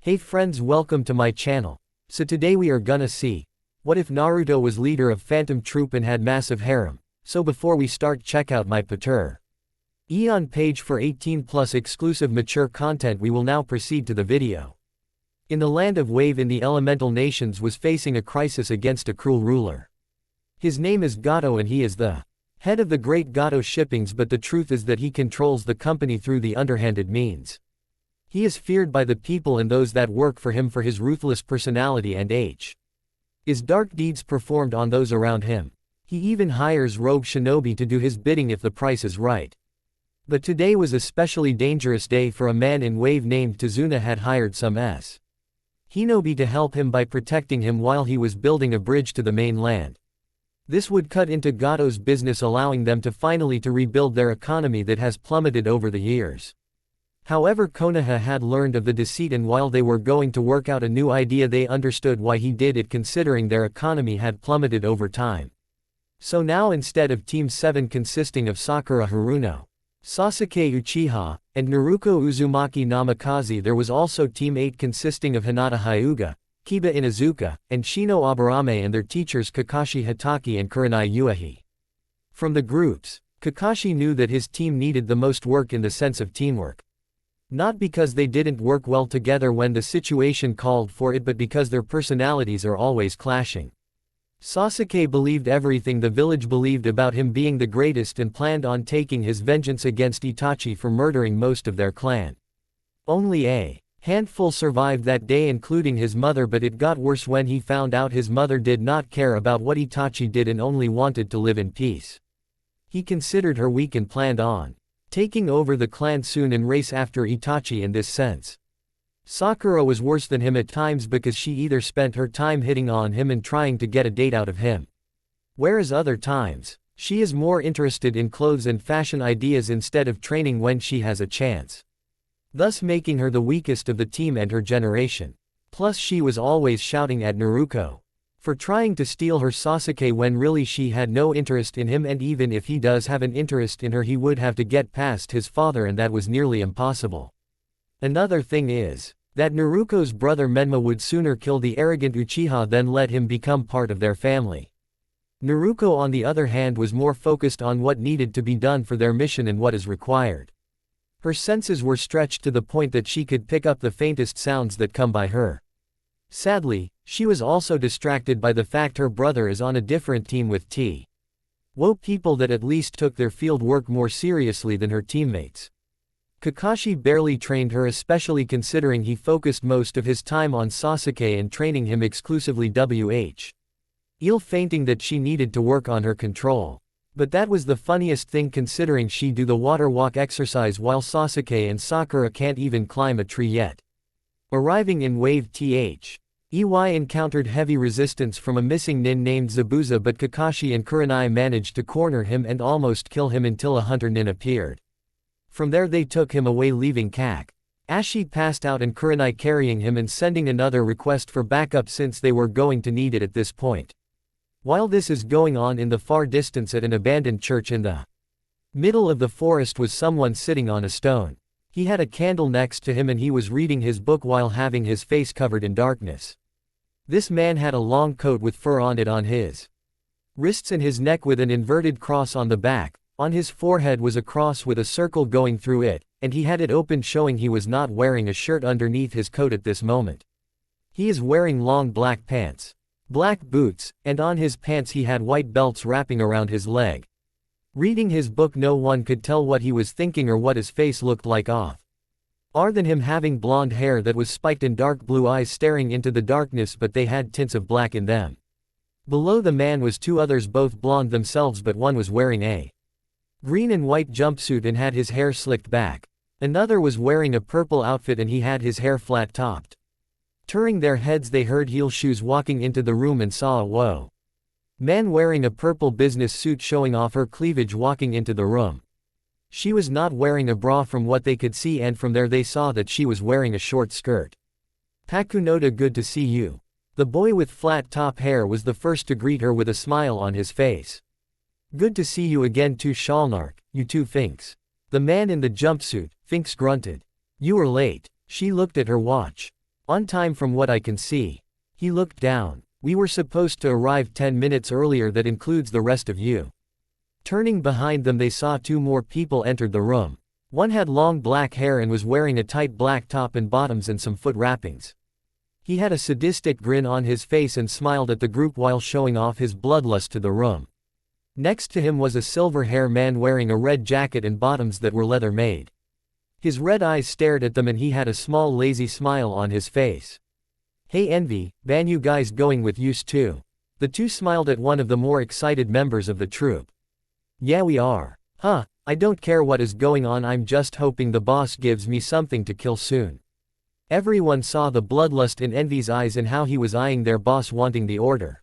Hey friends, welcome to my channel. So today we are gonna see, what if Naruto was leader of Phantom Troupe and had Massive Harem? So before we start, check out my Pater Eon page for 18 plus exclusive mature content. We will now proceed to the video. In the land of Wave in the elemental nations was facing a crisis against a cruel ruler. His name is Gato and he is the head of the great Gato shippings, but the truth is that he controls the company through the underhanded means. He is feared by the people and those that work for him for his ruthless personality and his dark deeds performed on those around him. He even hires rogue shinobi to do his bidding if the price is right. But today was a especially dangerous day, for a man in Wave named Tazuna had hired some shinobi to help him by protecting him while he was building a bridge to the mainland. This would cut into Gato's business, allowing them to finally rebuild their economy that has plummeted over the years. However, Konoha had learned of the deceit, and while they were going to work out a new idea, they understood why he did it, considering their economy had plummeted over time. So now, instead of Team 7 consisting of Sakura Haruno, Sasuke Uchiha, and Naruto Uzumaki Namikaze, there was also Team 8 consisting of Hinata Hyuga, Kiba Inuzuka, and Shino Aburame, and their teachers Kakashi Hatake and Kurenai Uehi. From the groups, Kakashi knew that his team needed the most work in the sense of teamwork. Not because they didn't work well together when the situation called for it, but because their personalities are always clashing. Sasuke believed everything the village believed about him being the greatest and planned on taking his vengeance against Itachi for murdering most of their clan. Only a handful survived that day, including his mother, but it got worse when he found out his mother did not care about what Itachi did and only wanted to live in peace. He considered her weak and planned on taking over the clan soon and race after Itachi. In this sense, Sakura was worse than him at times, because she either spent her time hitting on him and trying to get a date out of him, whereas other times, she is more interested in clothes and fashion ideas instead of training when she has a chance, thus making her the weakest of the team and her generation. Plus, she was always shouting at Naruto for trying to steal her Sasuke when really she had no interest in him, and even if he does have an interest in her, he would have to get past his father, and that was nearly impossible. Another thing is that Naruto's brother Menma would sooner kill the arrogant Uchiha than let him become part of their family. Naruto, on the other hand, was more focused on what needed to be done for their mission and what is required. Her senses were stretched to the point that she could pick up the faintest sounds that come by her. Sadly, she was also distracted by the fact her brother is on a different team with T.O. people that at least took their field work more seriously than her teammates. Kakashi barely trained her, especially considering he focused most of his time on Sasuke and training him exclusively, fainting that she needed to work on her control. But that was the funniest thing, considering she do the water walk exercise while Sasuke and Sakura can't even climb a tree yet. Arriving in Wave, EY encountered heavy resistance from a missing nin named Zabuza, but Kakashi and Kurenai managed to corner him and almost kill him until a hunter nin appeared. From there they took him away, leaving Kakashi passed out and Kurenai carrying him and sending another request for backup since they were going to need it at this point. While this is going on, in the far distance at an abandoned church in the middle of the forest was someone sitting on a stone. He had a candle next to him and he was reading his book while having his face covered in darkness. This man had a long coat with fur on it on his wrists and his neck, with an inverted cross on the back. On his forehead was a cross with a circle going through it, and he had it open, showing he was not wearing a shirt underneath his coat at this moment. He is wearing long black pants, black boots, and on his pants he had white belts wrapping around his leg. Reading his book, no one could tell what he was thinking or what his face looked like, other than him having blonde hair that was spiked and dark blue eyes staring into the darkness, but they had tints of black in them. Below the man was two others, both blonde themselves, but one was wearing a green and white jumpsuit and had his hair slicked back. Another was wearing a purple outfit and he had his hair flat topped. Turning their heads, they heard heel shoes walking into the room and saw a man wearing a purple business suit showing off her cleavage walking into the room. She was not wearing a bra from what they could see, and from there they saw that she was wearing a short skirt. Pakunoda, good to see you. The boy with flat top hair was the first to greet her with a smile on his face. Good to see you again too, Shalnark, you too, Finks. The man in the jumpsuit, Finks grunted. You were late. She looked at her watch. On time from what I can see. He looked down. We were supposed to arrive 10 minutes earlier, that includes the rest of you. Turning behind them, they saw 2 more people entered the room. One had long black hair and was wearing a tight black top and bottoms and some foot wrappings. He had a sadistic grin on his face and smiled at the group while showing off his bloodlust to the room. Next to him was a silver-hair man wearing a red jacket and bottoms that were leather made. His red eyes stared at them and he had a small lazy smile on his face. "Hey Envy, ban you guys going with us too?" The 2 smiled at one of the more excited members of the troupe. "Yeah we are." "Huh, I don't care what is going on, I'm just hoping the boss gives me something to kill soon." Everyone saw the bloodlust in Envy's eyes and how he was eyeing their boss, wanting the order.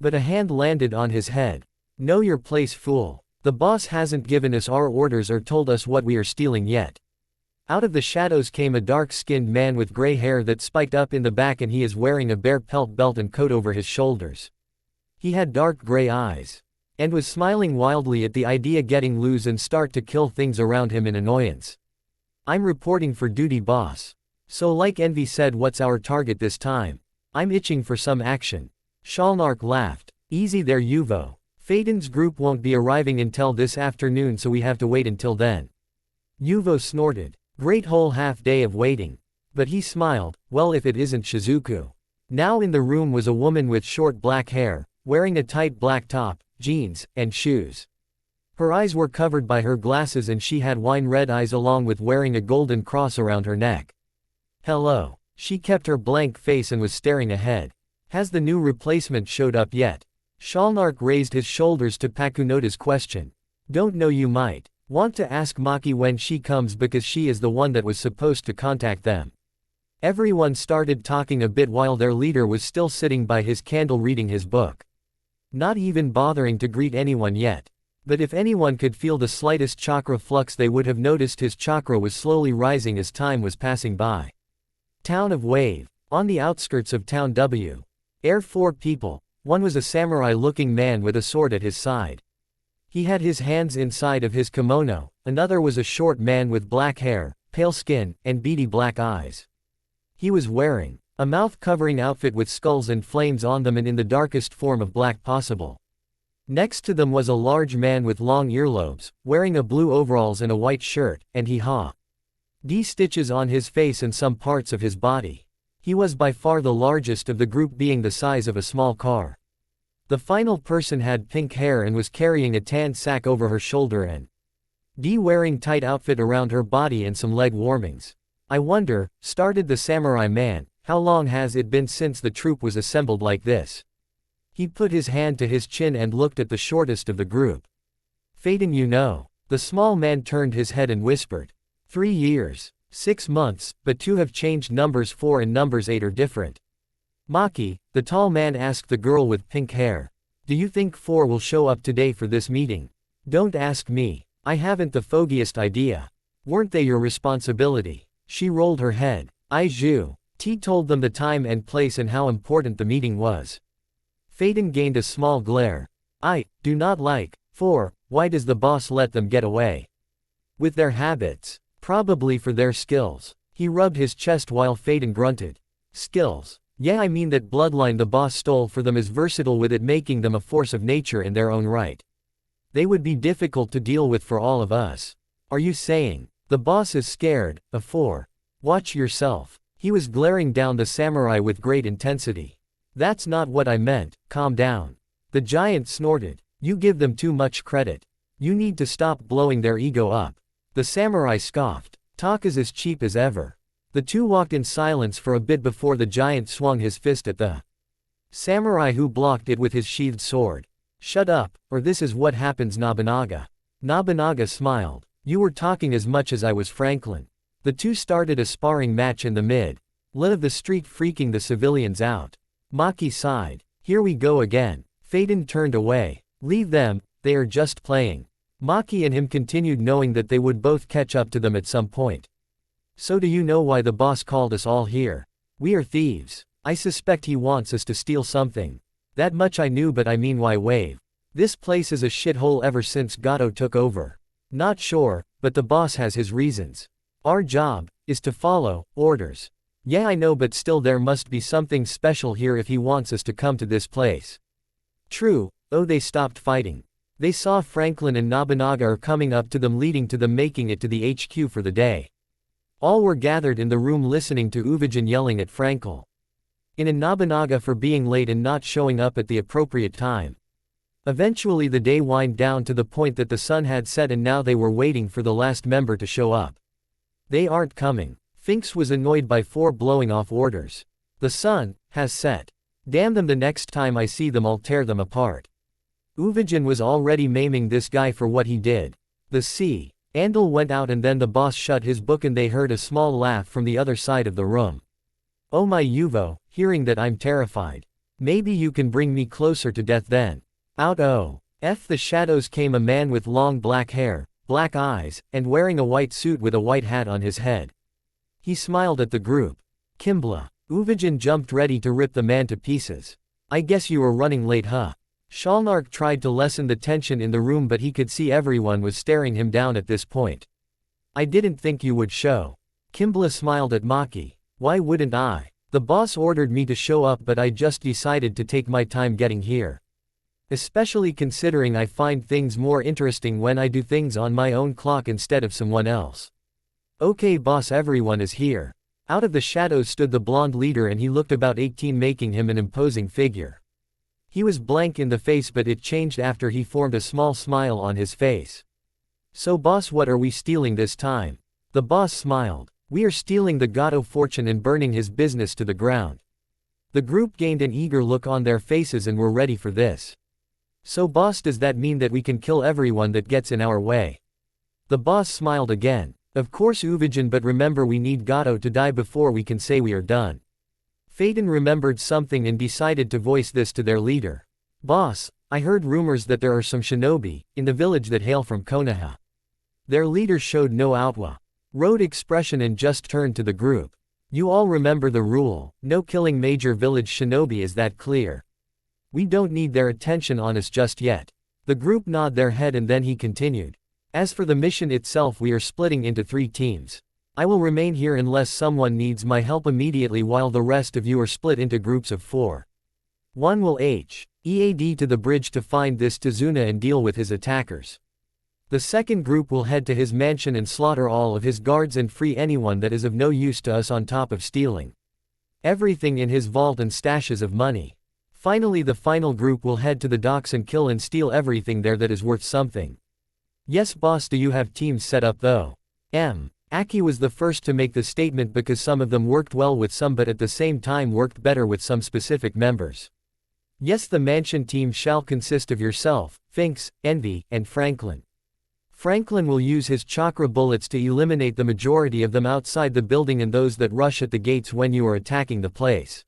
But a hand landed on his head. "Know your place, fool. The boss hasn't given us our orders or told us what we are stealing yet." Out of the shadows came a dark-skinned man with gray hair that spiked up in the back, and he is wearing a bear pelt belt and coat over his shoulders. He had dark gray eyes. And was smiling wildly at the idea getting loose and start to kill things around him in annoyance. "I'm reporting for duty, boss." So like Envy said, "What's our target this time?" "I'm itching for some action." Shalnark laughed. "Easy there Yuvo. Phaeton's group won't be arriving until this afternoon, so we have to wait until then." Yuvo snorted. "Great whole half day of waiting." But he smiled. "Well, if it isn't Shizuku." Now in the room was a woman with short black hair, wearing a tight black top, jeans, and shoes. Her eyes were covered by her glasses and she had wine red eyes along with wearing a golden cross around her neck. "Hello." She kept her blank face and was staring ahead. "Has the new replacement showed up yet?" Shalnark raised his shoulders to Pakunoda's question. "Don't know, you might want to ask Maki when she comes because she is the one that was supposed to contact them." Everyone started talking a bit while their leader was still sitting by his candle reading his book. Not even bothering to greet anyone yet. But if anyone could feel the slightest chakra flux, they would have noticed his chakra was slowly rising as time was passing by. Town of Wave. On the outskirts of Town W. Air 4 people. One was a samurai-looking man with a sword at his side. He had his hands inside of his kimono. Another was a short man with black hair, pale skin, and beady black eyes. He was wearing a mouth-covering outfit with skulls and flames on them and in the darkest form of black possible. Next to them was a large man with long earlobes, wearing a blue overalls and a white shirt, and he had stitches on his face and some parts of his body. He was by far the largest of the group, being the size of a small car. The final person had pink hair and was carrying a tan sack over her shoulder and wearing tight outfit around her body and some leg warmings. "I wonder," started the samurai man, "how long has it been since the troupe was assembled like this?" He put his hand to his chin and looked at the shortest of the group. "Phaeton, you know." The small man turned his head and whispered. 3 years, 6 months, but 2 have changed. Numbers 4 and numbers 8 are different." "Maki," the tall man asked the girl with pink hair, "do you think 4 will show up today for this meeting?" "Don't ask me. I haven't the foggiest idea." "Weren't they your responsibility?" She rolled her head. T told them the time and place and how important the meeting was. Phaeton gained a small glare. "I do not like 4. Why does the boss let them get away with their habits?" "Probably for their skills." He rubbed his chest while Phaeton grunted. "Skills? Yeah, I mean that bloodline the boss stole for them is versatile, with it making them a force of nature in their own right. They would be difficult to deal with for all of us." "Are you saying the boss is scared of 4? Watch yourself." He was glaring down the samurai with great intensity. "That's not what I meant, calm down." The giant snorted. "You give them too much credit. You need to stop blowing their ego up." The samurai scoffed. "Talk is as cheap as ever." The 2 walked in silence for a bit before the giant swung his fist at the samurai, who blocked it with his sheathed sword. "Shut up, or this is what happens, Nobunaga." Nobunaga smiled. "You were talking as much as I was, Franklin." The 2 started a sparring match in the mid-lit of the street, freaking the civilians out. Maki sighed. "Here we go again." Phaeton turned away. "Leave them, they are just playing." Maki and him continued, knowing that they would both catch up to them at some point. "So do you know why the boss called us all here?" "We are thieves. I suspect he wants us to steal something." "That much I knew, but I mean, why Wave? This place is a shithole ever since Gato took over." "Not sure, but the boss has his reasons. Our job is to follow orders." Yeah, I know, but still there must be something special here if he wants us to come to this place. True. Oh, they stopped fighting. They saw Franklin and Nobunaga are coming up to them, leading to them making it to the HQ for the day. All were gathered in the room listening to Uvijin yelling at Frankel and Nobunaga for being late and not showing up at the appropriate time. Eventually the day wind down to the point that the sun had set and now they were waiting for the last member to show up. They aren't coming. Finks was annoyed by 4 blowing off orders. The sun has set. Damn them, the next time I see them I'll tear them apart. Uvijin was already maiming this guy for what he did. The C. Andal went out and then the boss shut his book and they heard a small laugh from the other side of the room. Oh my Yuvo, hearing that I'm terrified. Maybe you can bring me closer to death then. Out the shadows came a man with long black hair, black eyes, and wearing a white suit with a white hat on his head. He smiled at the group. Kimbla. Uvijin jumped ready to rip the man to pieces. I guess you were running late, huh? Shalnark tried to lessen the tension in the room but he could see everyone was staring him down at this point. I didn't think you would show. Kimbla smiled at Maki. Why wouldn't I? The boss ordered me to show up but I just decided to take my time getting here. Especially considering I find things more interesting when I do things on my own clock instead of someone else. Okay boss, everyone is here. Out of the shadows stood the blonde leader and he looked about 18, making him an imposing figure. He was blank in the face but it changed after he formed a small smile on his face. So boss, what are we stealing this time? The boss smiled. We are stealing the Gato fortune and burning his business to the ground. The group gained an eager look on their faces and were ready for this. So boss, does that mean that we can kill everyone that gets in our way? The boss smiled again. Of course Uvijin, but remember we need Gato to die before we can say we are done. Phaeton remembered something and decided to voice this to their leader. Boss, I heard rumors that there are some shinobi in the village that hail from Konoha. Their leader showed no road expression and just turned to the group. You all remember the rule, no killing major village shinobi, is that clear? We don't need their attention on us just yet. The group nodded their head and then he continued. As for the mission itself, we are splitting into 3 teams. I will remain here unless someone needs my help immediately while the rest of you are split into groups of 4. One will EAD to the bridge to find this Tazuna and deal with his attackers. The second group will head to his mansion and slaughter all of his guards and free anyone that is of no use to us, on top of stealing everything in his vault and stashes of money. Finally, the final group will head to the docks and kill and steal everything there that is worth something. Yes boss, do you have teams set up though? Aki was the first to make the statement because some of them worked well with some but at the same time worked better with some specific members. Yes, the mansion team shall consist of yourself, Finks, Envy, and Franklin. Franklin will use his chakra bullets to eliminate the majority of them outside the building and those that rush at the gates when you are attacking the place.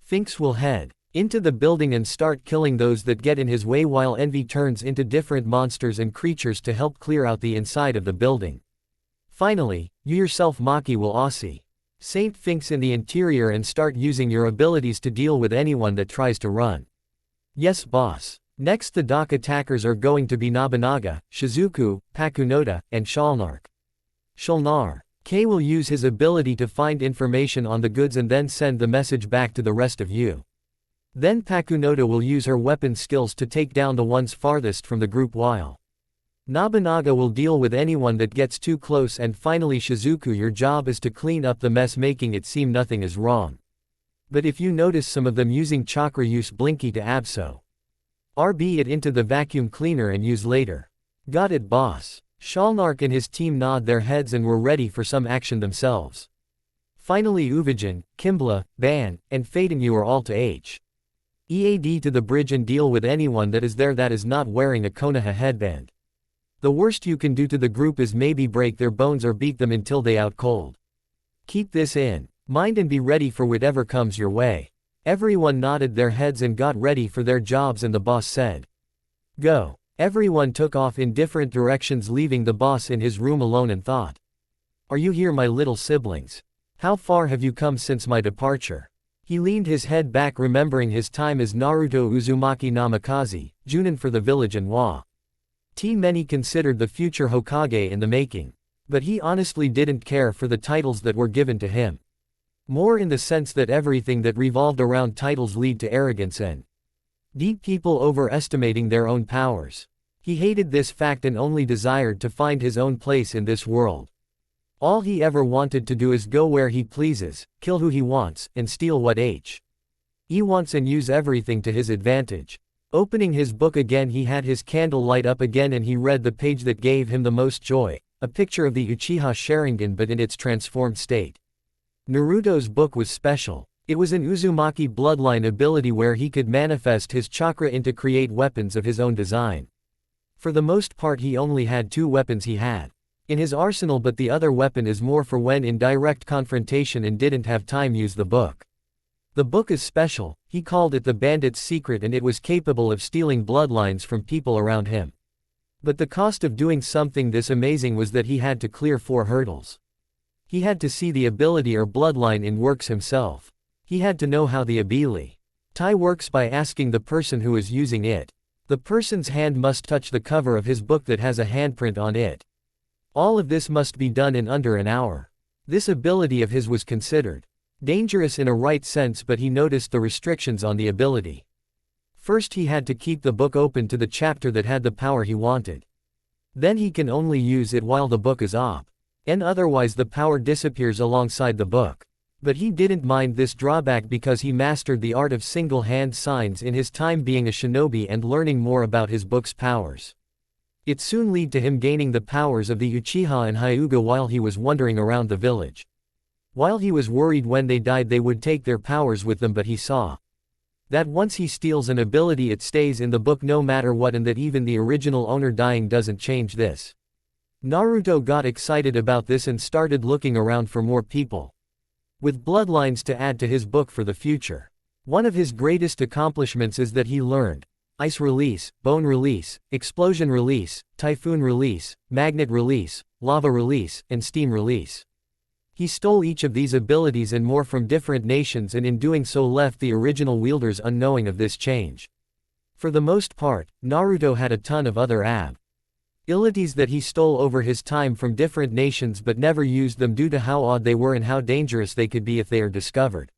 Finks will head into the building and start killing those that get in his way, while Envy turns into different monsters and creatures to help clear out the inside of the building. Finally, you yourself, Maki, will Aussie Saint Finks in the interior and start using your abilities to deal with anyone that tries to run. Yes boss. Next, the dock attackers are going to be Nobunaga, Shizuku, Pakunoda, and Shalnark. K will use his ability to find information on the goods and then send the message back to the rest of you. Then Pakunoda will use her weapon skills to take down the ones farthest from the group, while Nobunaga will deal with anyone that gets too close, and finally Shizuku, your job is to clean up the mess, making it seem nothing is wrong. But if you notice some of them using chakra, use Blinky to abso RB it into the vacuum cleaner and use later. Got it boss. Shalnark and his team nod their heads and were ready for some action themselves. Finally Uvijin, Kimbla, Ban, and Phaeton, you are all to EAD to the bridge and deal with anyone that is there that is not wearing a Konoha headband. The worst you can do to the group is maybe break their bones or beat them until they out cold. Keep this in mind and be ready for whatever comes your way. Everyone nodded their heads and got ready for their jobs, and the boss said, go. Everyone took off in different directions, leaving the boss in his room alone and thought. Are you here, my little siblings? How far have you come since my departure? He leaned his head back, remembering his time as Naruto Uzumaki Namikaze, Junin for the village, and many considered the future Hokage in the making. But he honestly didn't care for the titles that were given to him. More in the sense that everything that revolved around titles lead to arrogance and deep people overestimating their own powers. He hated this fact and only desired to find his own place in this world. All he ever wanted to do is go where he pleases, kill who he wants, and steal what he wants and use everything to his advantage. Opening his book again, he had his candle light up again and he read the page that gave him the most joy, a picture of the Uchiha Sharingan but in its transformed state. Naruto's book was special. It was an Uzumaki bloodline ability where he could manifest his chakra into create weapons of his own design. For the most part he only had 2 weapons he had in his arsenal, but the other weapon is more for when in direct confrontation and didn't have time use the book. The book is special, he called it the bandit's secret, and it was capable of stealing bloodlines from people around him. But the cost of doing something this amazing was that he had to clear 4 hurdles. He had to see the ability or bloodline in works himself. He had to know how the ability works by asking the person who is using it. The person's hand must touch the cover of his book that has a handprint on it. All of this must be done in under an hour. This ability of his was considered dangerous in a right sense, but he noticed the restrictions on the ability. First he had to keep the book open to the chapter that had the power he wanted. Then he can only use it while the book is op. And otherwise the power disappears alongside the book. But he didn't mind this drawback because he mastered the art of single-hand signs in his time being a shinobi and learning more about his book's powers. It soon led to him gaining the powers of the Uchiha and Hyuga while he was wandering around the village. While he was worried when they died they would take their powers with them, but he saw that once he steals an ability it stays in the book no matter what, and that even the original owner dying doesn't change this. Naruto got excited about this and started looking around for more people with bloodlines to add to his book for the future. One of his greatest accomplishments is that he learned ice release, bone release, explosion release, typhoon release, magnet release, lava release, and steam release. He stole each of these abilities and more from different nations, and in doing so left the original wielders unknowing of this change. For the most part, Naruto had a ton of other abilities that he stole over his time from different nations but never used them due to how odd they were and how dangerous they could be if they are discovered.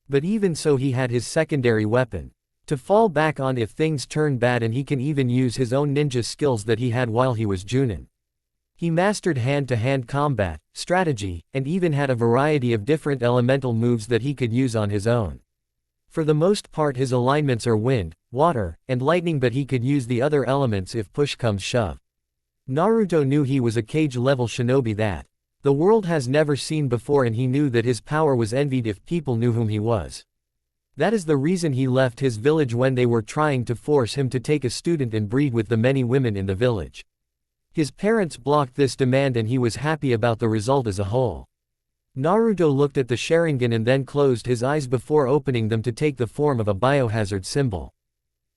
But even so he had his secondary weapon to fall back on if things turn bad, and he can even use his own ninja skills that he had while he was Junin. He mastered hand-to-hand combat, strategy, and even had a variety of different elemental moves that he could use on his own. For the most part his alignments are wind, water, and lightning, but he could use the other elements if push comes shove. Naruto knew he was a cage-level shinobi that the world has never seen before, and he knew that his power was envied if people knew whom he was. That is the reason he left his village when they were trying to force him to take a student and breed with the many women in the village. His parents blocked this demand and he was happy about the result as a whole. Naruto looked at the Sharingan and then closed his eyes before opening them to take the form of a biohazard symbol.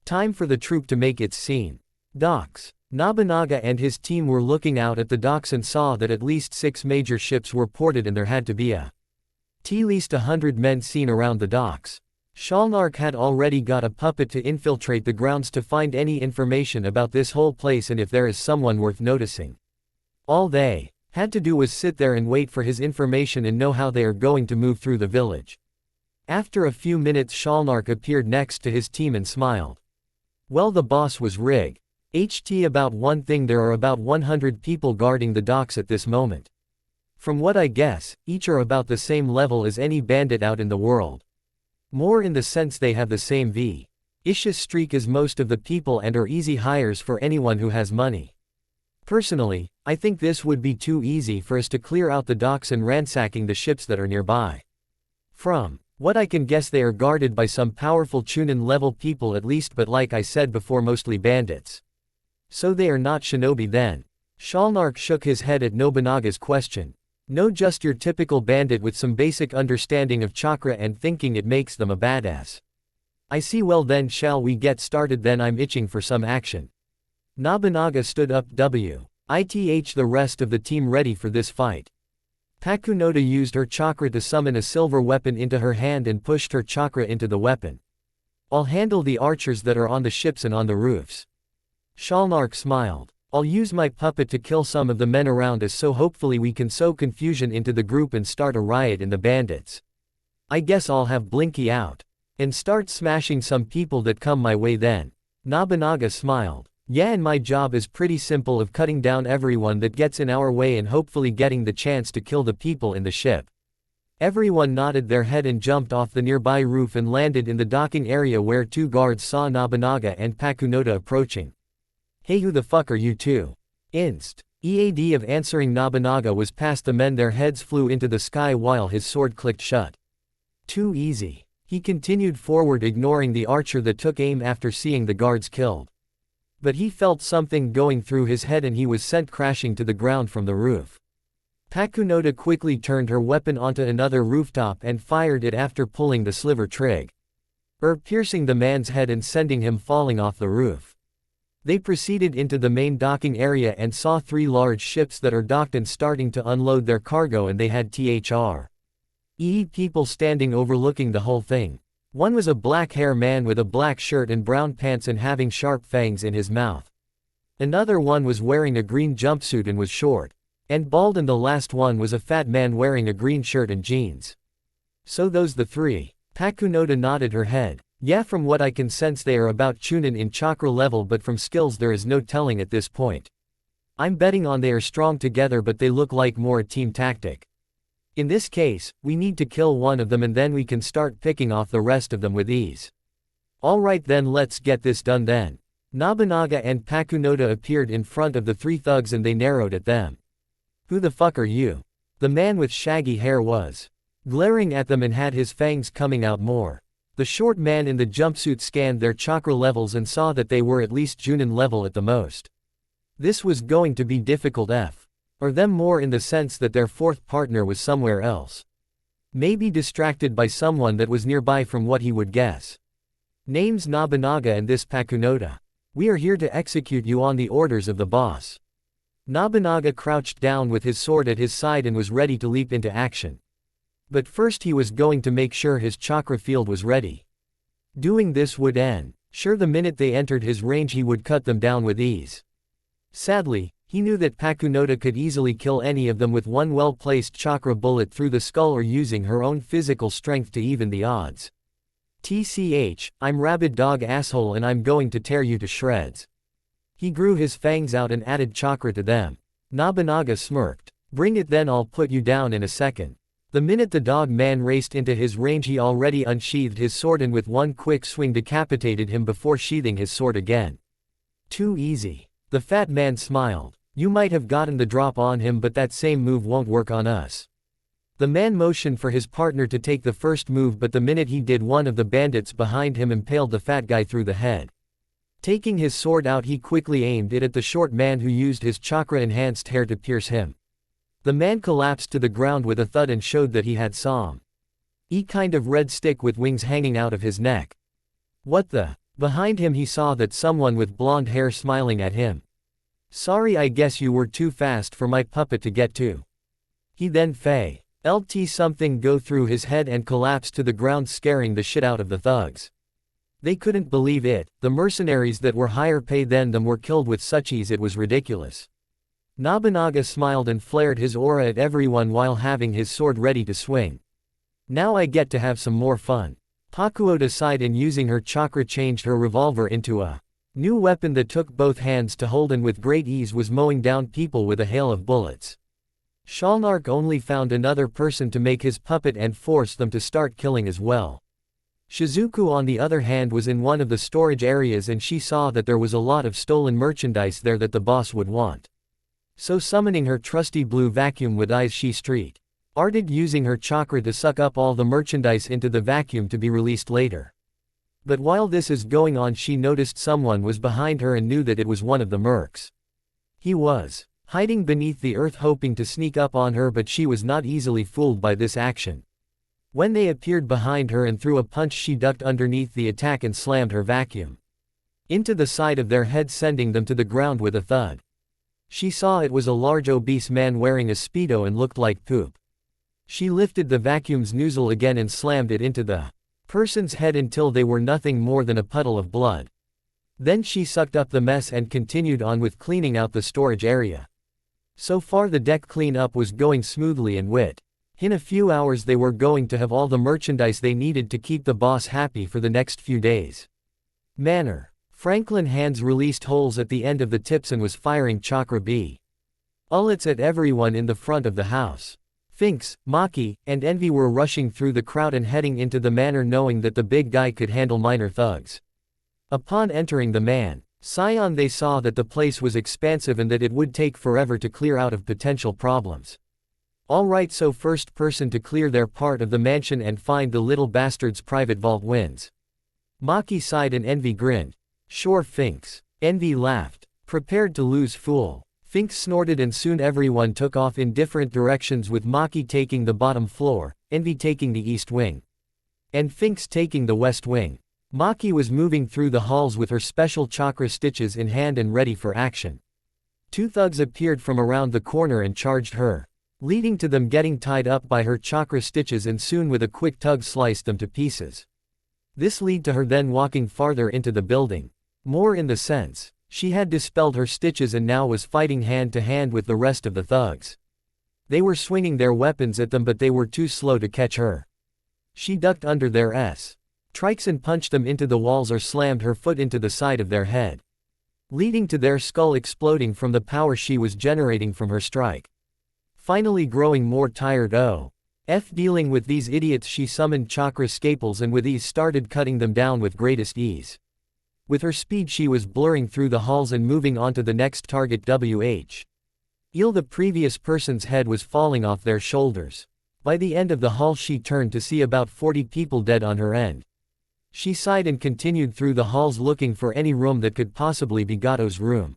Time for the troupe to make its scene. Docks. Nobunaga and his team were looking out at the docks and saw that at least 6 major ships were ported and there had to be at least 100 men seen around the docks. Shalnark had already got a puppet to infiltrate the grounds to find any information about this whole place and if there is someone worth noticing. All they had to do was sit there and wait for his information and know how they are going to move through the village. After a few minutes Shalnark appeared next to his team and smiled. Well, the boss was Rig. About one thing, there are about 100 people guarding the docks at this moment. From what I guess, each are about the same level as any bandit out in the world. More in the sense they have the same vicious streak as most of the people and are easy hires for anyone who has money. Personally, I think this would be too easy for us to clear out the docks and ransacking the ships that are nearby. From what I can guess they are guarded by some powerful Chunin level people at least, but like I said before, mostly bandits. So they are not shinobi then? Shalnark shook his head at Nobunaga's question. No, just your typical bandit with some basic understanding of chakra and thinking it makes them a badass. I see. Well then, shall we get started then? I'm itching for some action. Nobunaga stood up. The rest of the team ready for this fight. Pakunoda used her chakra to summon a silver weapon into her hand and pushed her chakra into the weapon. I'll handle the archers that are on the ships and on the roofs. Shalnark smiled. I'll use my puppet to kill some of the men around us, so hopefully we can sow confusion into the group and start a riot in the bandits. I guess I'll have Blinky out. And start smashing some people that come my way then. Nobunaga smiled. Yeah, and my job is pretty simple, of cutting down everyone that gets in our way and hopefully getting the chance to kill the people in the ship. Everyone nodded their head and jumped off the nearby roof and landed in the docking area where two guards saw Nobunaga and Pakunoda approaching. Hey, who the fuck are you two? EAD of answering Nobunaga was past the men. Their heads flew into the sky while his sword clicked shut. Too easy. He continued forward, ignoring the archer that took aim after seeing the guards killed. But he felt something going through his head and he was sent crashing to the ground from the roof. Pakunoda quickly turned her weapon onto another rooftop and fired it after pulling the sliver trig, piercing the man's head and sending him falling off the roof. They proceeded into the main docking area and saw 3 large ships that are docked and starting to unload their cargo, and they had people standing overlooking the whole thing. One was a black-haired man with a black shirt and brown pants and having sharp fangs in his mouth. Another one was wearing a green jumpsuit and was short and bald, and the last one was a fat man wearing a green shirt and jeans. So those the 3? Pakunoda nodded her head. Yeah, from what I can sense they are about Chunin in chakra level, but from skills there is no telling at this point. I'm betting on they are strong together, but they look like more a team tactic. In this case, we need to kill one of them and then we can start picking off the rest of them with ease. Alright then, let's get this done then. Nobunaga and Pakunoda appeared in front of the 3 thugs and they narrowed at them. Who the fuck are you? The man with shaggy hair was glaring at them and had his fangs coming out more. The short man in the jumpsuit scanned their chakra levels and saw that they were at least Junin level at the most. This was going to be difficult or them, more in the sense that their 4th partner was somewhere else. Maybe distracted by someone that was nearby from what he would guess. Name's Nobunaga and this Pakunoda. We are here to execute you on the orders of the boss. Nobunaga crouched down with his sword at his side and was ready to leap into action. But first he was going to make sure his chakra field was ready. Doing this would ensure the minute they entered his range he would cut them down with ease. Sadly, he knew that Pakunoda could easily kill any of them with one well-placed chakra bullet through the skull or using her own physical strength to even the odds. TCH, I'm Rabid Dog Asshole and I'm going to tear you to shreds. He grew his fangs out and added chakra to them. Nobunaga smirked. Bring it then, I'll put you down in a second. The minute the dog man raced into his range he already unsheathed his sword and with one quick swing decapitated him before sheathing his sword again. Too easy. The fat man smiled. You might have gotten the drop on him, but that same move won't work on us. The man motioned for his partner to take the first move, but the minute he did, one of the bandits behind him impaled the fat guy through the head. Taking his sword out he quickly aimed it at the short man who used his chakra-enhanced hair to pierce him. The man collapsed to the ground with a thud and showed that he had some kind of red stick with wings hanging out of his neck. What the? Behind him he saw that someone with blonde hair smiling at him. Sorry, I guess you were too fast for my puppet to get to. He then felt something go through his head and collapsed to the ground, scaring the shit out of the thugs. They couldn't believe it. The mercenaries that were higher pay than them were killed with such ease it was ridiculous. Nobunaga smiled and flared his aura at everyone while having his sword ready to swing. Now I get to have some more fun. Pakunoda sighed and using her chakra changed her revolver into a new weapon that took both hands to hold and with great ease was mowing down people with a hail of bullets. Shalnark only found another person to make his puppet and forced them to start killing as well. Shizuku on the other hand was in one of the storage areas and she saw that there was a lot of stolen merchandise there that the boss would want. So summoning her trusty blue vacuum with eyes she started using her chakra to suck up all the merchandise into the vacuum to be released later. But while this is going on she noticed someone was behind her and knew that it was one of the mercs. He was hiding beneath the earth hoping to sneak up on her, but she was not easily fooled by this action. When they appeared behind her and threw a punch she ducked underneath the attack and slammed her vacuum into the side of their head, sending them to the ground with a thud. She saw it was a large obese man wearing a speedo and looked like poop. She lifted the vacuum's nozzle again and slammed it into the person's head until they were nothing more than a puddle of blood. Then she sucked up the mess and continued on with cleaning out the storage area. So far the deck cleanup was going smoothly and In a few hours they were going to have all the merchandise they needed to keep the boss happy for the next few days. Manner. Franklin hands released holes at the end of the tips and was firing chakra B. Bullets at everyone in the front of the house. Finks, Maki, and Envy were rushing through the crowd and heading into the manor knowing that the big guy could handle minor thugs. Upon entering the Scion they saw that the place was expansive and that it would take forever to clear out of potential problems. Alright, so first person to clear their part of the mansion and find the little bastard's private vault wins. Maki sighed and Envy grinned. Sure Finks. Envy laughed. Prepared to lose fool. Finks snorted and soon everyone took off in different directions with Maki taking the bottom floor, Envy taking the east wing, and Finks taking the west wing. Maki was moving through the halls with her special chakra stitches in hand and ready for action. Two thugs appeared from around the corner and charged her, leading to them getting tied up by her chakra stitches and soon with a quick tug sliced them to pieces. This led to her then walking farther into the building. More in the sense, she had dispelled her stitches and now was fighting hand to hand with the rest of the thugs. They were swinging their weapons at them but they were too slow to catch her. She ducked under their strikes and punched them into the walls or slammed her foot into the side of their head, leading to their skull exploding from the power she was generating from her strike. Finally growing more tired dealing with these idiots, she summoned chakra scalpels and with ease started cutting them down with greatest ease. With her speed she was blurring through the halls and moving on to the next target the previous person's head was falling off their shoulders. By the end of the hall she turned to see about 40 people dead on her end. She sighed and continued through the halls looking for any room that could possibly be Gato's room.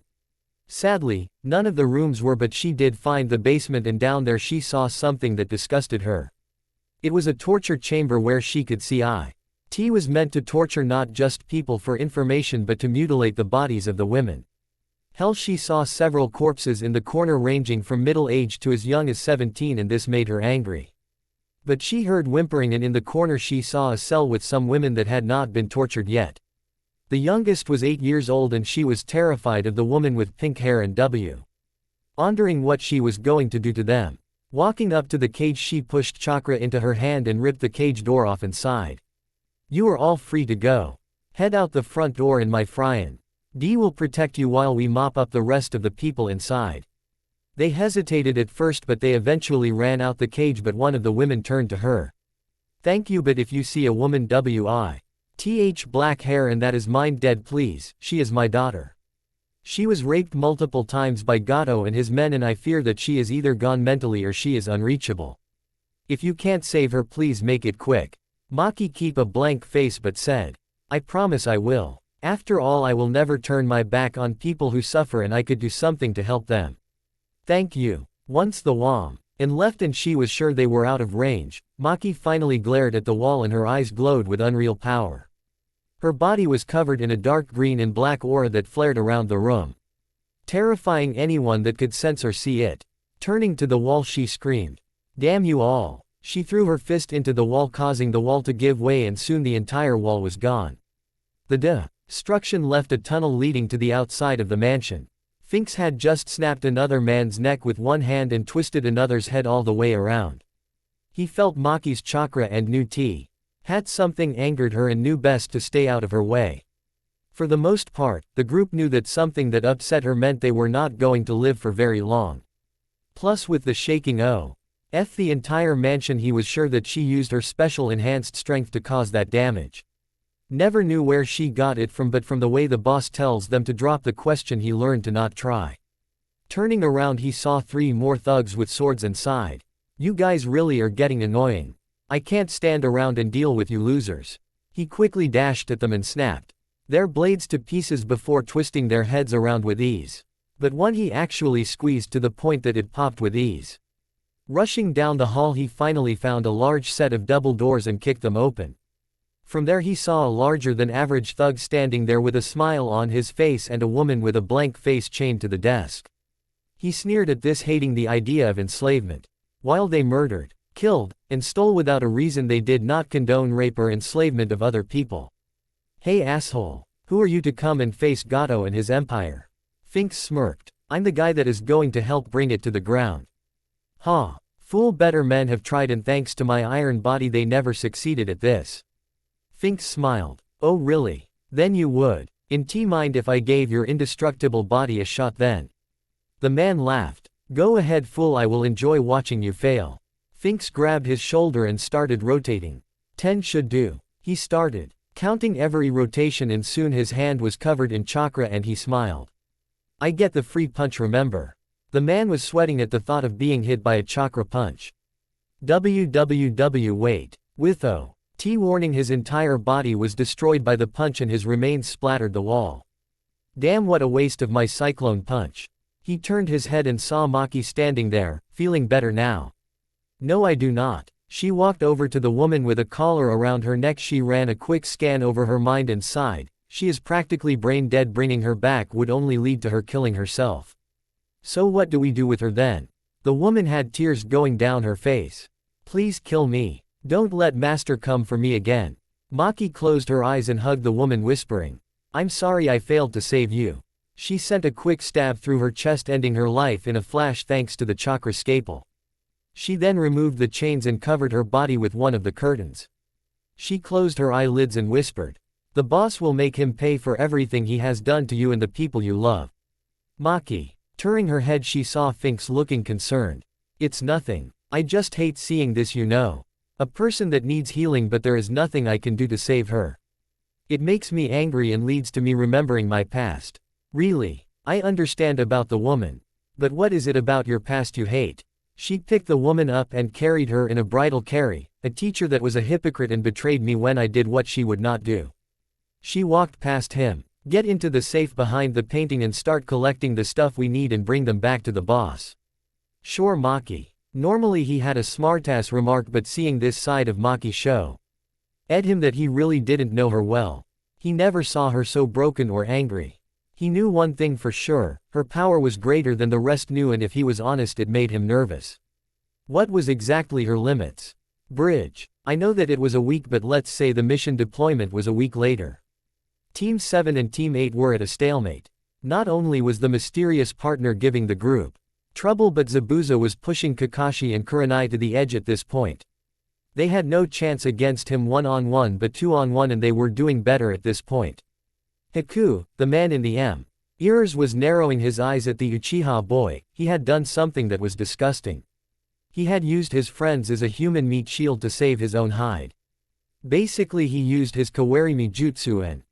Sadly, none of the rooms were, but she did find the basement and down there she saw something that disgusted her. It was a torture chamber where she could see T was meant to torture not just people for information but to mutilate the bodies of the women. Hell, she saw several corpses in the corner ranging from middle age to as young as 17 and this made her angry. But she heard whimpering and in the corner she saw a cell with some women that had not been tortured yet. The youngest was 8 years old and she was terrified of the woman with pink hair and wondering what she was going to do to them. Walking up to the cage she pushed chakra into her hand and ripped the cage door off and sighed. You are all free to go. Head out the front door and my Fryan D will protect you while we mop up the rest of the people inside. They hesitated at first but they eventually ran out the cage, but one of the women turned to her. Thank you, but if you see a woman with black hair and that is mine dead, please, she is my daughter. She was raped multiple times by Gato and his men and I fear that she is either gone mentally or she is unreachable. If you can't save her, please make it quick. Maki kept a blank face but said, I promise I will. After all, I will never turn my back on people who suffer and I could do something to help them. Thank you. Once the Wam and left and she was sure they were out of range, Maki finally glared at the wall and her eyes glowed with unreal power. Her body was covered in a dark green and black aura that flared around the room, terrifying anyone that could sense or see it. Turning to the wall she screamed, Damn you all! She threw her fist into the wall causing the wall to give way and soon the entire wall was gone. The destruction left a tunnel leading to the outside of the mansion. Finks had just snapped another man's neck with one hand and twisted another's head all the way around. He felt Maki's chakra and knew T had something angered her and knew best to stay out of her way. For the most part, the group knew that something that upset her meant they were not going to live for very long. Plus with the shaking the entire mansion, he was sure that she used her special enhanced strength to cause that damage. Never knew where she got it from, but from the way the boss tells them to drop the question he learned to not try. Turning around he saw 3 more thugs with swords and sighed. You guys really are getting annoying. I can't stand around and deal with you losers. He quickly dashed at them and snapped their blades to pieces before twisting their heads around with ease. But one he actually squeezed to the point that it popped with ease. Rushing down the hall he finally found a large set of double doors and kicked them open. From there he saw a larger than average thug standing there with a smile on his face and a woman with a blank face chained to the desk. He sneered at this, hating the idea of enslavement. While they murdered, killed, and stole without a reason, they did not condone rape or enslavement of other people. Hey asshole, who are you to come and face Gato and his empire? Finks smirked. I'm the guy that is going to help bring it to the ground. Ha. Fool, better men have tried and thanks to my iron body they never succeeded at this. Finks smiled. Oh really? Then you would. Mind if I gave your indestructible body a shot then? The man laughed. Go ahead fool, I will enjoy watching you fail. Finks grabbed his shoulder and started rotating. 10 should do. He started, counting every rotation and soon his hand was covered in chakra and he smiled. I get the free punch remember. The man was sweating at the thought of being hit by a chakra punch. Wait. With O.T. warning his entire body was destroyed by the punch and his remains splattered the wall. Damn, what a waste of my cyclone punch. He turned his head and saw Maki standing there, feeling better now. No I do not. She walked over to the woman with a collar around her neck. She ran a quick scan over her mind and sighed. She is practically brain dead. Bringing her back would only lead to her killing herself. So what do we do with her then? The woman had tears going down her face. Please kill me. Don't let master come for me again. Maki closed her eyes and hugged the woman whispering. I'm sorry I failed to save you. She sent a quick stab through her chest ending her life in a flash thanks to the chakra scalpel. She then removed the chains and covered her body with one of the curtains. She closed her eyelids and whispered. The boss will make him pay for everything he has done to you and the people you love. Maki. Turning her head she saw Finks looking concerned. It's nothing. I just hate seeing this you know. A person that needs healing but there is nothing I can do to save her. It makes me angry and leads to me remembering my past. Really? I understand about the woman. But what is it about your past you hate? She picked the woman up and carried her in a bridal carry, a teacher that was a hypocrite and betrayed me when I did what she would not do. She walked past him. Get into the safe behind the painting and start collecting the stuff we need and bring them back to the boss. Sure Maki. Normally he had a smartass remark but seeing this side of Maki show ed him that he really didn't know her well. He never saw her so broken or angry. He knew one thing for sure, her power was greater than the rest knew and if he was honest it made him nervous. What was exactly her limits? Bridge. I know that it was a week but let's say the mission deployment was a week later. Team 7 and Team 8 were at a stalemate. Not only was the mysterious partner giving the group trouble but Zabuza was pushing Kakashi and Kurenai to the edge at this point. They had no chance against him one-on-one but two-on-one and they were doing better at this point. Haku, the man in the ears was narrowing his eyes at the Uchiha boy. He had done something that was disgusting. He had used his friends as a human meat shield to save his own hide. Basically he used his Kawarimi jutsu and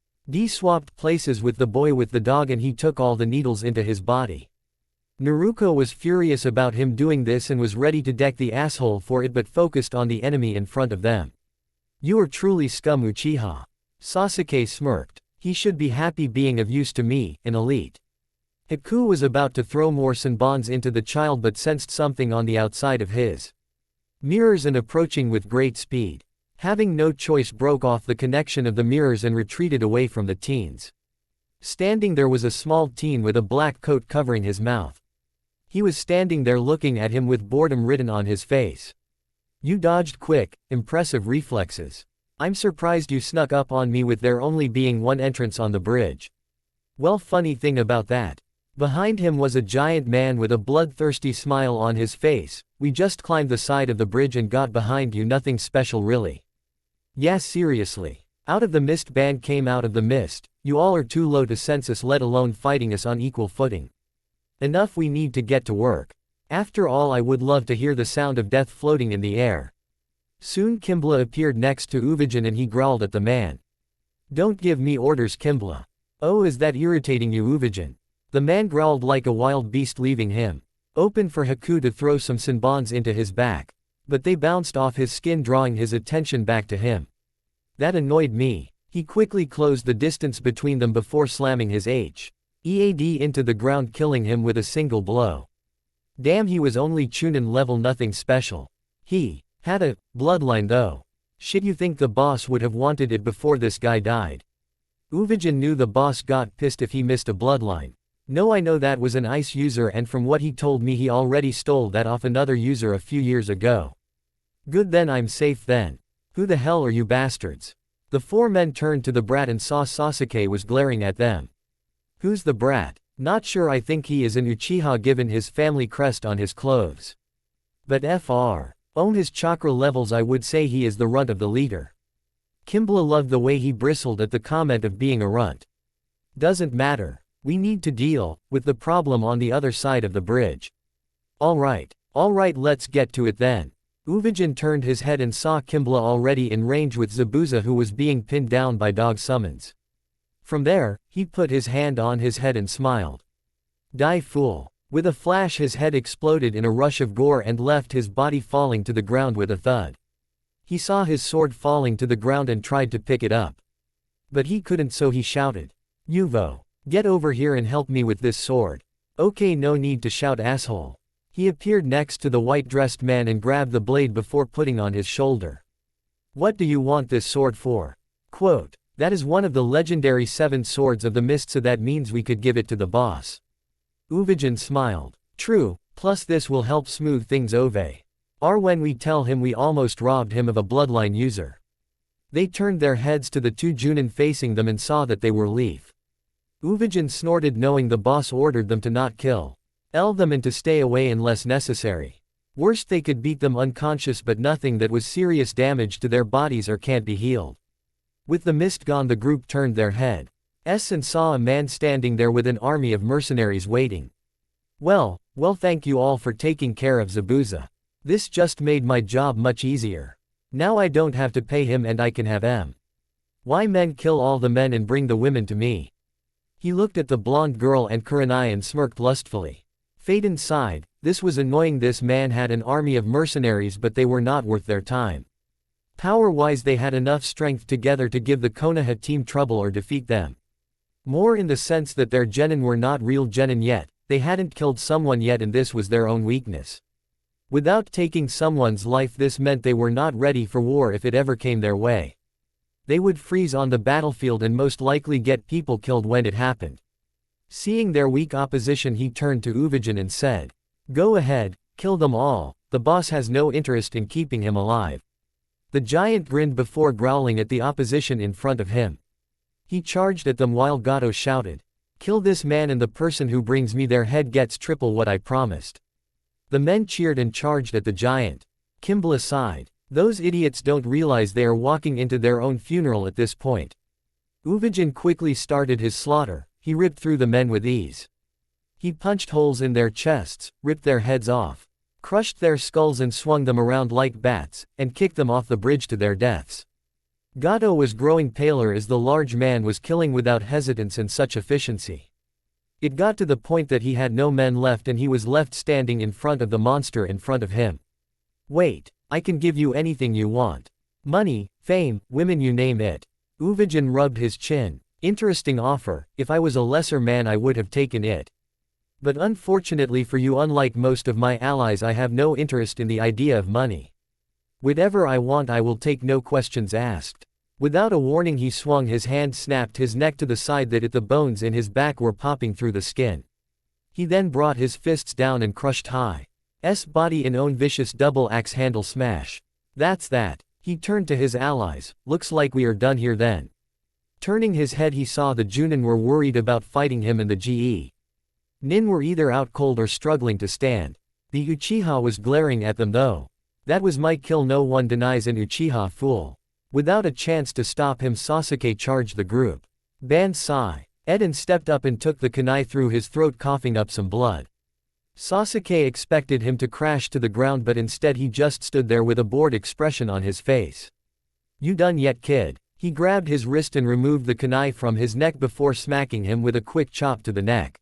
swapped places with the boy with the dog and he took all the needles into his body. Naruto was furious about him doing this and was ready to deck the asshole for it but focused on the enemy in front of them. You are truly scum Uchiha. Sasuke smirked. He should be happy being of use to me, an elite. Haku was about to throw more senbons into the child but sensed something on the outside of his mirrors and approaching with great speed. Having no choice broke off the connection of the mirrors and retreated away from the teens. Standing there was a small teen with a black coat covering his mouth. He was standing there looking at him with boredom written on his face. You dodged quick, impressive reflexes. I'm surprised you snuck up on me with there only being one entrance on the bridge. Well, funny thing about that. Behind him was a giant man with a bloodthirsty smile on his face. We just climbed the side of the bridge and got behind you, nothing special really. Yeah, seriously. Out of the mist band came out of the mist. You all are too low to sense us, let alone fighting us on equal footing. Enough, we need to get to work. After all, I would love to hear the sound of death floating in the air. Soon Kimbla appeared next to Uvijin and he growled at the man. Don't give me orders, Kimbla. Oh, is that irritating you, Uvijin? The man growled like a wild beast, leaving him open for Haku to throw some senbons into his back. But they bounced off his skin, drawing his attention back to him. That annoyed me. He quickly closed the distance between them before slamming his HEAD into the ground, killing him with a single blow. Damn, he was only Chunin level, nothing special. He had a bloodline though. Shit, you think the boss would have wanted it before this guy died? Uvijin knew the boss got pissed if he missed a bloodline. No, I know that was an ice user and from what he told me he already stole that off another user a few years ago. Good, then I'm safe then. Who the hell are you bastards? The four men turned to the brat and saw Sasuke was glaring at them. Who's the brat? Not sure, I think he is an Uchiha given his family crest on his clothes. But his chakra levels, I would say he is the runt of the leader. Kimbla loved the way he bristled at the comment of being a runt. Doesn't matter. We need to deal with the problem on the other side of the bridge. Alright, let's get to it then. Uvijin turned his head and saw Kimbla already in range with Zabuza, who was being pinned down by dog summons. From there, he put his hand on his head and smiled. Die fool. With a flash his head exploded in a rush of gore and left his body falling to the ground with a thud. He saw his sword falling to the ground and tried to pick it up. But he couldn't, so he shouted. Yuvo. Get over here and help me with this sword. Okay, no need to shout, asshole. He appeared next to the white-dressed man and grabbed the blade before putting on his shoulder. What do you want this sword for? Quote, that is one of the legendary 7 swords of the mist, so that means we could give it to the boss. Uvijin smiled. True, plus this will help smooth things over. When we tell him we almost robbed him of a bloodline user. They turned their heads to the 2 Junin facing them and saw that they were Leaf. Uvijin snorted, knowing the boss ordered them to not kill them and to stay away unless necessary. Worst, they could beat them unconscious, but nothing that was serious damage to their bodies or can't be healed. With the mist gone, the group turned their heads and saw a man standing there with an army of mercenaries waiting. Well, thank you all for taking care of Zabuza. This just made my job much easier. Now I don't have to pay him and I can have why men kill all the men and bring the women to me. He looked at the blonde girl and Kurenai and smirked lustfully. Phaeton sighed. This was annoying. This man had an army of mercenaries, but they were not worth their time. Power-wise, they had enough strength together to give the Konoha team trouble or defeat them. More in the sense that their genin were not real genin yet, they hadn't killed someone yet, and this was their own weakness. Without taking someone's life, this meant they were not ready for war if it ever came their way. They would freeze on the battlefield and most likely get people killed when it happened. Seeing their weak opposition, he turned to Uvijin and said, go ahead, kill them all, the boss has no interest in keeping him alive. The giant grinned before growling at the opposition in front of him. He charged at them while Gato shouted, kill this man and the person who brings me their head gets triple what I promised. The men cheered and charged at the giant. Kimbla sighed. Those idiots don't realize they are walking into their own funeral at this point. Uvijin quickly started his slaughter. He ripped through the men with ease. He punched holes in their chests, ripped their heads off, crushed their skulls and swung them around like bats, and kicked them off the bridge to their deaths. Gato was growing paler as the large man was killing without hesitance and such efficiency. It got to the point that he had no men left and he was left standing in front of the monster in front of him. Wait, I can give you anything you want. Money, fame, women, you name it. Uvijin rubbed his chin. Interesting offer. If I was a lesser man I would have taken it. But unfortunately for you, unlike most of my allies, I have no interest in the idea of money. Whatever I want I will take, no questions asked. Without a warning he swung his hand, snapped his neck to the side that the bones in his back were popping through the skin. He then brought his fists down and crushed Hi's body in own vicious double axe handle smash. That's that. He turned to his allies. Looks like we are done here then. Turning his head he saw the Junin were worried about fighting him and the Nin were either out cold or struggling to stand. The Uchiha was glaring at them though. That was my kill, no one denies an Uchiha, fool. Without a chance to stop him, Sasuke charged the group. Bansai. Eden stepped up and took the kunai through his throat, coughing up some blood. Sasuke expected him to crash to the ground, but instead he just stood there with a bored expression on his face. You done yet, kid? He grabbed his wrist and removed the kunai from his neck before smacking him with a quick chop to the neck.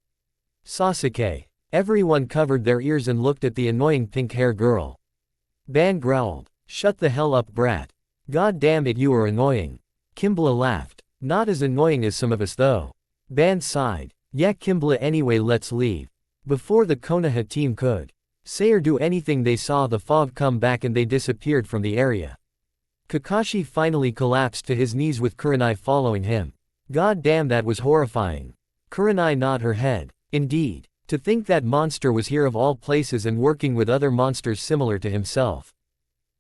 Sasuke. Everyone covered their ears and looked at the annoying pink-hair girl. Ban growled. Shut the hell up, brat. God damn it, you are annoying. Kimbla laughed. Not as annoying as some of us though. Ban sighed. Yeah, Kimbla, anyway let's leave. Before the Konoha team could say or do anything, they saw the fog come back and they disappeared from the area. Kakashi finally collapsed to his knees with Kurenai following him. God damn, that was horrifying. Kurenai nodded her head. Indeed. To think that monster was here of all places and working with other monsters similar to himself.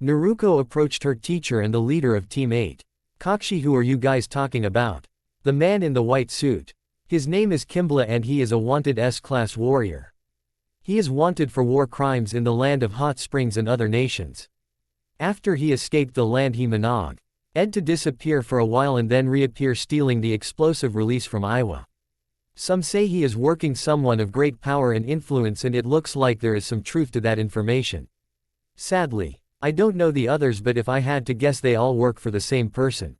Naruto approached her teacher and the leader of Team 8. Kakashi, who are you guys talking about? The man in the white suit. His name is Kimbla and he is a wanted S-class warrior. He is wanted for war crimes in the land of hot springs and other nations. After he escaped the land he managed to disappear for a while and then reappear stealing the explosive release from Iowa. Some say he is working someone of great power and influence, and it looks like there is some truth to that information. Sadly, I don't know the others, but if I had to guess, they all work for the same person.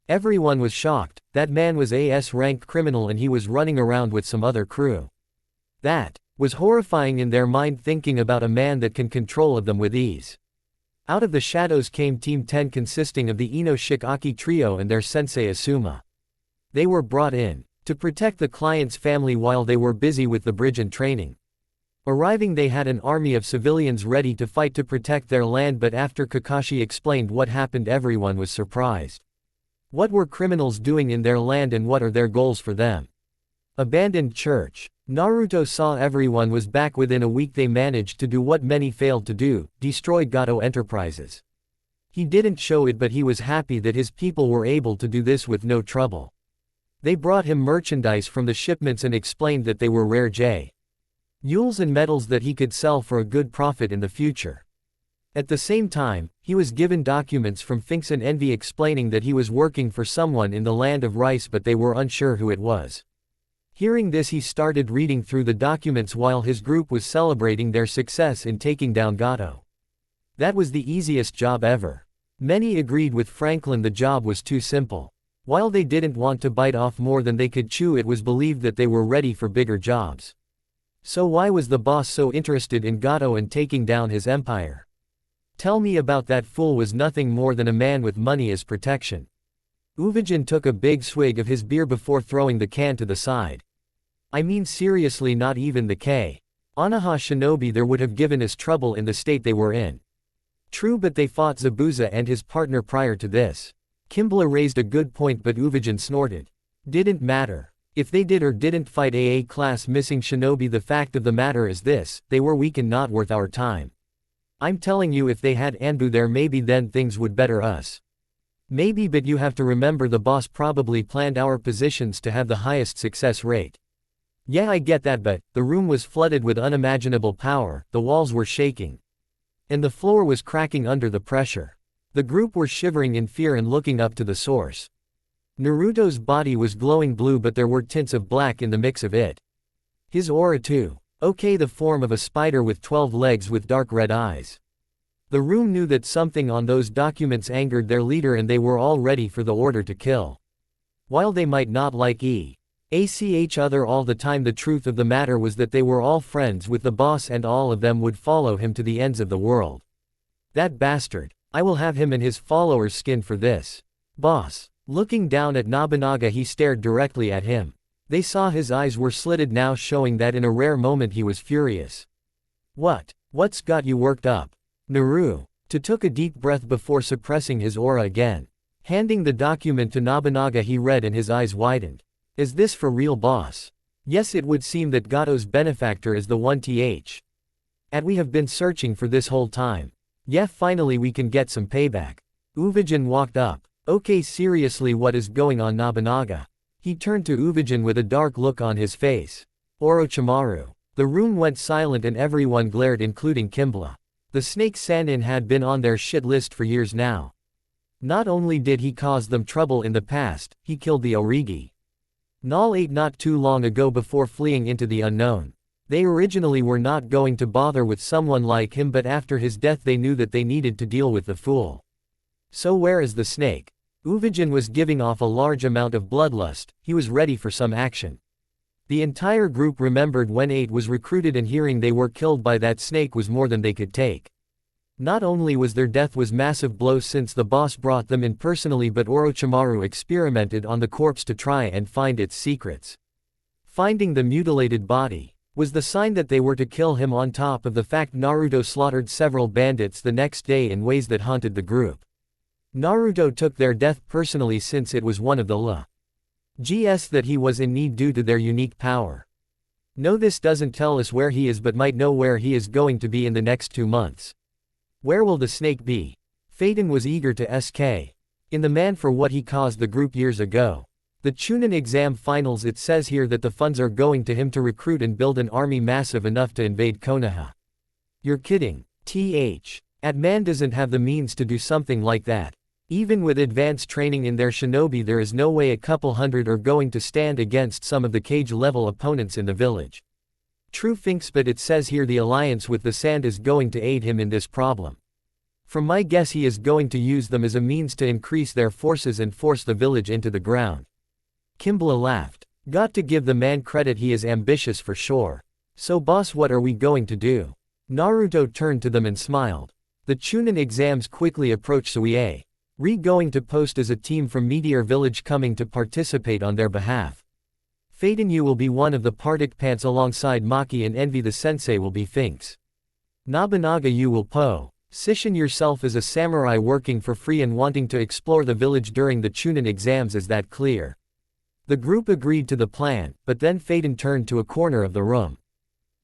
Everyone was shocked. That man was a S-rank criminal and he was running around with some other crew. That was horrifying in their mind, thinking about a man that can control of them with ease. Out of the shadows came Team 10, consisting of the Ino Shikaki trio and their sensei Asuma. They were brought in to protect the client's family while they were busy with the bridge and training. Arriving, they had an army of civilians ready to fight to protect their land, but after Kakashi explained what happened, everyone was surprised. What were criminals doing in their land and what are their goals for them? Abandoned church. Naruto saw everyone was back within a week. They managed to do what many failed to do, destroy Gato Enterprises. He didn't show it, but he was happy that his people were able to do this with no trouble. They brought him merchandise from the shipments and explained that they were rare jewels and metals that he could sell for a good profit in the future. At the same time, he was given documents from Finks and Envy explaining that he was working for someone in the land of rice, but they were unsure who it was. Hearing this, he started reading through the documents while his group was celebrating their success in taking down Gato. That was the easiest job ever. Many agreed with Franklin, the job was too simple. While they didn't want to bite off more than they could chew, it was believed that they were ready for bigger jobs. So why was the boss so interested in Gato and taking down his empire? Tell me about that fool. Was nothing more than a man with money as protection. Uvijin took a big swig of his beer before throwing the can to the side. I mean seriously, not even the Konoha shinobi there would have given us trouble in the state they were in. True, but they fought Zabuza and his partner prior to this. Kimball raised a good point, but Uvijin snorted. Didn't matter. If they did or didn't fight AA class missing shinobi, the fact of the matter is this: they were weak and not worth our time. I'm telling you, if they had Anbu there, maybe then things would better us. Maybe, but you have to remember the boss probably planned our positions to have the highest success rate. Yeah, I get that, but the room was flooded with unimaginable power, the walls were shaking. And the floor was cracking under the pressure. The group were shivering in fear and looking up to the source. Naruto's body was glowing blue, but there were tints of black in the mix of it. His aura too. Okay, the form of a spider with 12 legs with dark red eyes. The room knew that something on those documents angered their leader and they were all ready for the order to kill. While they might not like each other all the time, the truth of the matter was that they were all friends with the boss and all of them would follow him to the ends of the world. That bastard. I will have him and his followers skinned for this. Boss. Looking down at Nobunaga, he stared directly at him. They saw his eyes were slitted now, showing that in a rare moment he was furious. What's got you worked up? Naruto took a deep breath before suppressing his aura again. Handing the document to Nobunaga, he read and his eyes widened. Is this for real, boss? Yes, it would seem that Gato's benefactor is the one we have been searching for this whole time. Yeah, finally we can get some payback. Uvijin walked up. Okay, seriously, what is going on, Nobunaga? He turned to Uvijin with a dark look on his face. Orochimaru. The room went silent and everyone glared, including Kimball. The Snake Sanin had been on their shit list for years now. Not only did he cause them trouble in the past, he killed the Origi Null 8 not too long ago before fleeing into the unknown. They originally were not going to bother with someone like him, but after his death they knew that they needed to deal with the fool. So where is the snake? Uvijin was giving off a large amount of bloodlust, he was ready for some action. The entire group remembered when 8 was recruited, and hearing they were killed by that snake was more than they could take. Not only was their death was massive blow since the boss brought them in personally, but Orochimaru experimented on the corpse to try and find its secrets. Finding the mutilated body was the sign that they were to kill him, on top of the fact Naruto slaughtered several bandits the next day in ways that haunted the group. Naruto took their death personally since it was one of the LGS that he was in need due to their unique power. No, this doesn't tell us where he is, but might know where he is going to be in the next 2 months. Where will the snake be? Phaeton was eager to SK in the man for what he caused the group years ago. The Chunin exam finals. It says here that the funds are going to him to recruit and build an army massive enough to invade Konoha. You're kidding. That man doesn't have the means to do something like that. Even with advanced training in their shinobi, there is no way a couple hundred are going to stand against some of the cage-level opponents in the village. True thinks, but it says here the alliance with the sand is going to aid him in this problem. From my guess, he is going to use them as a means to increase their forces and force the village into the ground. Kimball laughed. Got to give the man credit, he is ambitious for sure. So boss, what are we going to do? Naruto turned to them and smiled. The Chunin exams quickly approached Suie. Going to post as a team from Meteor Village coming to participate on their behalf. Faden, you will be one of the Partic Pants alongside Maki, and Envy the sensei will be Finks. Nobunaga, you will Sishin yourself as a samurai working for free and wanting to explore the village during the Chunin exams. Is that clear? The group agreed to the plan, but then Faden turned to a corner of the room.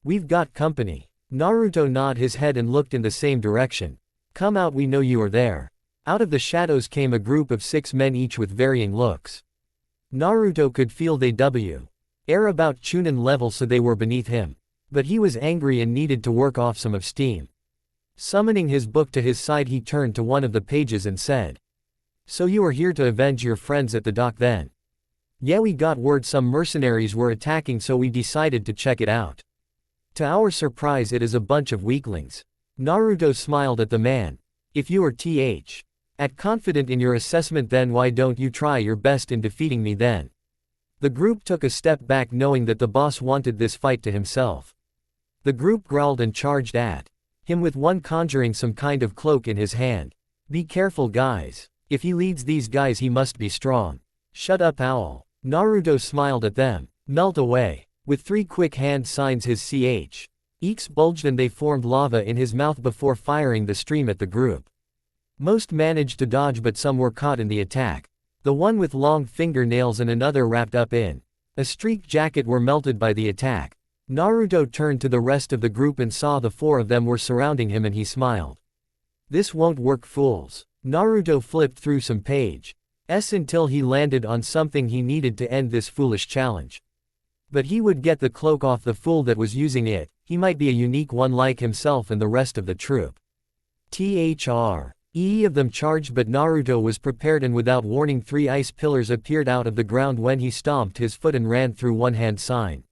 We've got company. Naruto nodded his head and looked in the same direction. Come out, we know you are there. Out of the shadows came a group of 6 men, each with varying looks. Naruto could feel they were about Chunin level, so they were beneath him. But he was angry and needed to work off some of steam. Summoning his book to his side, he turned to one of the pages and said, "So you are here to avenge your friends at the dock then?" "Yeah, we got word some mercenaries were attacking, so we decided to check it out. To our surprise, it is a bunch of weaklings." Naruto smiled at the man. "If you are confident in your assessment, then why don't you try your best in defeating me then?" The group took a step back, knowing that the boss wanted this fight to himself. The group growled and charged at him, with one conjuring some kind of cloak in his hand. "Be careful, guys. If he leads these guys, he must be strong." "Shut up, owl." Naruto smiled at them. "Melt away." With 3 quick hand signs, his cheeks bulged and they formed lava in his mouth before firing the stream at the group. Most managed to dodge, but some were caught in the attack. The one with long fingernails and another wrapped up in a streak jacket were melted by the attack. Naruto turned to the rest of the group and saw the 4 of them were surrounding him, and he smiled. "This won't work, fools." Naruto flipped through some pages until he landed on something he needed to end this foolish challenge. But he would get the cloak off the fool that was using it. He might be a unique one like himself and the rest of the troop. Of them charged, but Naruto was prepared, and without warning 3 ice pillars appeared out of the ground when he stomped his foot and ran through one hand sign.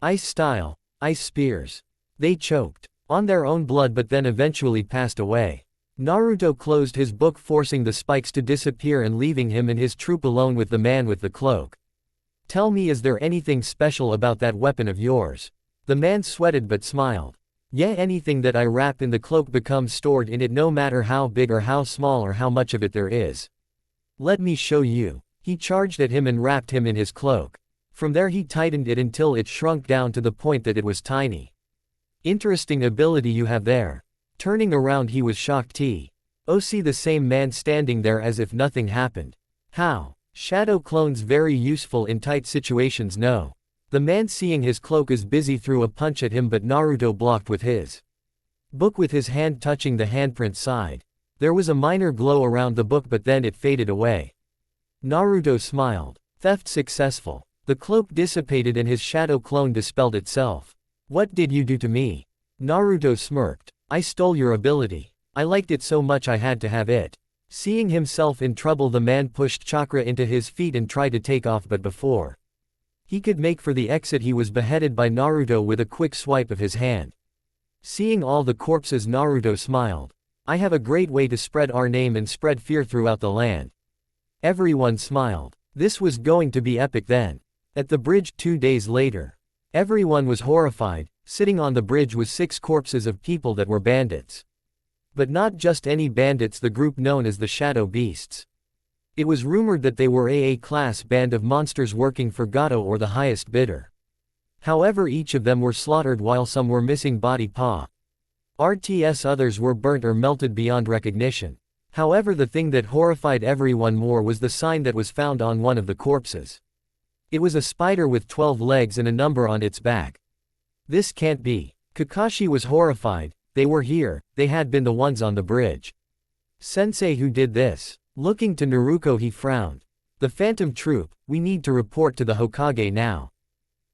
Ice style, ice spears. They choked on their own blood but then eventually passed away. Naruto closed his book, forcing the spikes to disappear and leaving him and his troop alone with the man with the cloak. "Tell me, is there anything special about that weapon of yours?" The man sweated but smiled. "Yeah, anything that I wrap in the cloak becomes stored in it, no matter how big or how small or how much of it there is. Let me show you." He charged at him and wrapped him in his cloak. From there he tightened it until it shrunk down to the point that it was tiny. "Interesting ability you have there." Turning around, he was shocked. See the same man standing there as if nothing happened. "How? Shadow clones very useful in tight situations, no?" The man, seeing his cloak, is busy, threw a punch at him, but Naruto blocked with his book, with his hand touching the handprint side. There was a minor glow around the book, but then it faded away. Naruto smiled. Theft successful. The cloak dissipated and his shadow clone dispelled itself. "What did you do to me?" Naruto smirked. "I stole your ability. I liked it so much I had to have it." Seeing himself in trouble, the man pushed chakra into his feet and tried to take off, but before he could make for the exit, he was beheaded by Naruto with a quick swipe of his hand. Seeing all the corpses, Naruto smiled. "I have a great way to spread our name and spread fear throughout the land." Everyone smiled. This was going to be epic then. At the bridge 2 days later, everyone was horrified. Sitting on the bridge was 6 corpses of people that were bandits. But not just any bandits, the group known as the Shadow Beasts. It was rumored that they were a class band of monsters working for Gato or the highest bidder. However, each of them were slaughtered, while some were missing body parts, others were burnt or melted beyond recognition. However, the thing that horrified everyone more was the sign that was found on one of the corpses. It was a spider with 12 legs and a number on its back. "This can't be." Kakashi was horrified. They were here, they had been the ones on the bridge. "Sensei, who did this?" Looking to Naruto, he frowned. The Phantom Troupe, we need to report to the Hokage now.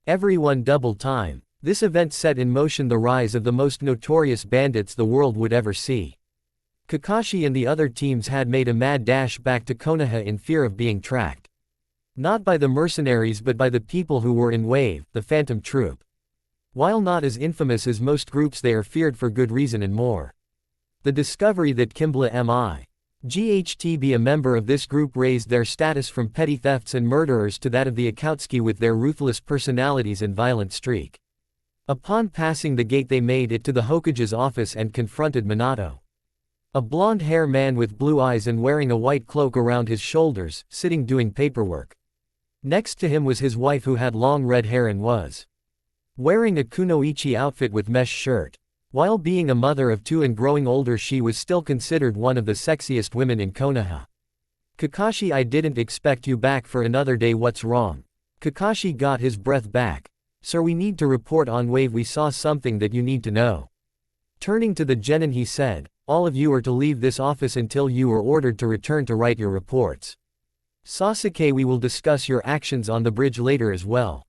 Everyone double time. This event set in motion the rise of the most notorious bandits the world would ever see. Kakashi and the other teams had made a mad dash back to Konoha in fear of being tracked. Not by the mercenaries but by the people who were in Wave, the Phantom Troupe. While not as infamous as most groups, they are feared for good reason and more. The discovery that Kimbla MIGHT be a member of this group raised their status from petty thefts and murderers to that of the Akatsuki with their ruthless personalities and violent streak. Upon passing the gate they made it to the Hokage's office and confronted Minato. A blonde-haired man with blue eyes and wearing a white cloak around his shoulders, sitting doing paperwork. Next to him was his wife who had long red hair and was wearing a kunoichi outfit with mesh shirt. While being a mother of 2 and growing older, she was still considered one of the sexiest women in Konoha. Kakashi, I didn't expect you back for another day. What's wrong? Kakashi got his breath back. Sir, we need to report on Wave. We saw something that you need to know. Turning to the genin he said, all of you are to leave this office until you are ordered to return to write your reports. Sasuke, we will discuss your actions on the bridge later as well.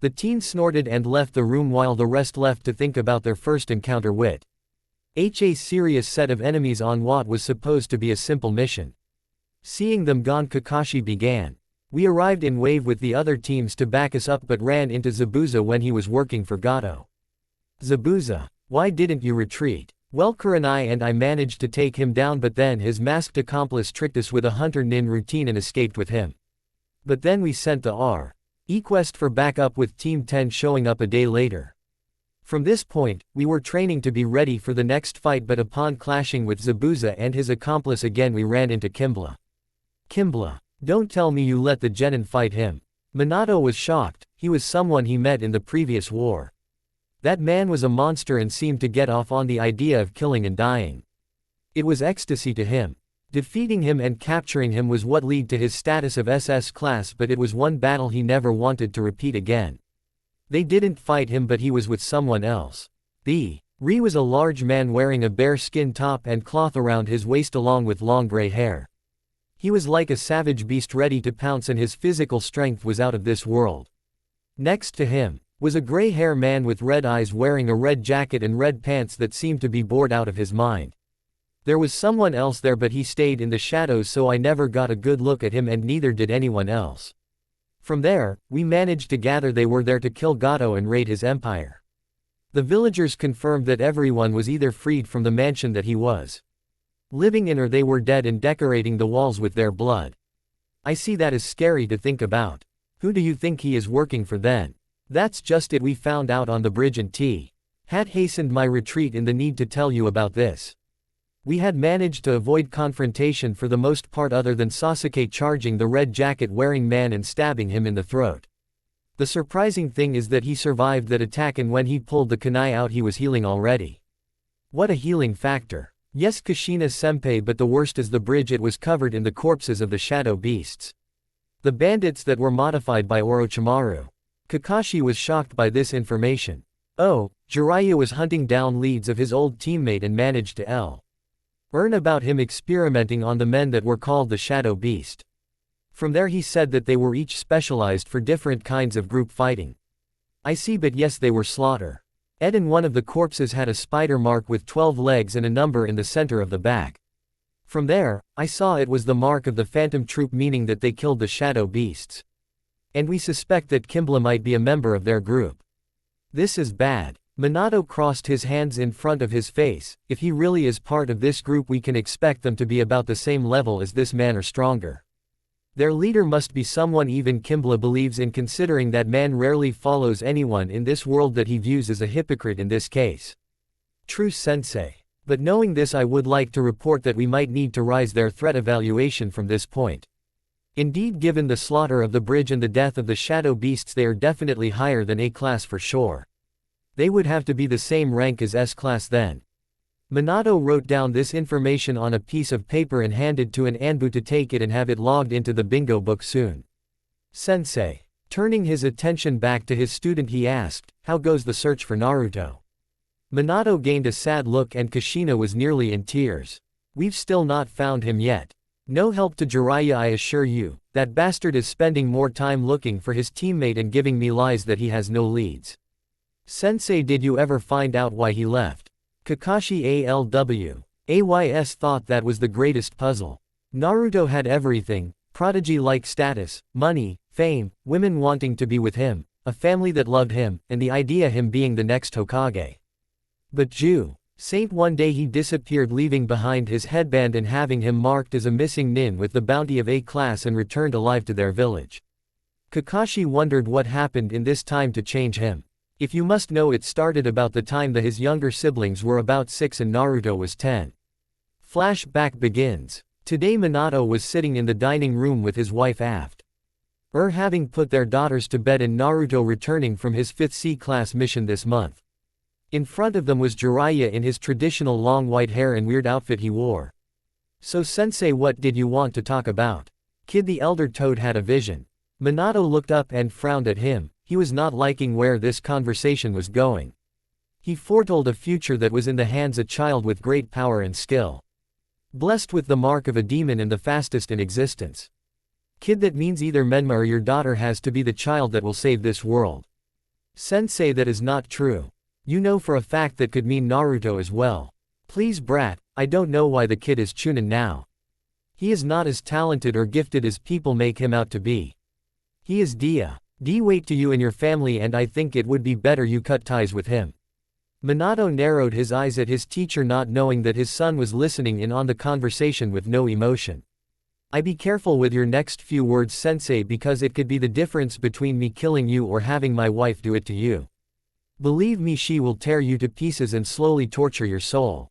The teen snorted and left the room while the rest left to think about their first encounter with a serious set of enemies on what was supposed to be a simple mission. Seeing them gone, Kakashi began. We arrived in Wave with the other teams to back us up but ran into Zabuza when he was working for Gato. Zabuza, why didn't you retreat? Well, Kurenai and I managed to take him down, but then his masked accomplice tricked us with a hunter nin routine and escaped with him. But then we sent the request for backup with Team 10 showing up a day later. From this point, we were training to be ready for the next fight, but upon clashing with Zabuza and his accomplice again we ran into Kimbla. Kimbla, don't tell me you let the genin fight him. Minato was shocked. He was someone he met in the previous war. That man was a monster and seemed to get off on the idea of killing and dying. It was ecstasy to him. Defeating him and capturing him was what led to his status of SS class, but it was one battle he never wanted to repeat again. They didn't fight him, but he was with someone else. The Ri was a large man wearing a bear-skin top and cloth around his waist along with long gray hair. He was like a savage beast ready to pounce, and his physical strength was out of this world. Next to him was a gray-haired man with red eyes wearing a red jacket and red pants that seemed to be bored out of his mind. There was someone else there, but he stayed in the shadows, so I never got a good look at him, and neither did anyone else. From there, we managed to gather they were there to kill Gato and raid his empire. The villagers confirmed that everyone was either freed from the mansion that he was living in or they were dead and decorating the walls with their blood. I see, that is scary to think about. Who do you think he is working for then? That's just it, we found out on the bridge and T had hastened my retreat in the need to tell you about this. We had managed to avoid confrontation for the most part, other than Sasuke charging the red jacket wearing man and stabbing him in the throat. The surprising thing is that he survived that attack, and when he pulled the kunai out he was healing already. What a healing factor. Yes, Kushina senpai, but the worst is the bridge. It was covered in the corpses of the shadow beasts. The bandits that were modified by Orochimaru. Kakashi was shocked by this information. Oh, Jiraiya was hunting down leads of his old teammate and managed to learn about him experimenting on the men that were called the Shadow Beast. From there he said that they were each specialized for different kinds of group fighting. I see, but yes, they were slaughter. Ed, and one of the corpses had a spider mark with 12 legs and a number in the center of the back. From there, I saw it was the mark of the Phantom Troupe, meaning that they killed the Shadow Beasts. And we suspect that Kimbla might be a member of their group. This is bad. Minato crossed his hands in front of his face. If he really is part of this group, we can expect them to be about the same level as this man or stronger. Their leader must be someone even Kimbla believes in, considering that man rarely follows anyone in this world that he views as a hypocrite in this case. True, sensei. But knowing this, I would like to report that we might need to raise their threat evaluation from this point. Indeed, given the slaughter of the bridge and the death of the shadow beasts, they are definitely higher than A class for sure. They would have to be the same rank as S class then. Minato wrote down this information on a piece of paper and handed to an Anbu to take it and have it logged into the bingo book soon. Sensei. Turning his attention back to his student, he asked, "How goes the search for Naruto?" Minato gained a sad look and Kushina was nearly in tears. "We've still not found him yet. No help to Jiraiya, I assure you. That bastard is spending more time looking for his teammate and giving me lies that he has no leads. Sensei, did you ever find out why he left? Kakashi ALW. AYS thought that was the greatest puzzle. Naruto had everything, prodigy-like status, money, fame, women wanting to be with him, a family that loved him, and the idea him being the next Hokage. But Saint, one day he disappeared, leaving behind his headband and having him marked as a missing nin with the bounty of A class, and returned alive to their village. Kakashi wondered what happened in this time to change him. If you must know, it started about the time that his younger siblings were about 6 and Naruto was 10. Flashback begins. Today Minato was sitting in the dining room with his wife aft. Having put their daughters to bed, and Naruto returning from his 5th C-class mission this month. In front of them was Jiraiya in his traditional long white hair and weird outfit he wore. So sensei, what did you want to talk about? Kid, the elder toad had a vision. Minato looked up and frowned at him. He was not liking where this conversation was going. He foretold a future that was in the hands of a child with great power and skill. Blessed with the mark of a demon and the fastest in existence. Kid, that means either Menma or your daughter has to be the child that will save this world. Sensei, that is not true. You know for a fact that could mean Naruto as well. Please brat, I don't know why the kid is Chunin now. He is not as talented or gifted as people make him out to be. He is Dia. Wait to you and your family, and I think it would be better you cut ties with him. Minato narrowed his eyes at his teacher, not knowing that his son was listening in on the conversation with no emotion. I be careful with your next few words, sensei, because it could be the difference between me killing you or having my wife do it to you. Believe me, she will tear you to pieces and slowly torture your soul.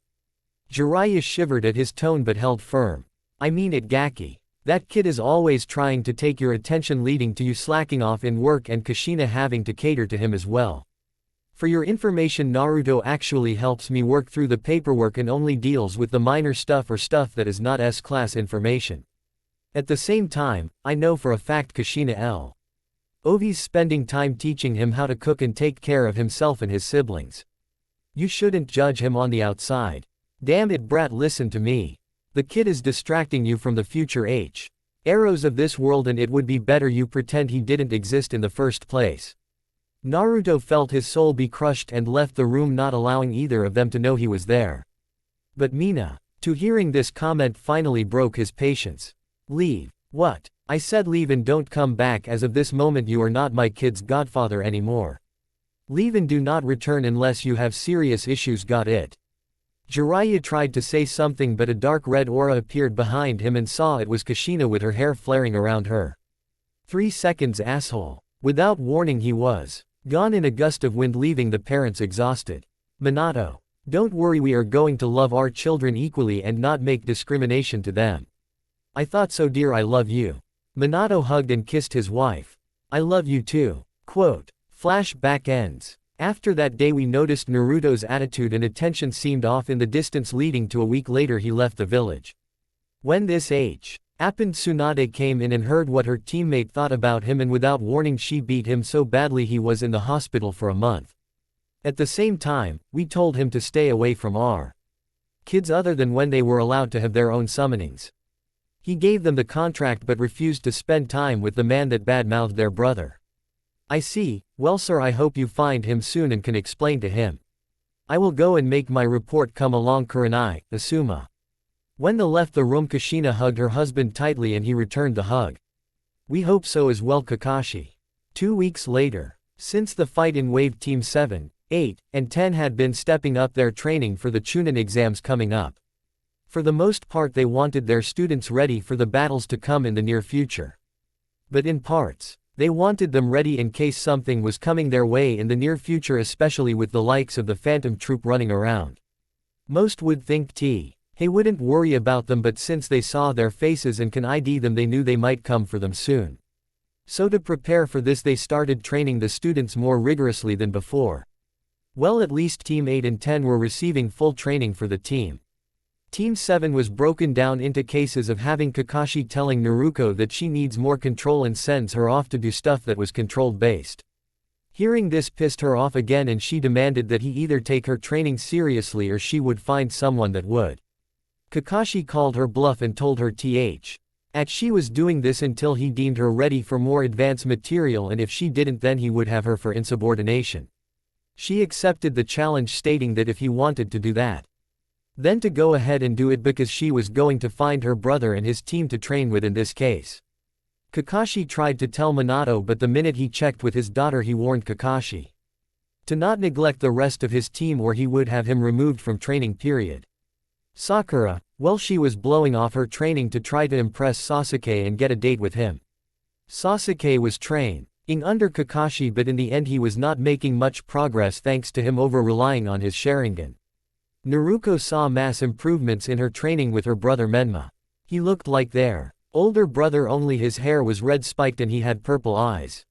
Jiraiya shivered at his tone but held firm. I mean it, Gaki. That kid is always trying to take your attention, leading to you slacking off in work and Kushina having to cater to him as well. For your information, Naruto actually helps me work through the paperwork and only deals with the minor stuff or stuff that is not S-class information. At the same time, I know for a fact Kushina L. Ovi's spending time teaching him how to cook and take care of himself and his siblings. You shouldn't judge him on the outside. Damn it, brat, listen to me. The kid is distracting you from the future arrows of this world, and it would be better you pretend he didn't exist in the first place. Naruto felt his soul be crushed and left the room, not allowing either of them to know he was there. But Mina, to hearing this comment, finally broke his patience. Leave. What? I said leave and don't come back. As of this moment you are not my kid's godfather anymore. Leave and do not return unless you have serious issues, got it? Jiraiya tried to say something, but a dark red aura appeared behind him and saw it was Kushina with her hair flaring around her. 3 seconds, asshole. Without warning he was gone in a gust of wind, leaving the parents exhausted. Minato. Don't worry, we are going to love our children equally and not make discrimination to them. I thought so, dear, I love you. Minato hugged and kissed his wife. I love you too. Quote. Flashback ends. After that day we noticed Naruto's attitude and attention seemed off in the distance, leading to a week later he left the village. When this happened, Tsunade came in and heard what her teammate thought about him, and without warning she beat him so badly he was in the hospital for a month. At the same time, we told him to stay away from our kids other than when they were allowed to have their own summonings. He gave them the contract but refused to spend time with the man that badmouthed their brother. I see. Well sir, I hope you find him soon and can explain to him. I will go and make my report. Come along, Kurenai, Asuma. When they left the room, Kushina hugged her husband tightly and he returned the hug. We hope so as well, Kakashi. 2 weeks later. Since the fight in Wave Team 7, 8, and 10 had been stepping up their training for the Chunin exams coming up. For the most part they wanted their students ready for the battles to come in the near future. But in parts, they wanted them ready in case something was coming their way in the near future, especially with the likes of the Phantom Troupe running around. Most would think Hey wouldn't worry about them, but since they saw their faces and can ID them, they knew they might come for them soon. So to prepare for this they started training the students more rigorously than before. Well, at least Team 8 and 10 were receiving full training for the team. Team 7 was broken down into cases of having Kakashi telling Naruto that she needs more control and sends her off to do stuff that was controlled based. Hearing this pissed her off again, and she demanded that he either take her training seriously or she would find someone that would. Kakashi called her bluff and told her she was doing this until he deemed her ready for more advanced material, and if she didn't then he would have her for insubordination. She accepted the challenge, stating that if he wanted to do that, then to go ahead and do it, because she was going to find her brother and his team to train with in this case. Kakashi tried to tell Minato, but the minute he checked with his daughter he warned Kakashi to not neglect the rest of his team or he would have him removed from training period. Sakura, well, she was blowing off her training to try to impress Sasuke and get a date with him. Sasuke was training under Kakashi, but in the end he was not making much progress thanks to him over-relying on his Sharingan. Naruto saw mass improvements in her training with her brother Menma. He looked like their older brother, only his hair was red spiked and he had purple eyes.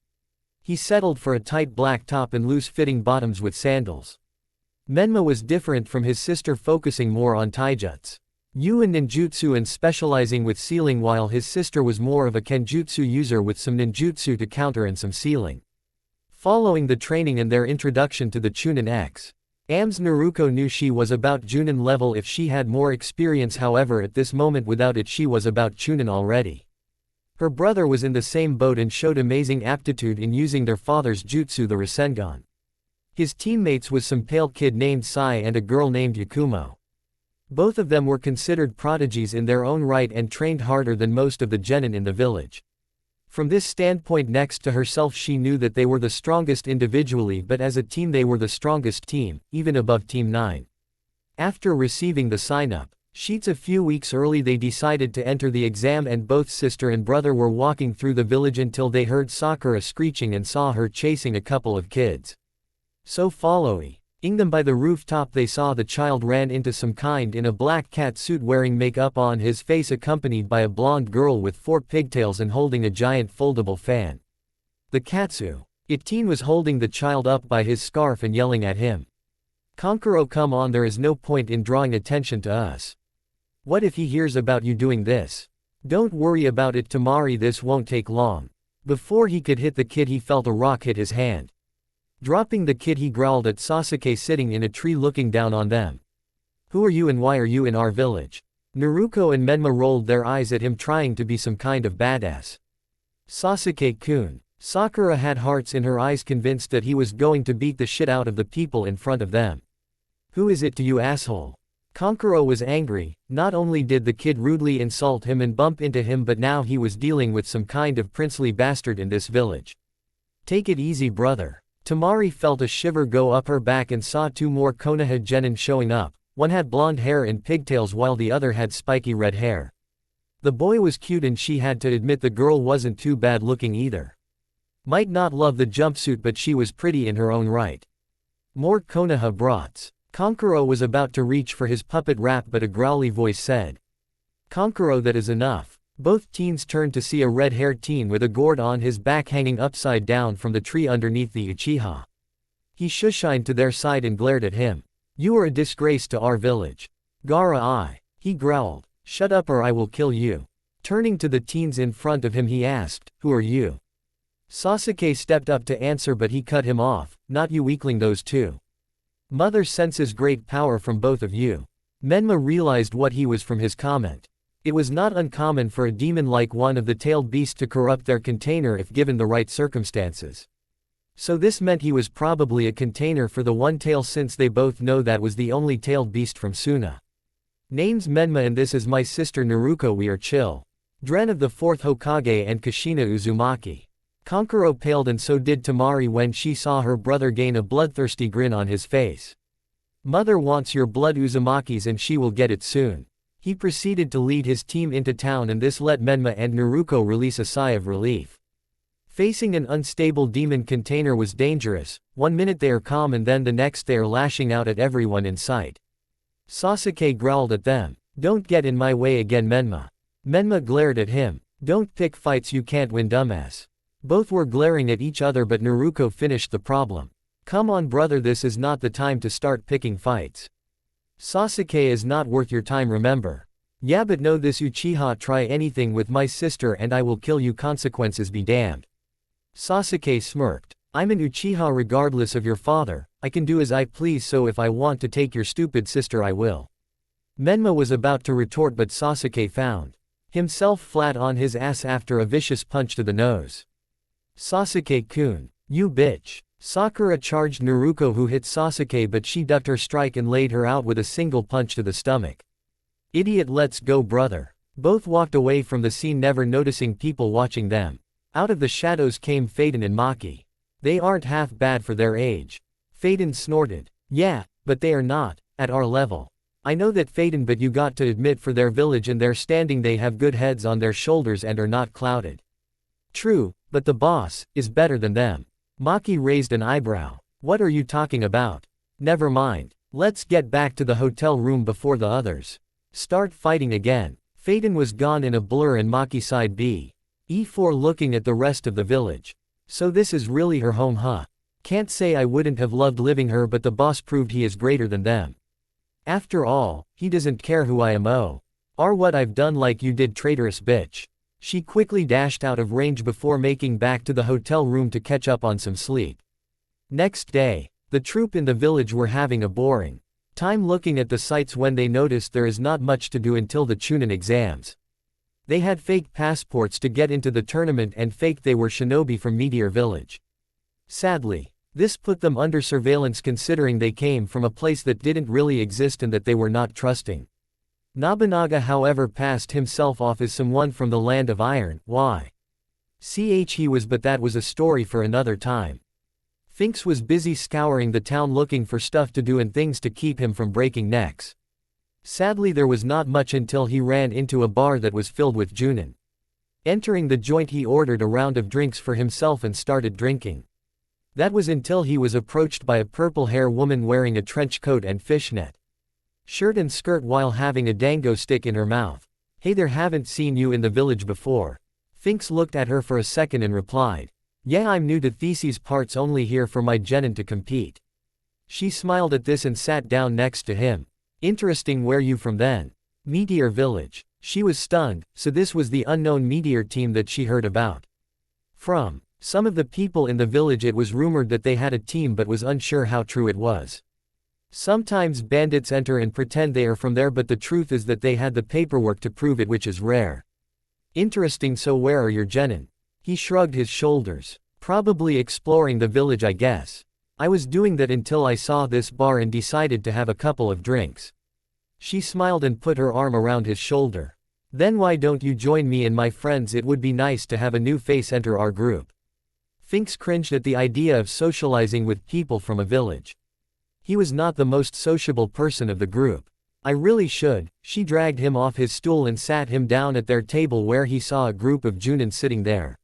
He settled for a tight black top and loose-fitting bottoms with sandals. Menma was different from his sister, focusing more on taijutsu and ninjutsu and specializing with sealing, while his sister was more of a kenjutsu user with some ninjutsu to counter and some sealing. Following the training and their introduction to the Chunin X, Naruto knew she was about Junin level if she had more experience, however at this moment without it she was about Chunin already. Her brother was in the same boat and showed amazing aptitude in using their father's jutsu, the Rasengan. His teammates was some pale kid named Sai and a girl named Yakumo. Both of them were considered prodigies in their own right and trained harder than most of the genin in the village. From this standpoint, next to herself, she knew that they were the strongest individually, but as a team they were the strongest team, even above Team 9. After receiving the sign-up sheets a few weeks early, they decided to enter the exam, and both sister and brother were walking through the village until they heard Sakura screeching and saw her chasing a couple of kids. So following them by the rooftop, they saw the child ran into some kind in a black cat suit wearing makeup on his face, accompanied by a blonde girl with 4 pigtails and holding a giant foldable fan. The teen was holding the child up by his scarf and yelling at him, "Kankuro, come on, there is no point in drawing attention to us. What if he hears about you doing this? Don't worry about it, Tamari, this won't take long." Before he could hit the kid he felt a rock hit his hand. Dropping the kid, he growled at Sasuke sitting in a tree looking down on them. "Who are you and why are you in our village?" Naruto and Menma rolled their eyes at him, trying to be some kind of badass. "Sasuke-kun." Sakura had hearts in her eyes, convinced that he was going to beat the shit out of the people in front of them. "Who is it to you, asshole?" Kankuro was angry. Not only did the kid rudely insult him and bump into him, but now he was dealing with some kind of princely bastard in this village. "Take it easy, brother." Tamari felt a shiver go up her back and saw 2 more Konoha genin showing up. One had blonde hair and pigtails while the other had spiky red hair. The boy was cute and she had to admit the girl wasn't too bad looking either. Might not love the jumpsuit, but she was pretty in her own right. More Konoha brats. Kankuro was about to reach for his puppet rap, but a growly voice said, "Kankuro, that is enough." Both teens turned to see a red-haired teen with a gourd on his back hanging upside down from the tree underneath the Uchiha. He shushined to their side and glared at him. "You are a disgrace to our village." "Gaara, he growled. "Shut up or I will kill you." Turning to the teens in front of him, he asked, "Who are you?" Sasuke stepped up to answer, but he cut him off. "Not you, weakling, those 2. Mother senses great power from both of you." Menma realized what he was from his comment. It was not uncommon for a demon like one of the tailed beasts to corrupt their container if given the right circumstances. So this meant he was probably a container for the one tail, since they both know that was the only tailed beast from Suna. "Name's Menma and this is my sister Naruko, we are chill. Dren of the 4th Hokage and Kushina Uzumaki." Kankuro paled and so did Tamari when she saw her brother gain a bloodthirsty grin on his face. "Mother wants your blood, Uzumaki's, and she will get it soon." He proceeded to lead his team into town, and this let Menma and Naruko release a sigh of relief. Facing an unstable demon container was dangerous. One minute they are calm and then the next they are lashing out at everyone in sight. Sasuke growled at them. "Don't get in my way again, Menma." Menma glared at him. "Don't pick fights you can't win, dumbass." Both were glaring at each other, but Naruto finished the problem. "Come on, brother, this is not the time to start picking fights. Sasuke is not worth your time, remember." "Yeah, but know this, Uchiha, try anything with my sister and I will kill you, consequences be damned." Sasuke smirked. "I'm an Uchiha regardless of your father, I can do as I please, so if I want to take your stupid sister I will." Menma was about to retort but Sasuke found himself flat on his ass after a vicious punch to the nose. Sasuke-kun, you bitch. Sakura charged Naruto who hit Sasuke but she ducked her strike and laid her out with a single punch to the stomach. Idiot, let's go brother. Both walked away from the scene never noticing people watching them. Out of the shadows came Phaeton and Maki. They aren't half bad for their age. Phaeton snorted. Yeah, but they are not at our level. I know that Phaeton, but you got to admit for their village and their standing they have good heads on their shoulders and are not clouded. True, but the boss is better than them. Maki raised an eyebrow. What are you talking about? Never mind. Let's get back to the hotel room before the others start fighting again. Phaeton was gone in a blur and Maki sighed E4 looking at the rest of the village. So this is really her home, huh? Can't say I wouldn't have loved living here, but the boss proved he is greater than them. After all, he doesn't care who I am or what I've done like you did, traitorous bitch. She quickly dashed out of range before making back to the hotel room to catch up on some sleep. Next day, the troupe in the village were having a boring time looking at the sights when they noticed there is not much to do until the Chunin exams. They had fake passports to get into the tournament and faked they were shinobi from Meteor Village. Sadly, this put them under surveillance considering they came from a place that didn't really exist and that they were not trusting. Nobunaga however passed himself off as someone from the land of iron. Why? He was, but that was a story for another time. Finks was busy scouring the town looking for stuff to do and things to keep him from breaking necks. Sadly there was not much until he ran into a bar that was filled with Junin. Entering the joint he ordered a round of drinks for himself and started drinking. That was until he was approached by a purple-hair woman wearing a trench coat and fishnet shirt and skirt while having a dango stick in her mouth. Hey there, haven't seen you in the village before. Finks looked at her for a second and replied. Yeah, I'm new to Theses parts, only here for my genin to compete. She smiled at this and sat down next to him. Interesting, where you from then? Meteor Village. She was stunned, so this was the unknown Meteor team that she heard about. From some of the people in the village it was rumored that they had a team but was unsure how true it was. Sometimes bandits enter and pretend they are from there, but the truth is that they had the paperwork to prove it, which is rare. Interesting, so where are your genin? He shrugged his shoulders. Probably exploring the village, I guess. I was doing that until I saw this bar and decided to have a couple of drinks. She smiled and put her arm around his shoulder. Then why don't you join me and my friends? It would be nice to have a new face enter our group. Finks cringed at the idea of socializing with people from a village. He was not the most sociable person of the group. I really should. She dragged him off his stool and sat him down at their table where he saw a group of Junin sitting there.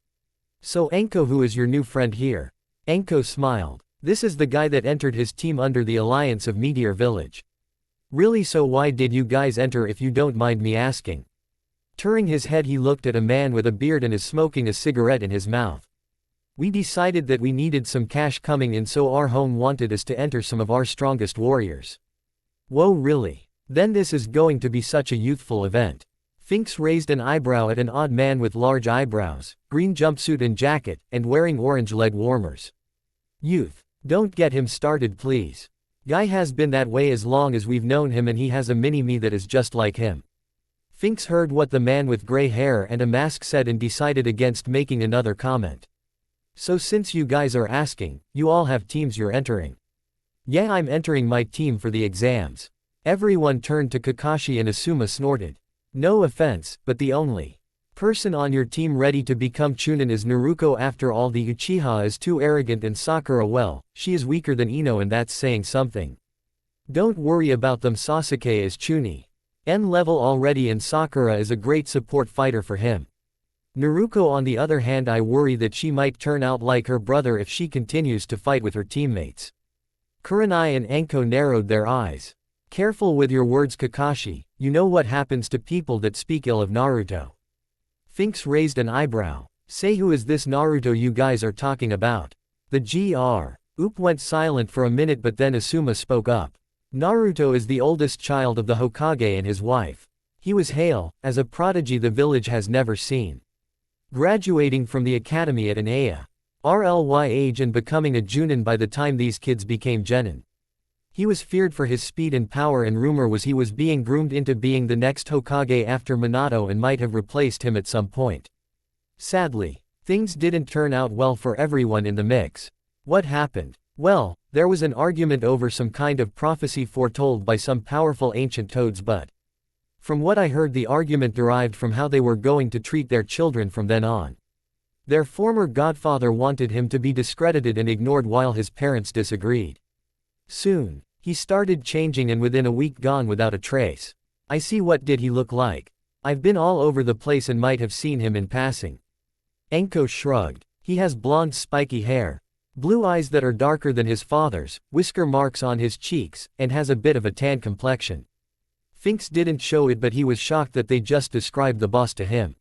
So Enko, who is your new friend here? Enko smiled. This is the guy that entered his team under the alliance of Meteor Village. Really, so why did you guys enter if you don't mind me asking? Turning his head he looked at a man with a beard and is smoking a cigarette in his mouth. We decided that we needed some cash coming in, so our home wanted us to enter some of our strongest warriors. Whoa, really? Then this is going to be such a youthful event. Finks raised an eyebrow at an odd man with large eyebrows, green jumpsuit and jacket, and wearing orange leg warmers. Youth. Don't get him started, please. Guy has been that way as long as we've known him and he has a mini-me that is just like him. Finks heard what the man with gray hair and a mask said and decided against making another comment. So since you guys are asking, you all have teams you're entering? Yeah, I'm entering my team for the exams. Everyone turned to Kakashi and Asuma snorted. No offense, but the only person on your team ready to become Chunin is Naruto. After all, the Uchiha is too arrogant and Sakura, well, she is weaker than Ino and that's saying something. Don't worry about them, Sasuke is Chunin N level already and Sakura is a great support fighter for him. Naruto on the other hand, I worry that she might turn out like her brother if she continues to fight with her teammates. Kurenai and Enko narrowed their eyes. Careful with your words, Kakashi, you know what happens to people that speak ill of Naruto. Finks raised an eyebrow. Say, who is this Naruto you guys are talking about? The GR. Oop went silent for a minute, but then Asuma spoke up. Naruto is the oldest child of the Hokage and his wife. He was hail, as a prodigy the village has never seen. Graduating from the academy at an RLY age and becoming a Junin by the time these kids became genin. He was feared for his speed and power, and rumor was he was being groomed into being the next Hokage after Minato and might have replaced him at some point. Sadly, things didn't turn out well for everyone in the mix. What happened? Well, there was an argument over some kind of prophecy foretold by some powerful ancient toads, but from what I heard, the argument derived from how they were going to treat their children from then on. Their former godfather wanted him to be discredited and ignored while his parents disagreed. Soon, he started changing and within a week gone without a trace. I see. What did he look like? I've been all over the place and might have seen him in passing. Anko shrugged. He has blonde spiky hair, blue eyes that are darker than his father's, whisker marks on his cheeks, and has a bit of a tan complexion. Finks didn't show it, but he was shocked that they just described the boss to him.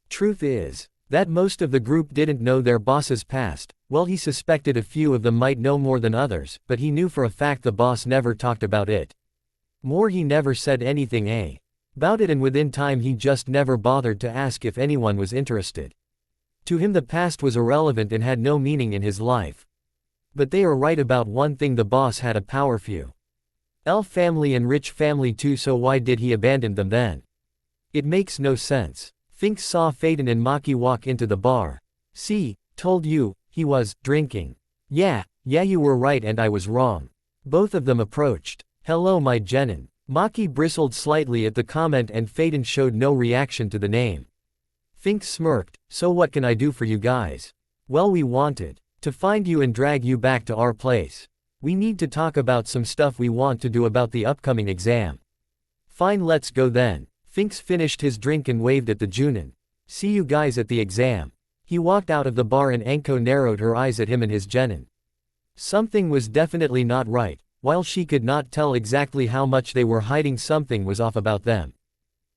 Truth is that most of the group didn't know their boss's past. Well, he suspected a few of them might know more than others, but he knew for a fact the boss never talked about it. More, he never said anything about it, and within time he just never bothered to ask if anyone was interested. To him the past was irrelevant and had no meaning in his life. But they are right about one thing: the boss had a power few. Elf family and rich family too, so why did he abandon them then? It makes no sense. Finks saw Phaeton and Maki walk into the bar. See, told you, he was drinking. Yeah, you were right and I was wrong. Both of them approached. Hello my genin. Maki bristled slightly at the comment and Phaeton showed no reaction to the name. Finks smirked. So what can I do for you guys? Well, we wanted to find you and drag you back to our place. We need to talk about some stuff we want to do about the upcoming exam. Fine, let's go then. Finks finished his drink and waved at the Junin. See you guys at the exam. He walked out of the bar and Anko narrowed her eyes at him and his genin. Something was definitely not right. While she could not tell exactly how much they were hiding, something was off about them.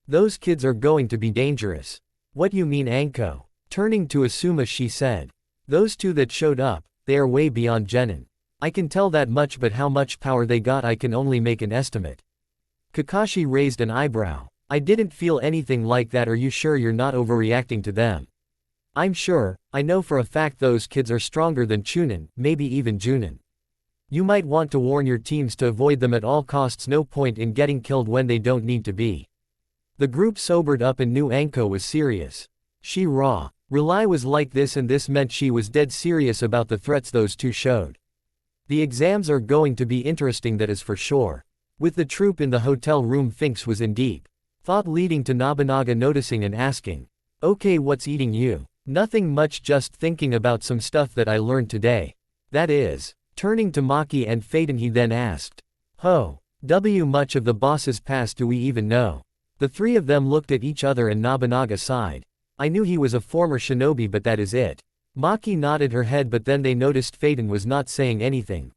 Those kids are going to be dangerous. What you mean, Anko? Turning to Asuma, she said. Those two that showed up, they are way beyond genin. I can tell that much, but how much power they got I can only make an estimate. Kakashi raised an eyebrow. I didn't feel anything like that. Are you sure you're not overreacting to them? I'm sure. I know for a fact those kids are stronger than Chunin, maybe even Junin. You might want to warn your teams to avoid them at all costs. No point in getting killed when they don't need to be. The group sobered up and knew Anko was serious. She Rely was like this, and this meant she was dead serious about the threats those two showed. The exams are going to be interesting, that is for sure. With the troupe in the hotel room, Finks was in deep thought, leading to Nobunaga noticing and asking, "Okay, what's eating you?" "Nothing much, just thinking about some stuff that I learned today." "That is?" Turning to Maki and Phaeton, he then asked, much of the boss's past do we even know?" The three of them looked at each other and Nobunaga sighed. "I knew he was a former shinobi, but that is it." Maki nodded her head, but then they noticed Phaeton was not saying anything.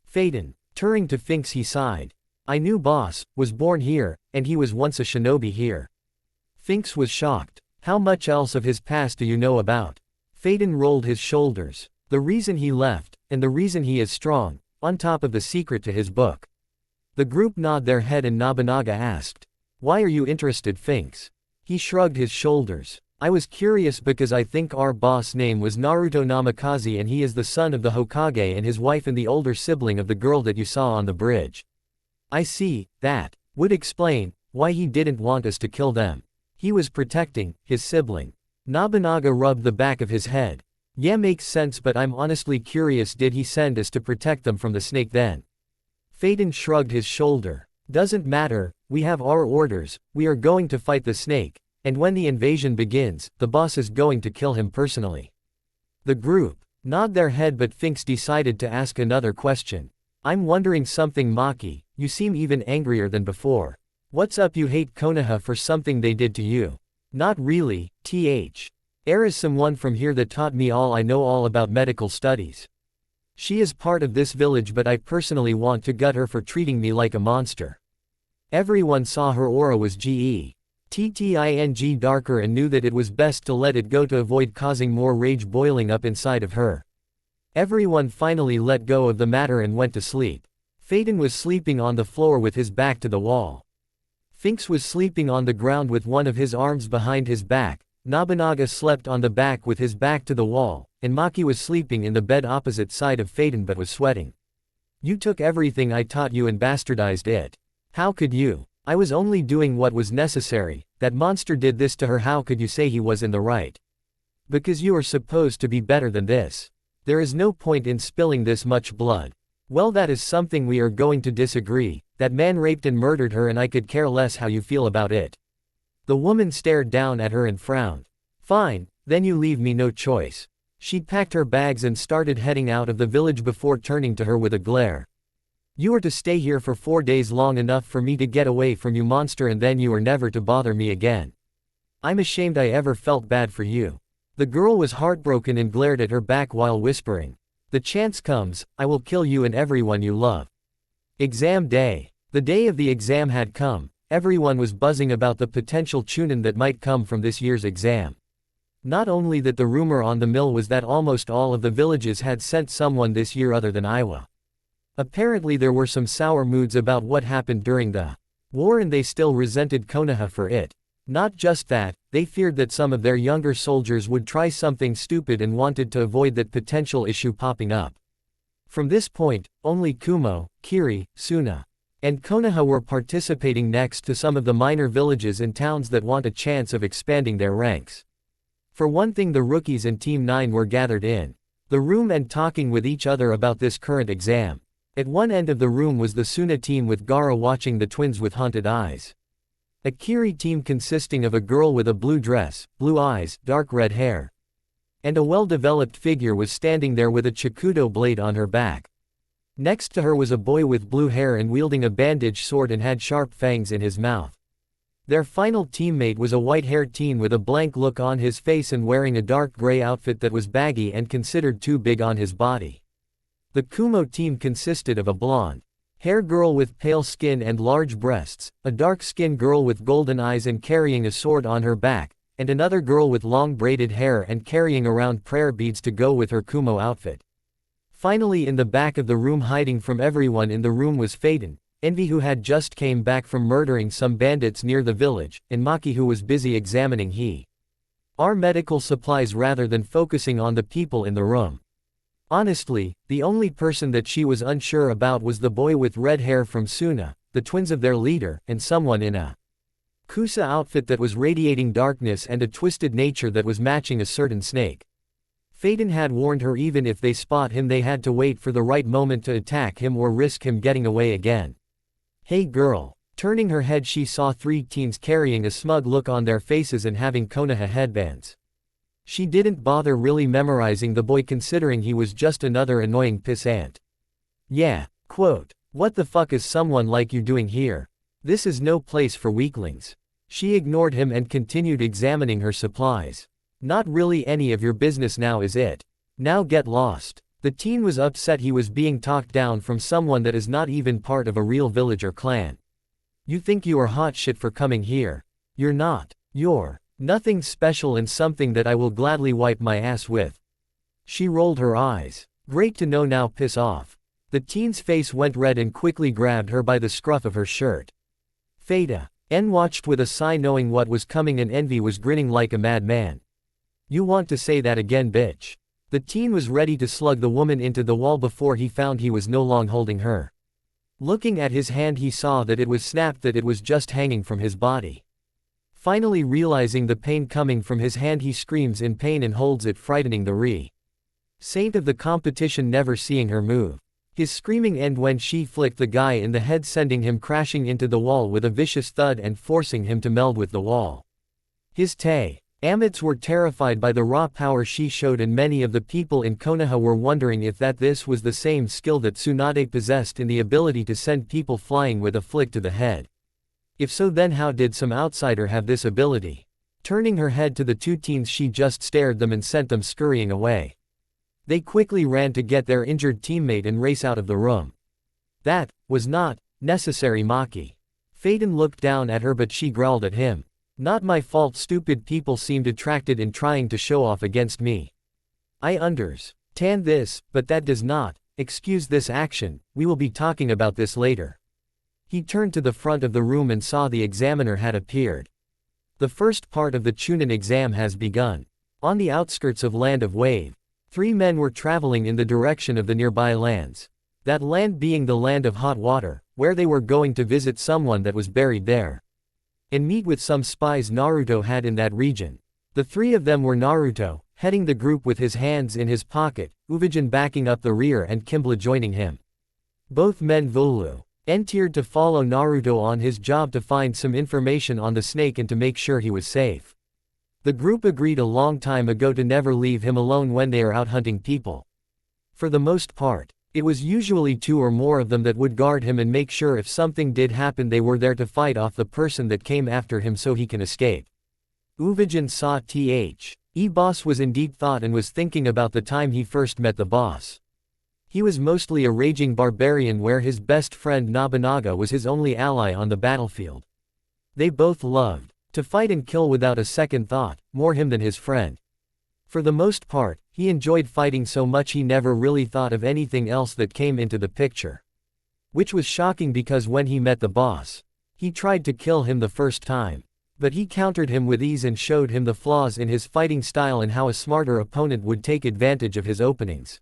Phaeton, turning to Finks, he sighed. "I knew boss was born here, and he was once a shinobi here." Finks was shocked. "How much else of his past do you know about?" Phaeton rolled his shoulders. "The reason he left, and the reason he is strong, on top of the secret to his book." The group nodded their head and Nobunaga asked, "Why are you interested, Finks?" He shrugged his shoulders. "I was curious because I think our boss' name was Naruto Namikaze, and he is the son of the Hokage and his wife and the older sibling of the girl that you saw on the bridge." "I see, that would explain why he didn't want us to kill them. He was protecting his sibling." Nobunaga rubbed the back of his head. "Yeah, makes sense, but I'm honestly curious, did he send us to protect them from the snake then?" Phaeton shrugged his shoulder. "Doesn't matter, we have our orders, we are going to fight the snake. And when the invasion begins, the boss is going to kill him personally." The group nodded their head, but Finks decided to ask another question. "I'm wondering something, Maki, you seem even angrier than before. What's up? You hate Konoha for something they did to you?" "Not really, There is someone from here that taught me all I know all about medical studies. She is part of this village, but I personally want to gut her for treating me like a monster." Everyone saw her aura was darker and knew that it was best to let it go to avoid causing more rage boiling up inside of her. Everyone finally let go of the matter and went to sleep. Phaeton was sleeping on the floor with his back to the wall. Finks was sleeping on the ground with one of his arms behind his back. Nobunaga slept on the back with his back to the wall, and Maki was sleeping in the bed opposite side of Phaeton but was sweating. You took everything I taught you and bastardized it. How could you? I was only doing what was necessary. That monster did this to her. How could you say he was in the right? Because you are supposed to be better than this. There is no point in spilling this much blood. Well, that is something we are going to disagree. That man raped and murdered her and I could care less how you feel about it. The woman stared down at her and frowned. Fine, then you leave me no choice. She packed her bags and started heading out of the village before turning to her with a glare. You are to stay here for 4 days, long enough for me to get away from you, monster, and then you are never to bother me again. I'm ashamed I ever felt bad for you. The girl was heartbroken and glared at her back while whispering. The chance comes, I will kill you and everyone you love. Exam day. The day of the exam had come. Everyone was buzzing about the potential chunin that might come from this year's exam. Not only that, the rumor on the mill was that almost all of the villages had sent someone this year other than Iowa. Apparently there were some sour moods about what happened during the war and they still resented Konoha for it. Not just that, they feared that some of their younger soldiers would try something stupid and wanted to avoid that potential issue popping up. From this point, only Kumo, Kiri, Suna, and Konoha were participating next to some of the minor villages and towns that want a chance of expanding their ranks. For one thing, the rookies and Team 9 were gathered in the room and talking with each other about this current exam. At one end of the room was the Suna team with Gaara watching the twins with haunted eyes. A Kiri team consisting of a girl with a blue dress, blue eyes, dark red hair, and a well-developed figure was standing there with a Chikudo blade on her back. Next to her was a boy with blue hair and wielding a bandage sword and had sharp fangs in his mouth. Their final teammate was a white-haired teen with a blank look on his face and wearing a dark gray outfit that was baggy and considered too big on his body. The Kumo team consisted of a blonde-haired girl with pale skin and large breasts, a dark-skinned girl with golden eyes and carrying a sword on her back, and another girl with long braided hair and carrying around prayer beads to go with her Kumo outfit. Finally, in the back of the room, hiding from everyone in the room, was Phaeton, Envy, who had just came back from murdering some bandits near the village, and Maki, who was busy examining our medical supplies rather than focusing on the people in the room. Honestly, the only person that she was unsure about was the boy with red hair from Suna, the twins of their leader, and someone in a Kusa outfit that was radiating darkness and a twisted nature that was matching a certain snake. Phaeton had warned her even if they spot him they had to wait for the right moment to attack him or risk him getting away again. Hey girl. Turning her head, she saw 3 teens carrying a smug look on their faces and having Konoha headbands. She didn't bother really memorizing the boy considering he was just another annoying pissant. Yeah, quote, what the fuck is someone like you doing here? This is no place for weaklings. She ignored him and continued examining her supplies. Not really any of your business now, is it? Now get lost. The teen was upset he was being talked down from someone that is not even part of a real village or clan. You think you are hot shit for coming here? You're not. You're nothing special and something that I will gladly wipe my ass with. She rolled her eyes. Great to know, now piss off. The teen's face went red and quickly grabbed her by the scruff of her shirt. Phaeton watched with a sigh, knowing what was coming, and Envy was grinning like a madman. You want to say that again, bitch? The teen was ready to slug the woman into the wall before he found he was no longer holding her. Looking at his hand, he saw that it was snapped, that it was just hanging from his body. Finally realizing the pain coming from his hand, he screams in pain and holds it, frightening the saint of the competition, never seeing her move. His screaming ended when she flicked the guy in the head, sending him crashing into the wall with a vicious thud and forcing him to meld with the wall. His Amits were terrified by the raw power she showed, and many of the people in Konoha were wondering if this was the same skill that Tsunade possessed, in the ability to send people flying with a flick to the head. If so, then how did some outsider have this ability? Turning her head to the 2 teens, she just stared them and sent them scurrying away. They quickly ran to get their injured teammate and race out of the room. That was not necessary, Maki. Phaeton looked down at her, but she growled at him. Not my fault. Stupid people seemed attracted in trying to show off against me. I understand this, but that does not excuse this action. We will be talking about this later. He turned to the front of the room and saw the examiner had appeared. The first part of the Chunin exam has begun. On the outskirts of Land of Wave, 3 men were traveling in the direction of the nearby lands. That land being the land of hot water, where they were going to visit someone that was buried there. And meet with some spies Naruto had in that region. The three of them were Naruto, heading the group with his hands in his pocket, Uvijin backing up the rear and Kimbla joining him. Both men Volu entered to follow Naruto on his job to find some information on the snake and to make sure he was safe. The group agreed a long time ago to never leave him alone when they are out hunting people. For the most part, it was usually 2 or more of them that would guard him and make sure if something did happen they were there to fight off the person that came after him so he can escape. Uvijin saw boss was in deep thought and was thinking about the time he first met the boss. He was mostly a raging barbarian where his best friend Nobunaga was his only ally on the battlefield. They both loved to fight and kill without a second thought, more him than his friend. For the most part, he enjoyed fighting so much he never really thought of anything else that came into the picture. Which was shocking because when he met the boss, he tried to kill him the first time. But he countered him with ease and showed him the flaws in his fighting style and how a smarter opponent would take advantage of his openings.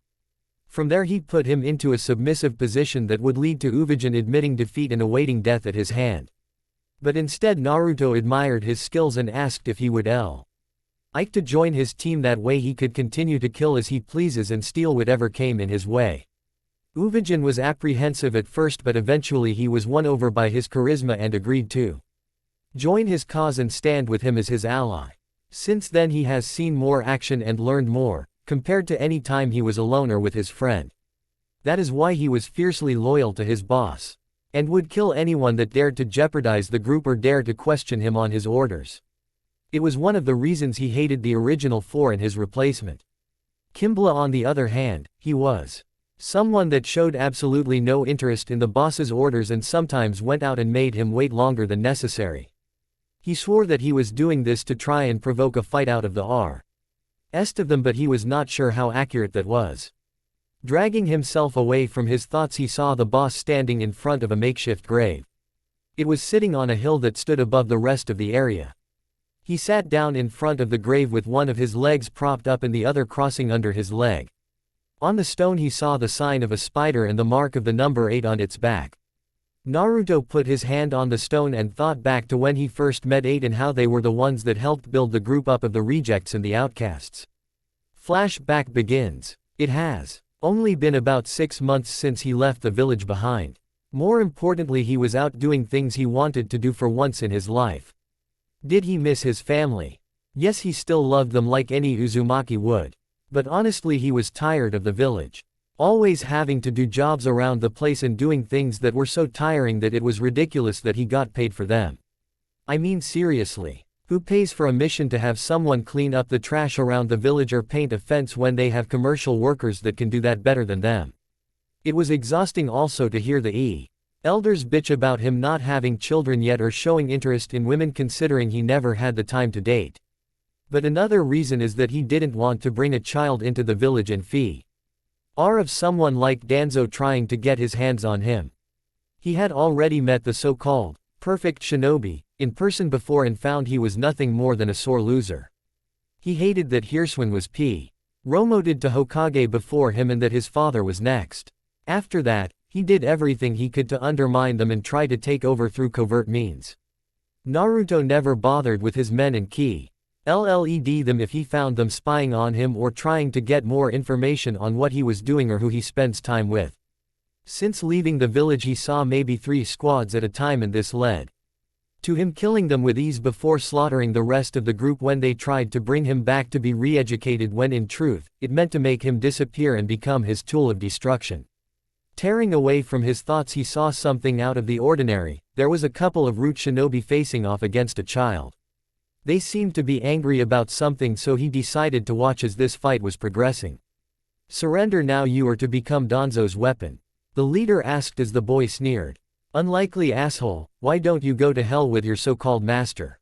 From there he put him into a submissive position that would lead to Uvijin admitting defeat and awaiting death at his hand. But instead Naruto admired his skills and asked if he would like to join his team, that way he could continue to kill as he pleases and steal whatever came in his way. Uvijin was apprehensive at first but eventually he was won over by his charisma and agreed to join his cause and stand with him as his ally. Since then he has seen more action and learned more, compared to any time he was alone or with his friend. That is why he was fiercely loyal to his boss, and would kill anyone that dared to jeopardize the group or dare to question him on his orders. It was one of the reasons he hated the original 4 and his replacement. Kimbla on the other hand, he was someone that showed absolutely no interest in the boss's orders and sometimes went out and made him wait longer than necessary. He swore that he was doing this to try and provoke a fight out of the rest of them, but he was not sure how accurate that was. Dragging himself away from his thoughts, he saw the boss standing in front of a makeshift grave. It was sitting on a hill that stood above the rest of the area. He sat down in front of the grave with one of his legs propped up and the other crossing under his leg. On the stone he saw the sign of a spider and the mark of the number 8 on its back. Naruto put his hand on the stone and thought back to when he first met 8 and how they were the ones that helped build the group up of the rejects and the outcasts. Flashback begins. It has only been about 6 months since he left the village behind. More importantly, he was out doing things he wanted to do for once in his life. Did he miss his family? Yes, he still loved them like any Uzumaki would. But honestly he was tired of the village. Always having to do jobs around the place and doing things that were so tiring that it was ridiculous that he got paid for them. I mean seriously. Who pays for a mission to have someone clean up the trash around the village or paint a fence when they have commercial workers that can do that better than them? It was exhausting also to hear the elders bitch about him not having children yet or showing interest in women considering he never had the time to date. But another reason is that he didn't want to bring a child into the village and fear of someone like Danzo trying to get his hands on him. He had already met the so-called perfect shinobi in person before and found he was nothing more than a sore loser. He hated that Hirsuin was promoted to Hokage before him and that his father was next. After that, he did everything he could to undermine them and try to take over through covert means. Naruto never bothered with his men and led them if he found them spying on him or trying to get more information on what he was doing or who he spends time with. Since leaving the village he saw maybe 3 squads at a time and this led to him killing them with ease before slaughtering the rest of the group when they tried to bring him back to be re-educated, when in truth, it meant to make him disappear and become his tool of destruction. Tearing away from his thoughts he saw something out of the ordinary. There was a couple of root shinobi facing off against a child. They seemed to be angry about something, so he decided to watch as this fight was progressing. Surrender now, you are to become Danzo's weapon, the leader asked as the boy sneered. Unlikely asshole, why don't you go to hell with your so-called master?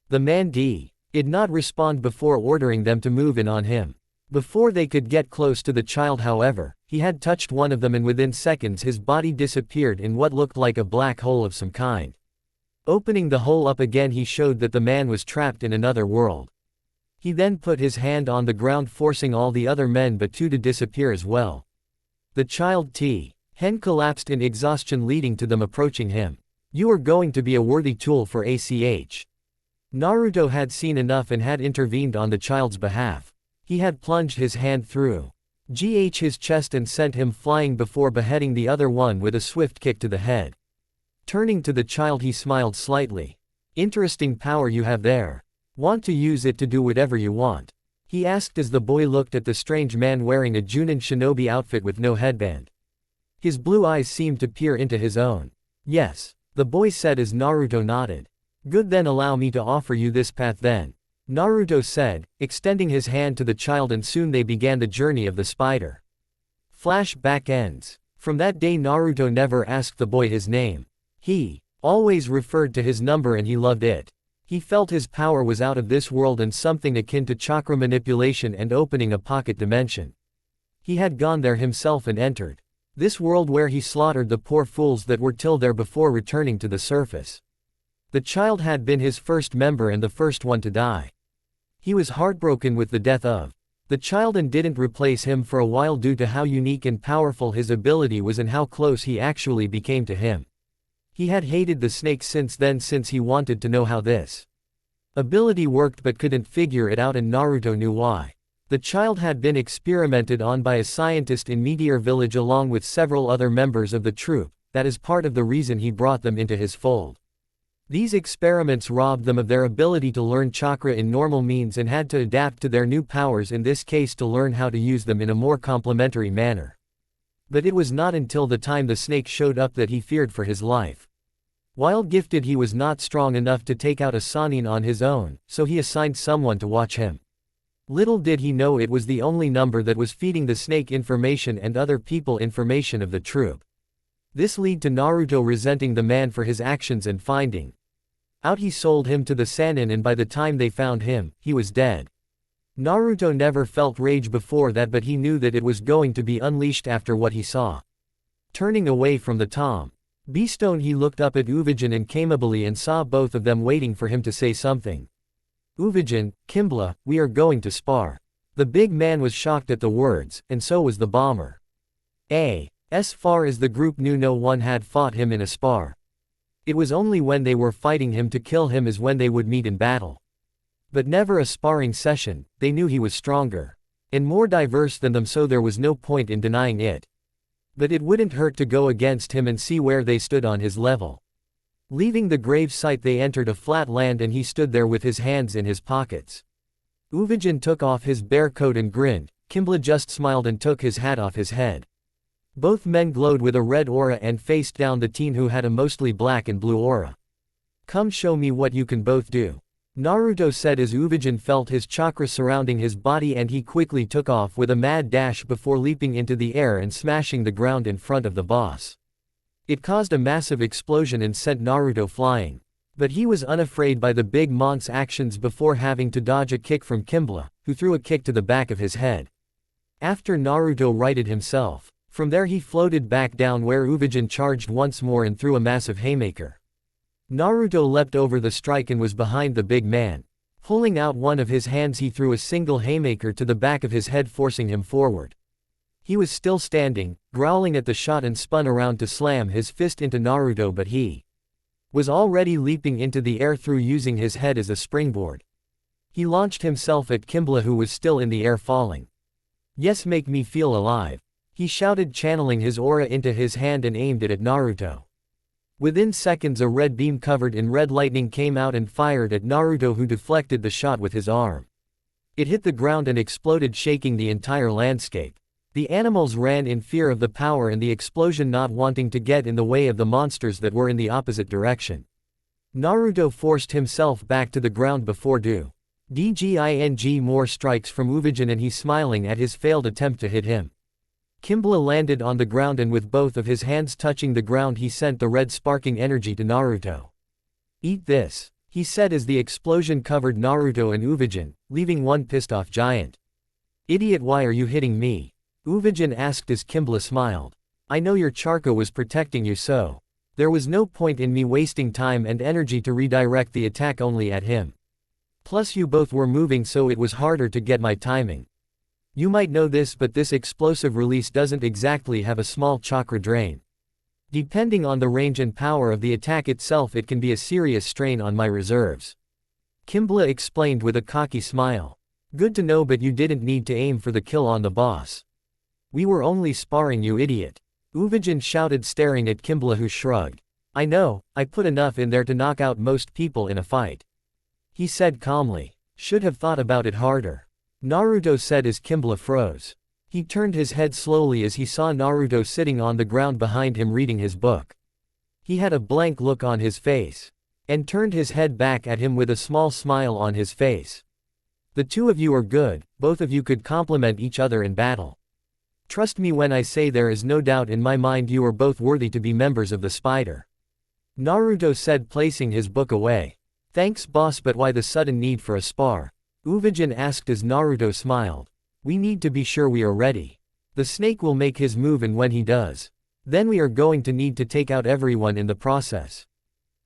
The man did not respond before ordering them to move in on him. Before they could get close to the child, however, he had touched one of them and within seconds his body disappeared in what looked like a black hole of some kind. Opening the hole up again, he showed that the man was trapped in another world. He then put his hand on the ground, forcing all the other men but 2 to disappear as well. The child Hen collapsed in exhaustion, leading to them approaching him. You are going to be a worthy tool for ACH. Naruto had seen enough and had intervened on the child's behalf. He had plunged his hand through his chest and sent him flying before beheading the other one with a swift kick to the head. Turning to the child, he smiled slightly. Interesting power you have there. Want to use it to do whatever you want? He asked as the boy looked at the strange man wearing a Junin shinobi outfit with no headband. His blue eyes seemed to peer into his own. Yes, the boy said as Naruto nodded. Good, then allow me to offer you this path then. Naruto said, extending his hand to the child, and soon they began the journey of the spider. Flashback ends. From that day Naruto never asked the boy his name. He always referred to his number and he loved it. He felt his power was out of this world and something akin to chakra manipulation and opening a pocket dimension. He had gone there himself and entered this world where he slaughtered the poor fools that were till there before returning to the surface. The child had been his first member and the first one to die. He was heartbroken with the death of the child and didn't replace him for a while due to how unique and powerful his ability was and how close he actually became to him. He had hated the snake since then, since he wanted to know how this ability worked but couldn't figure it out, and Naruto knew why. The child had been experimented on by a scientist in Meteor Village along with several other members of the troupe. That is part of the reason he brought them into his fold. These experiments robbed them of their ability to learn chakra in normal means and had to adapt to their new powers, in this case to learn how to use them in a more complementary manner. But it was not until the time the snake showed up that he feared for his life. While gifted, he was not strong enough to take out a Sannin on his own, so he assigned someone to watch him. Little did he know it was the only number that was feeding the snake information and other people information of the troupe. This led to Naruto resenting the man for his actions and finding out he sold him to the Sannin, and by the time they found him, he was dead. Naruto never felt rage before that, but he knew that it was going to be unleashed after what he saw. Turning away from the Tom B-stone, he looked up at Uvijin and Kamabali and saw both of them waiting for him to say something. Uvijin, Kimbla, we are going to spar. The big man was shocked at the words, and so was the bomber. As far as the group knew, no one had fought him in a spar. It was only when they were fighting him to kill him as when they would meet in battle. But never a sparring session. They knew he was stronger and more diverse than them, so there was no point in denying it. But it wouldn't hurt to go against him and see where they stood on his level. Leaving the grave site, they entered a flat land and he stood there with his hands in his pockets. Uvijin took off his bear coat and grinned. Kimbla just smiled and took his hat off his head. Both men glowed with a red aura and faced down the teen, who had a mostly black and blue aura. Come show me what you can both do, Naruto said as Uvijin felt his chakra surrounding his body, and he quickly took off with a mad dash before leaping into the air and smashing the ground in front of the boss. It caused a massive explosion and sent Naruto flying. But he was unafraid by the big mon's actions before having to dodge a kick from Kimbla, who threw a kick to the back of his head. After Naruto righted himself, from there he floated back down where Uvijin charged once more and threw a massive haymaker. Naruto leapt over the strike and was behind the big man. Pulling out one of his hands, he threw a single haymaker to the back of his head, forcing him forward. He was still standing, growling at the shot, and spun around to slam his fist into Naruto, but he was already leaping into the air through using his head as a springboard. He launched himself at Kimbla, who was still in the air falling. Yes, make me feel alive, he shouted, channeling his aura into his hand and aimed it at Naruto. Within seconds, a red beam covered in red lightning came out and fired at Naruto, who deflected the shot with his arm. It hit the ground and exploded, shaking the entire landscape. The animals ran in fear of the power and the explosion, not wanting to get in the way of the monsters that were in the opposite direction. Naruto forced himself back to the ground before dodging more strikes from Uvijin, and he smiling at his failed attempt to hit him. Kimbla landed on the ground and with both of his hands touching the ground he sent the red sparking energy to Naruto. Eat this, he said as the explosion covered Naruto and Uvijin, leaving one pissed off giant. Idiot, why are you hitting me? Uvijin asked as Kimbla smiled. I know your chakra was protecting you, so there was no point in me wasting time and energy to redirect the attack only at him. Plus you both were moving, so it was harder to get my timing. You might know this, but this explosive release doesn't exactly have a small chakra drain. Depending on the range and power of the attack itself, it can be a serious strain on my reserves. Kimbla explained with a cocky smile. Good to know, but you didn't need to aim for the kill on the boss. We were only sparring, you idiot. Uvijin shouted, staring at Kimbla, who shrugged. I know, I put enough in there to knock out most people in a fight. He said calmly. Should have thought about it harder. Naruto said as Kimbla froze. He turned his head slowly as he saw Naruto sitting on the ground behind him reading his book. He had a blank look on his face, and turned his head back at him with a small smile on his face. The two of you are good, both of you could complement each other in battle. Trust me when I say there is no doubt in my mind you are both worthy to be members of the Spider. Naruto said, placing his book away. Thanks boss, but why the sudden need for a spar? Uvijin asked as Naruto smiled. We need to be sure we are ready. The snake will make his move, and when he does, then we are going to need to take out everyone in the process.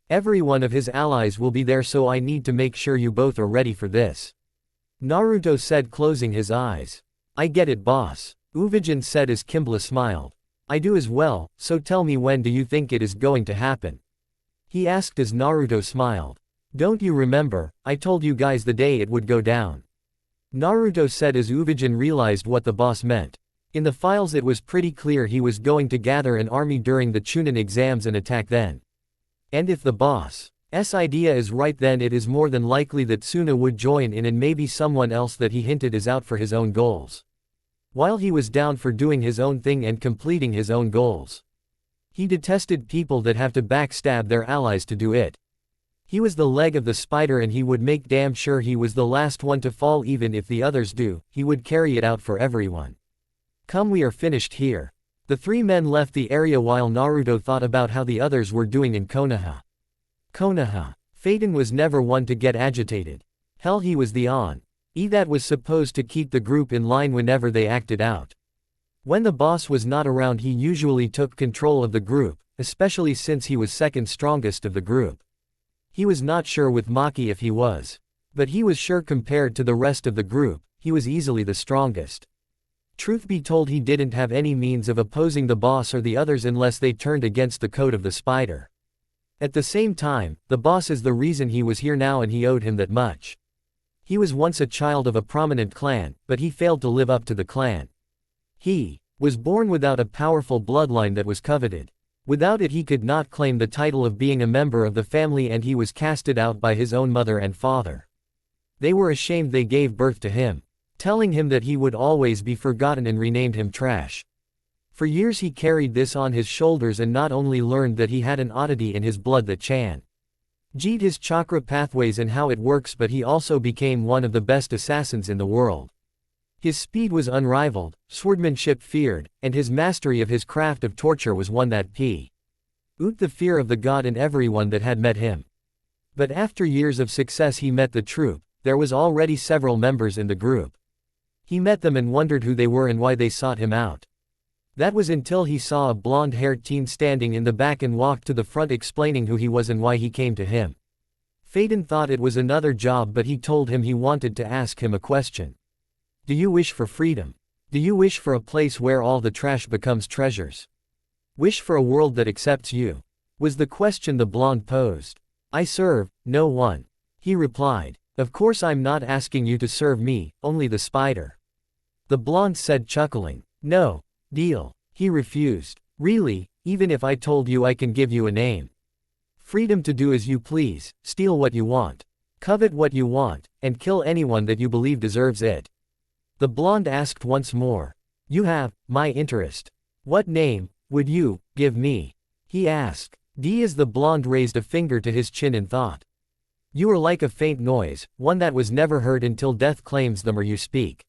Every one of his allies will be there, so I need to make sure you both are ready for this. Naruto said, closing his eyes. I get it boss. Uvijin said as Kimbla smiled. I do as well, so tell me, when do you think it is going to happen? He asked as Naruto smiled. Don't you remember, I told you guys the day it would go down? Naruto said as Uvijin realized what the boss meant. In the files it was pretty clear he was going to gather an army during the Chunin exams and attack then. And if the boss's idea is right, then it is more than likely that Suna would join in, and maybe someone else that he hinted is out for his own goals. While he was down for doing his own thing and completing his own goals, he detested people that have to backstab their allies to do it. He was the leg of the spider, and he would make damn sure he was the last one to fall. Even if the others do, he would carry it out for everyone. Come, we are finished here. The three men left the area while Naruto thought about how the others were doing in Konoha. Konoha. Phaeton was never one to get agitated. Hell, he was the that was supposed to keep the group in line whenever they acted out. When the boss was not around, he usually took control of the group, especially since he was second strongest of the group. He was not sure with Maki if he was, but he was sure compared to the rest of the group, he was easily the strongest. Truth be told, he didn't have any means of opposing the boss or the others unless they turned against the code of the spider. At the same time, the boss is the reason he was here now, and he owed him that much. He was once a child of a prominent clan, but he failed to live up to the clan. He was born without a powerful bloodline that was coveted. Without it, he could not claim the title of being a member of the family, and he was casted out by his own mother and father. They were ashamed they gave birth to him, telling him that he would always be forgotten, and renamed him trash. For years he carried this on his shoulders, and not only learned that he had an oddity in his blood that changed his chakra pathways and how it works, but he also became one of the best assassins in the world. His speed was unrivaled, swordmanship feared, and his mastery of his craft of torture was one that put the fear of the god in everyone that had met him. But after years of success he met the troupe. There was already several members in the group. He met them and wondered who they were and why they sought him out. That was until he saw a blonde-haired teen standing in the back and walked to the front explaining who he was and why he came to him. Phaeton thought it was another job, but he told him he wanted to ask him a question. Do you wish for freedom? Do you wish for a place where all the trash becomes treasures? Wish for a world that accepts you? Was the question the blonde posed. I serve no one, he replied. Of course I'm not asking you to serve me, only the spider. The blonde said, chuckling. No. Deal. He refused. Really, even if I told you I can give you a name. Freedom to do as you please, steal what you want, covet what you want, and kill anyone that you believe deserves it. The blonde asked once more. You have my interest. What name would you give me? He asked. As the blonde raised a finger to his chin in thought. You are like a faint noise, one that was never heard until death claims them or you speak.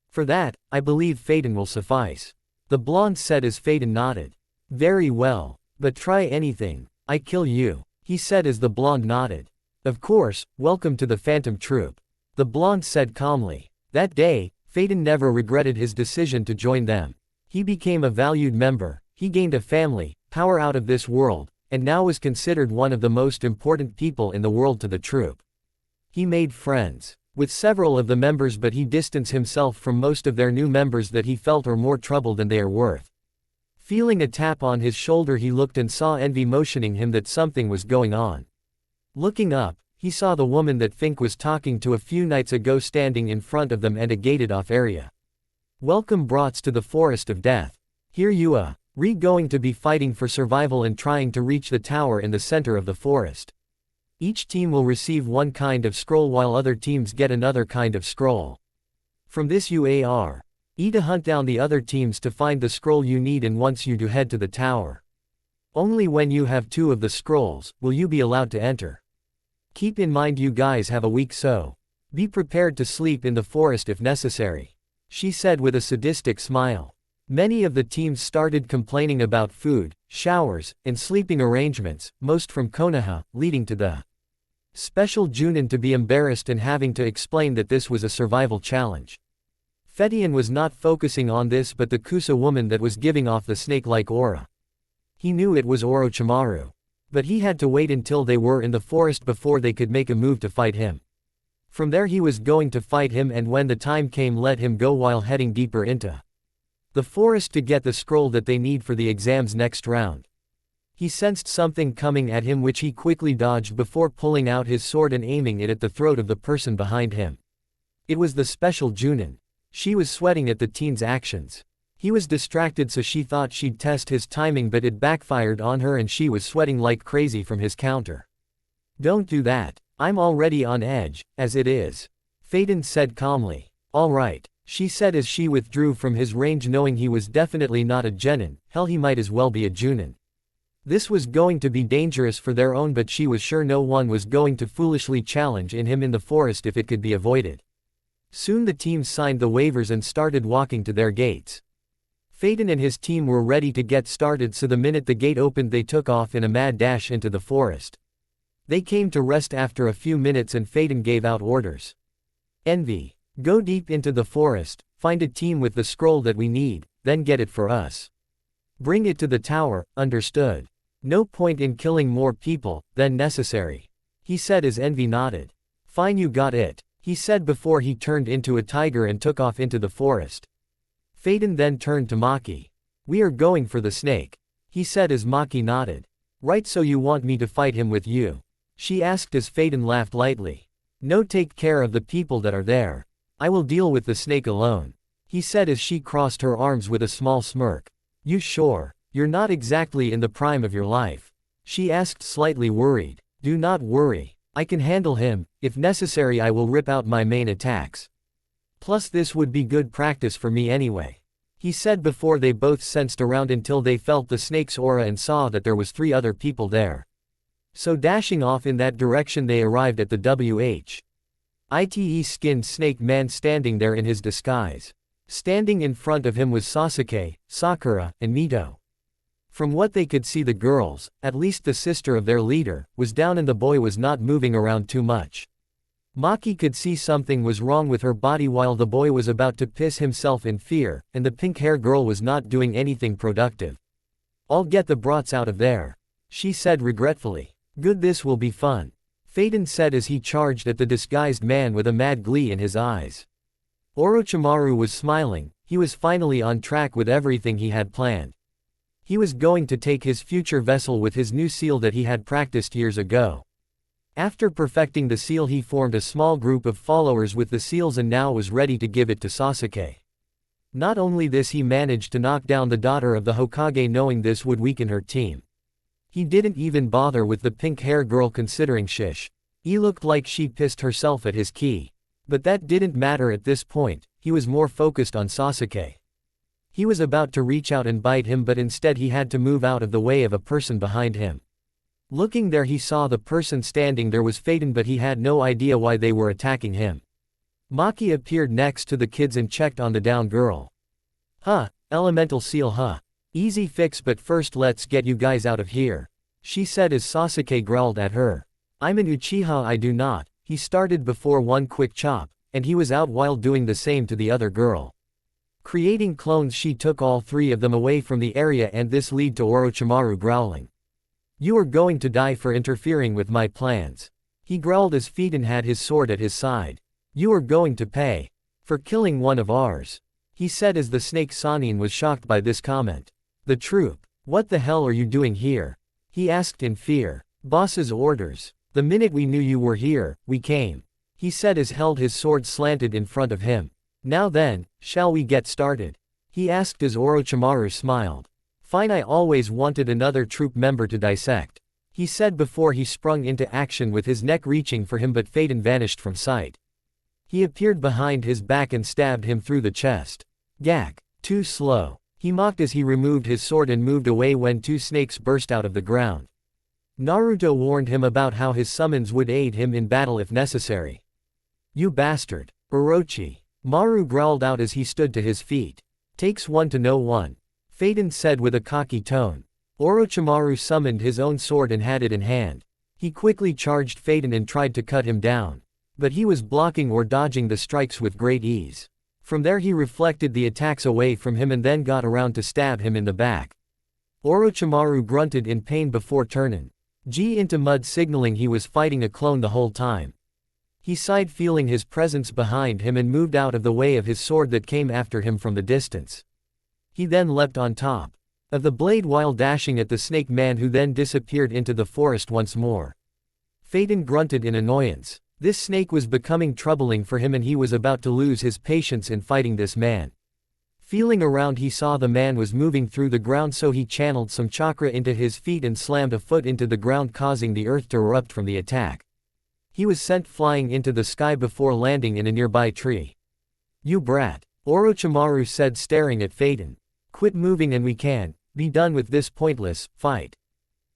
For that, I believe Phaeton will suffice. The blonde said as Phaeton nodded. Very well, but try anything, I kill you, he said as the blonde nodded. Of course, welcome to the Phantom Troupe. The blonde said calmly. That day, Phaeton never regretted his decision to join them. He became a valued member, he gained a family, power out of this world, and now was considered one of the most important people in the world to the troupe. He made friends with several of the members, but he distanced himself from most of their new members that he felt are more trouble than they are worth. Feeling a tap on his shoulder, he looked and saw Envy motioning him that something was going on. Looking up, he saw the woman that Fink was talking to a few nights ago standing in front of them and a gated-off area. Welcome brats to the Forest of Death. Here you are going to be fighting for survival and trying to reach the tower in the center of the forest. Each team will receive one kind of scroll while other teams get another kind of scroll. From this you are to hunt down the other teams to find the scroll you need, and once you do, head to the tower. Only when you have 2 of the scrolls will you be allowed to enter. Keep in mind you guys have a week, so be prepared to sleep in the forest if necessary, she said with a sadistic smile. Many of the teams started complaining about food, showers, and sleeping arrangements, most from Konoha, leading to the special Junin to be embarrassed and having to explain that this was a survival challenge. Fetian was not focusing on this but the Kusa woman that was giving off the snake-like aura. He knew it was Orochimaru. But he had to wait until they were in the forest before they could make a move to fight him. From there he was going to fight him, and when the time came let him go while heading deeper into the forest to get the scroll that they need for the exam's next round. He sensed something coming at him which he quickly dodged before pulling out his sword and aiming it at the throat of the person behind him. It was the special Junin. She was sweating at the teen's actions. He was distracted, so she thought she'd test his timing, but it backfired on her and she was sweating like crazy from his counter. Don't do that. I'm already on edge, as it is, Phaeton said calmly. All right, she said as she withdrew from his range, knowing he was definitely not a genin. Hell, he might as well be a Junin. This was going to be dangerous for their own, but she was sure no one was going to foolishly challenge him in the forest if it could be avoided. Soon the teams signed the waivers and started walking to their gates. Phaeton and his team were ready to get started, so the minute the gate opened they took off in a mad dash into the forest. They came to rest after a few minutes and Phaeton gave out orders. Envy, go deep into the forest, find a team with the scroll that we need, then get it for us. Bring it to the tower, understood? No point in killing more people than necessary, he said as Envy nodded. Fine, you got it, he said before he turned into a tiger and took off into the forest. Phaeton then turned to Maki. We are going for the snake, he said as Maki nodded. Right, so you want me to fight him with you? She asked as Phaeton laughed lightly. No, take care of the people that are there. I will deal with the snake alone, he said as she crossed her arms with a small smirk. You sure? You're not exactly in the prime of your life, she asked, slightly worried. Do not worry, I can handle him. If necessary I will rip out my main attacks. Plus this would be good practice for me anyway, he said before they both sensed around until they felt the snake's aura and saw that there was 3 other people there. So dashing off in that direction they arrived at the WH. Skinned snake man standing there in his disguise. Standing in front of him was Sasuke, Sakura, and Mito. From what they could see, the girls, at least the sister of their leader, was down and the boy was not moving around too much. Maki could see something was wrong with her body while the boy was about to piss himself in fear, and the pink-hair girl was not doing anything productive. I'll get the brats out of there, she said regretfully. Good, this will be fun, Phaeton said as he charged at the disguised man with a mad glee in his eyes. Orochimaru was smiling. He was finally on track with everything he had planned. He was going to take his future vessel with his new seal that he had practiced years ago. After perfecting the seal he formed a small group of followers with the seals and now was ready to give it to Sasuke. Not only this, he managed to knock down the daughter of the Hokage, knowing this would weaken her team. He didn't even bother with the pink-hair girl considering he looked like she pissed herself at his ki. But that didn't matter at this point, he was more focused on Sasuke. He was about to reach out and bite him, but instead he had to move out of the way of a person behind him. Looking there he saw the person standing there was Phaeton, but he had no idea why they were attacking him. Maki appeared next to the kids and checked on the down girl. Elemental seal Easy fix, but first let's get you guys out of here, she said as Sasuke growled at her. I'm an Uchiha, I do not, he started before one quick chop, and he was out while doing the same to the other girl. Creating clones, she took all 3 of them away from the area, and this led to Orochimaru growling. You are going to die for interfering with my plans, he growled as Phaeton had his sword at his side. You are going to pay. For killing one of ours. He said as the snake Sanin was shocked by this comment. The troupe. What the hell are you doing here? He asked in fear. Boss's orders. The minute we knew you were here, we came. He said as held his sword slanted in front of him. Now then, shall we get started? He asked as Orochimaru smiled. Fine, I always wanted another troupe member to dissect. He said before he sprung into action with his neck reaching for him, but Phaeton vanished from sight. He appeared behind his back and stabbed him through the chest. Gak. Too slow. He mocked as he removed his sword and moved away when two snakes burst out of the ground. Naruto warned him about how his summons would aid him in battle if necessary. You bastard. Orochi. Maru growled out as he stood to his feet. Takes one to know one. Phaeton said with a cocky tone. Orochimaru summoned his own sword and had it in hand. He quickly charged Phaeton and tried to cut him down. But he was blocking or dodging the strikes with great ease. From there he reflected the attacks away from him and then got around to stab him in the back. Orochimaru grunted in pain before turning G into mud, signaling he was fighting a clone the whole time. He sighed, feeling his presence behind him, and moved out of the way of his sword that came after him from the distance. He then leapt on top of the blade while dashing at the snake man, who then disappeared into the forest once more. Phaeton grunted in annoyance. This snake was becoming troubling for him and he was about to lose his patience in fighting this man. Feeling around, he saw the man was moving through the ground, so he channeled some chakra into his feet and slammed a foot into the ground, causing the earth to erupt from the attack. He was sent flying into the sky before landing in a nearby tree. You brat. Orochimaru said, staring at Phaeton. Quit moving and we can be done with this pointless fight.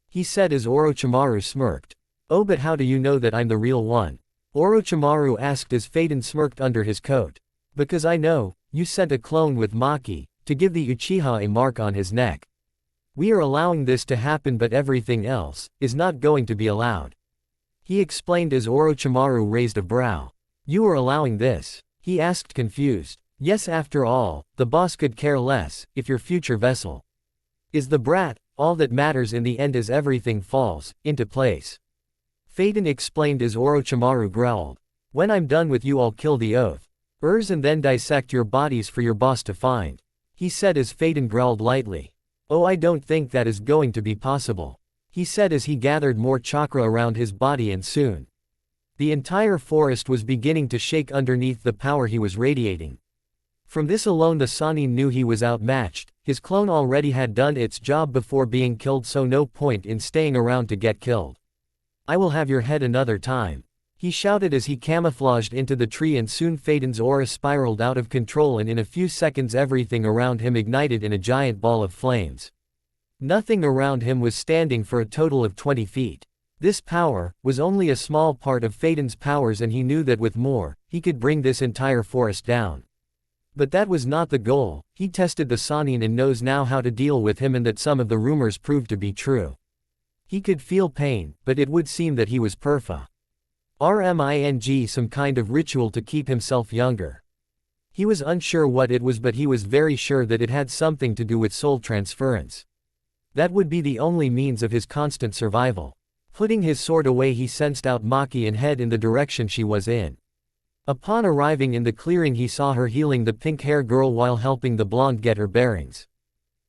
He said as Orochimaru smirked. Oh, but how do you know that I'm the real one? Orochimaru asked as Phaeton smirked under his coat. Because I know, you sent a clone with Maki, to give the Uchiha a mark on his neck. We are allowing this to happen, but everything else is not going to be allowed. He explained as Orochimaru raised a brow. You are allowing this? He asked, confused. Yes, after all, the boss could care less if your future vessel is the brat. All that matters in the end is everything falls into place. Phaeton explained as Orochimaru growled. When I'm done with you, I'll kill the oath and then dissect your bodies for your boss to find. He said as Phaeton growled lightly. Oh, I don't think that is going to be possible. He said as he gathered more chakra around his body, and soon the entire forest was beginning to shake underneath the power he was radiating. From this alone the Sannin knew he was outmatched. His clone already had done its job before being killed, so no point in staying around to get killed. I will have your head another time. He shouted as he camouflaged into the tree, and soon Phaeton's aura spiraled out of control, and in a few seconds everything around him ignited in a giant ball of flames. Nothing around him was standing for a total of 20 feet. This power was only a small part of Phaeton's powers, and he knew that with more, he could bring this entire forest down. But that was not the goal. He tested the Sannin and knows now how to deal with him, and that some of the rumors proved to be true. He could feel pain, but it would seem that he was performing some kind of ritual to keep himself younger. He was unsure what it was, but he was very sure that it had something to do with soul transference. That would be the only means of his constant survival. Putting his sword away, he sensed out Maki and head in the direction she was in. Upon arriving in the clearing, he saw her healing the pink-haired girl while helping the blonde get her bearings.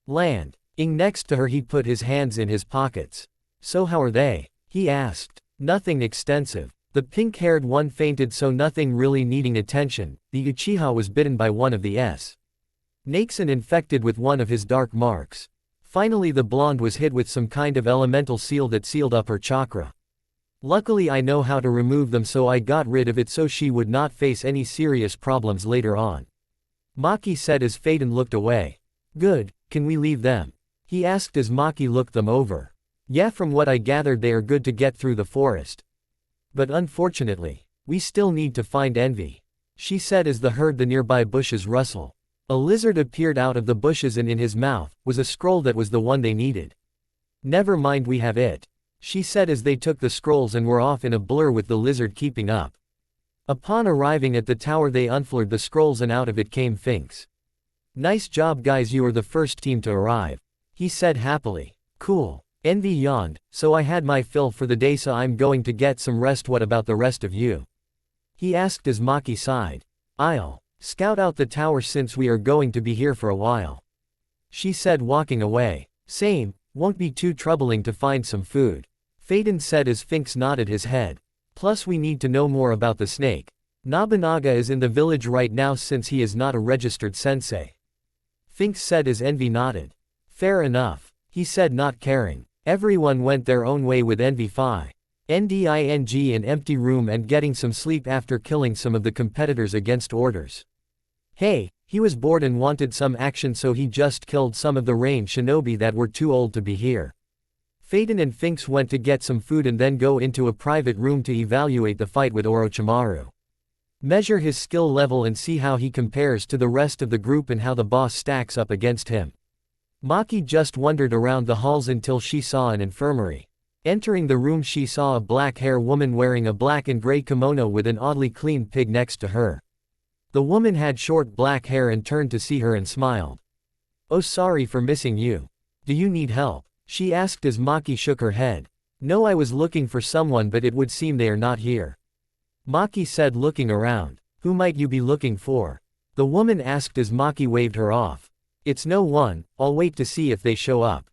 Landing next to her, he put his hands in his pockets. So how are they? He asked. Nothing extensive. The pink-haired one fainted, so nothing really needing attention. The Uchiha was bitten by one of the snakes and infected with one of his dark marks. Finally the blonde was hit with some kind of elemental seal that sealed up her chakra. Luckily I know how to remove them, so I got rid of it so she would not face any serious problems later on. Maki said as Phaeton looked away. Good, can we leave them? He asked as Maki looked them over. Yeah, from what I gathered they are good to get through the forest. But unfortunately, we still need to find Envy. She said as the nearby bushes rustle. A lizard appeared out of the bushes, and in his mouth was a scroll that was the one they needed. Never mind, we have it. She said as they took the scrolls and were off in a blur with the lizard keeping up. Upon arriving at the tower they unfurled the scrolls and out of it came Finks. Nice job guys, you are the first team to arrive. He said happily. Cool. Envy yawned. So I had my fill for the day, so I'm going to get some rest. What about the rest of you? He asked as Maki sighed. I'll scout out the tower since we are going to be here for a while. She said, walking away. Same, won't be too troubling to find some food. Phaeton said as Finks nodded his head. Plus we need to know more about the snake. Nobunaga is in the village right now since he is not a registered sensei. Finks said as Envy nodded. Fair enough, he said, not caring. Everyone went their own way with Envy Nding an empty room and getting some sleep after killing some of the competitors against orders. Hey, he was bored and wanted some action, so he just killed some of the rain shinobi that were too old to be here. Phaeton and Finks went to get some food and then go into a private room to evaluate the fight with Orochimaru. Measure his skill level and see how he compares to the rest of the group and how the boss stacks up against him. Maki just wandered around the halls until she saw an infirmary. Entering the room, she saw a black-haired woman wearing a black and gray kimono with an oddly clean pig next to her. The woman had short black hair and turned to see her and smiled. Oh, sorry for missing you. Do you need help? She asked as Maki shook her head. No, I was looking for someone, but it would seem they are not here. Maki said, looking around. Who might you be looking for? The woman asked as Maki waved her off. It's no one, I'll wait to see if they show up.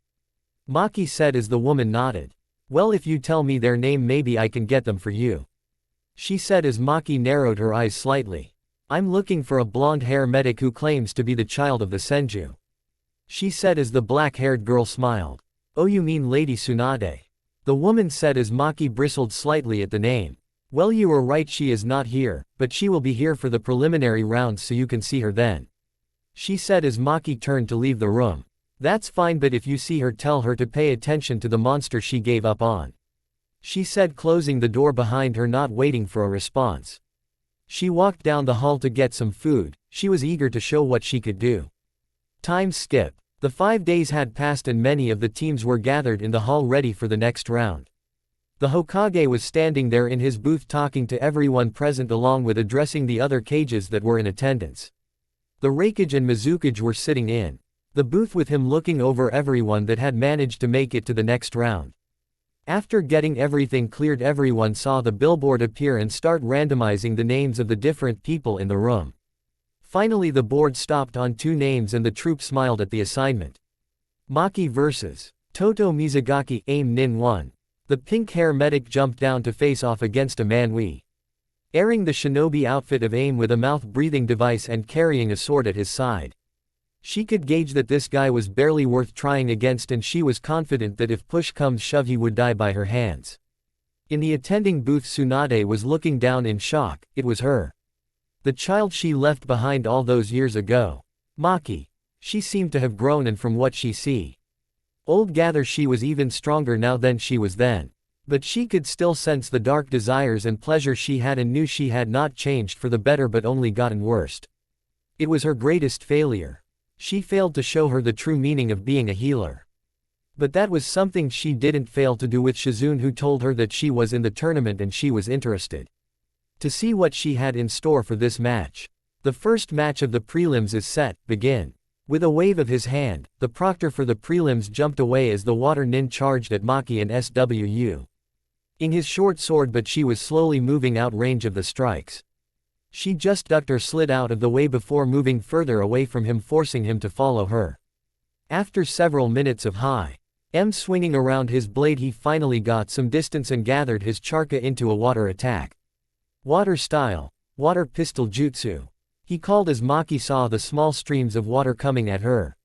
Maki said as the woman nodded. Well, if you tell me their name, maybe I can get them for you. She said as Maki narrowed her eyes slightly. I'm looking for a blonde-haired medic who claims to be the child of the Senju. She said as the black-haired girl smiled. Oh, you mean Lady Tsunade? The woman said as Maki bristled slightly at the name. Well, you were right, she is not here, but she will be here for the preliminary rounds so you can see her then. She said as Maki turned to leave the room. That's fine, but if you see her, tell her to pay attention to the monster she gave up on. She said, closing the door behind her, not waiting for a response. She walked down the hall to get some food. She was eager to show what she could do. Time skip. The 5 days had passed and many of the teams were gathered in the hall ready for the next round. The Hokage was standing there in his booth talking to everyone present along with addressing the other cages that were in attendance. The Raikage and Mizukage were sitting in the booth with him, looking over everyone that had managed to make it to the next round. After getting everything cleared, everyone saw the billboard appear and start randomizing the names of the different people in the room. Finally the board stopped on 2 names and the troupe smiled at the assignment. Maki vs. Toto Mizugaki, aim Nin 1. The pink-hair medic jumped down to face off against a man wearing the shinobi outfit of aim with a mouth-breathing device and carrying a sword at his side. She could gauge that this guy was barely worth trying against, and she was confident that if push comes shove he would die by her hands. In the attending booth, Tsunade was looking down in shock. It was her. The child she left behind all those years ago. Maki. She seemed to have grown, and from what she see, old gather she was even stronger now than she was then. But she could still sense the dark desires and pleasure she had and knew she had not changed for the better but only gotten worse. It was her greatest failure. She failed to show her the true meaning of being a healer. But that was something she didn't fail to do with Shizune, who told her that she was in the tournament and she was interested to see what she had in store for this match. The first match of the prelims is set, begin. With a wave of his hand, the proctor for the prelims jumped away as the water nin charged at Maki and SWU. In his short sword, but she was slowly moving out range of the strikes. She just ducked or slid out of the way before moving further away from him, forcing him to follow her. After several minutes of swinging around his blade, he finally got some distance and gathered his charka into a water attack. Water style. Water pistol jutsu. He called as Maki saw the small streams of water coming at her.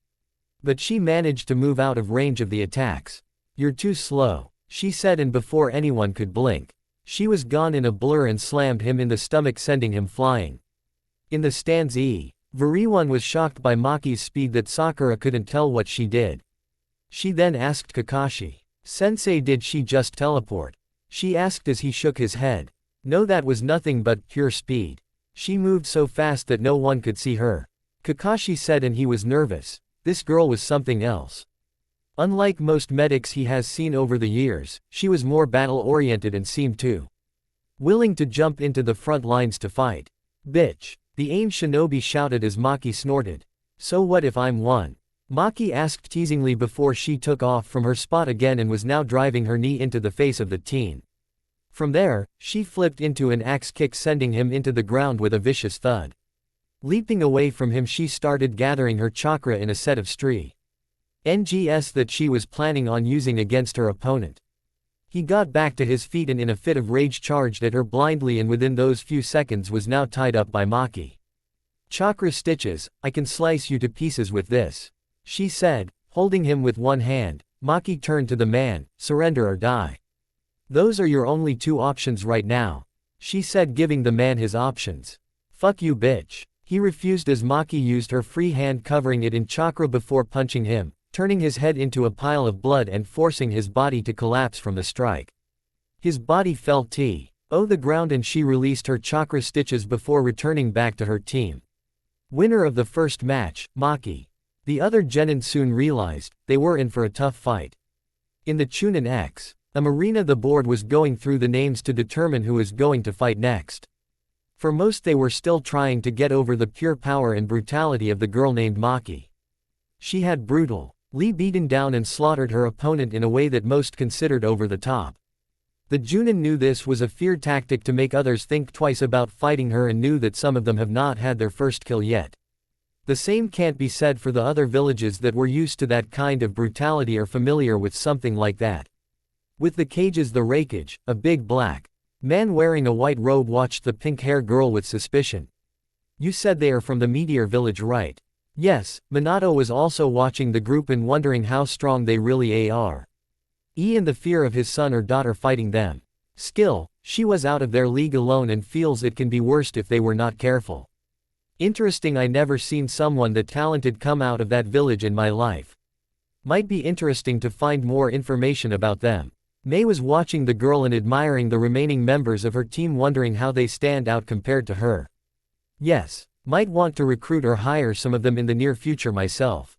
But she managed to move out of range of the attacks. You're too slow, she said, and before anyone could blink, she was gone in a blur and slammed him in the stomach, sending him flying. In the stands, everyone was shocked by Maki's speed that Sakura couldn't tell what she did. She then asked Kakashi, "Sensei, did she just teleport?" She asked as he shook his head. No, that was nothing but pure speed. She moved so fast that no one could see her. Kakashi said, and he was nervous. This girl was something else. Unlike most medics he has seen over the years, she was more battle-oriented and seemed too willing to jump into the front lines to fight. Bitch. The AIM shinobi shouted as Maki snorted. So what if I'm one? Maki asked teasingly before she took off from her spot again and was now driving her knee into the face of the teen. From there, she flipped into an axe kick, sending him into the ground with a vicious thud. Leaping away from him, she started gathering her chakra in a set of NGs that she was planning on using against her opponent. He got back to his feet and in a fit of rage charged at her blindly, and within those few seconds was now tied up by Maki. "Chakra stitches, I can slice you to pieces with this," she said, holding him with one hand. Maki turned to the man, "Surrender or die. Those are your only two options right now," she said, giving the man his options. "Fuck you, bitch." He refused as Maki used her free hand, covering it in chakra before punching him, turning his head into a pile of blood and forcing his body to collapse from the strike. His body fell to the ground and she released her chakra stitches before returning back to her team. Winner of the first match, Maki. The other genin soon realized they were in for a tough fight. In the Chunin X arena, the board was going through the names to determine who is going to fight next. For most, they were still trying to get over the pure power and brutality of the girl named Maki. She had brutally beaten down and slaughtered her opponent in a way that most considered over the top. The Junin knew this was a fear tactic to make others think twice about fighting her, and knew that some of them have not had their first kill yet. The same can't be said for the other villages that were used to that kind of brutality or familiar with something like that. With the cages, the rakeage, a big black man wearing a white robe watched the pink-haired girl with suspicion. "You said they are from the Meteor Village, right?" Yes. Minato was also watching the group and wondering how strong they really are. And the fear of his son or daughter fighting them. Skill, she was out of their league alone and feels it can be worse if they were not careful. Interesting, I never seen someone that talented come out of that village in my life. Might be interesting to find more information about them. Mei was watching the girl and admiring the remaining members of her team, wondering how they stand out compared to her. Yes, might want to recruit or hire some of them in the near future myself.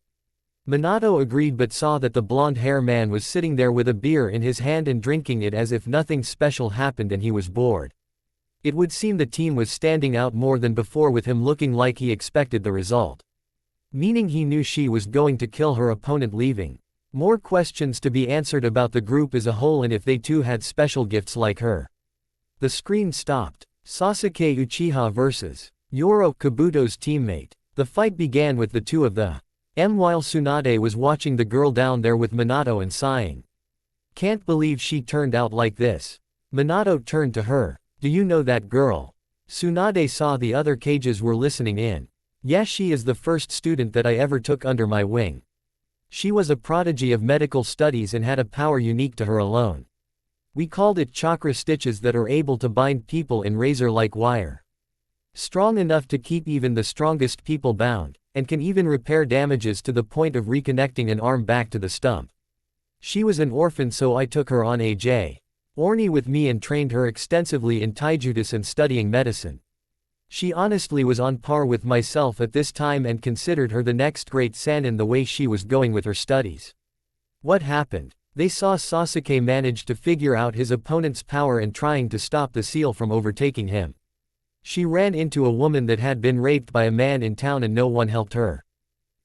Minato agreed, but saw that the blonde-hair man was sitting there with a beer in his hand and drinking it as if nothing special happened, and he was bored. It would seem the team was standing out more than before, with him looking like he expected the result. Meaning he knew she was going to kill her opponent, leaving more questions to be answered about the group as a whole and if they too had special gifts like her. The screen stopped. Sasuke Uchiha vs. Yoro, Kabuto's teammate. The fight began with the two of them while Tsunade was watching the girl down there with Minato and sighing. "Can't believe she turned out like this." Minato turned to her. "Do you know that girl?" Tsunade saw the other cages were listening in. "Yes, she is the first student that I ever took under my wing. She was a prodigy of medical studies and had a power unique to her alone. We called it chakra stitches that are able to bind people in razor-like wire. Strong enough to keep even the strongest people bound, and can even repair damages to the point of reconnecting an arm back to the stump. She was an orphan, so I took her on Orni with me and trained her extensively in taijutsu and studying medicine. She honestly was on par with myself at this time and considered her the next great Sannin the way she was going with her studies." What happened? They saw Sasuke manage to figure out his opponent's power and trying to stop the seal from overtaking him. She ran into a woman that had been raped by a man in town and no one helped her.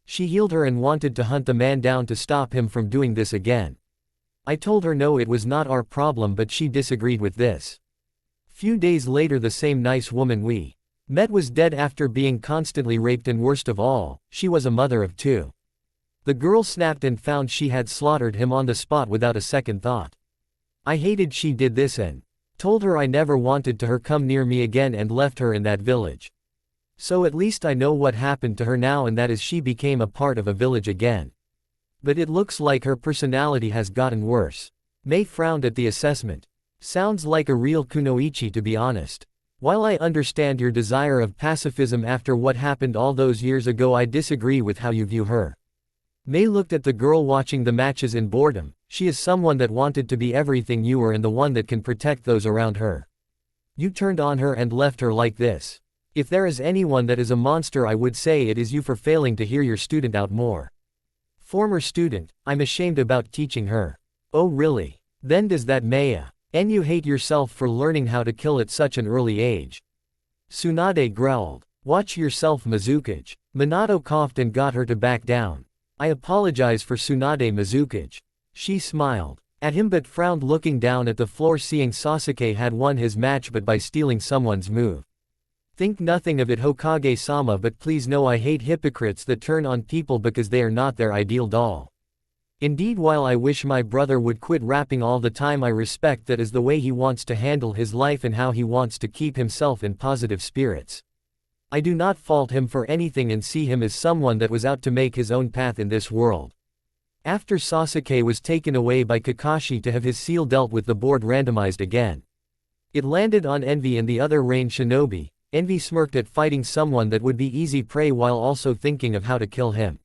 She healed her and wanted to hunt the man down to stop him from doing this again. I told her no, it was not our problem, but she disagreed with this. Few days later, the same nice woman we met was dead after being constantly raped, and worst of all, she was a mother of two. The girl snapped and found she had slaughtered him on the spot without a second thought. I hated she did this and told her I never wanted to her come near me again and left her in that village. So at least I know what happened to her now, and that is she became a part of a village again. But it looks like her personality has gotten worse. Mei frowned at the assessment. Sounds like a real kunoichi, to be honest. While I understand your desire of pacifism after what happened all those years ago, I disagree with how you view her. Mei looked at the girl watching the matches in boredom. She is someone that wanted to be everything you were and the one that can protect those around her. You turned on her and left her like this. If there is anyone that is a monster, I would say it is you for failing to hear your student out more. Former student, I'm ashamed about teaching her. Oh really? Then does that Maya? And you hate yourself for learning how to kill at such an early age. Tsunade growled. Watch yourself, Mizukage. Minato coughed and got her to back down. I apologize for Tsunade, Mizukage. She smiled. at him but frowned, looking down at the floor, seeing Sasuke had won his match but by stealing someone's move. Think nothing of it, Hokage-sama, but please know I hate hypocrites that turn on people because they are not their ideal doll. Indeed, while I wish my brother would quit rapping all the time, I respect that as the way he wants to handle his life and how he wants to keep himself in positive spirits. I do not fault him for anything and see him as someone that was out to make his own path in this world. After Sasuke was taken away by Kakashi to have his seal dealt with, the board randomized again. It landed on Envy and the other Rain Shinobi. Envy smirked at fighting someone that would be easy prey while also thinking of how to kill him.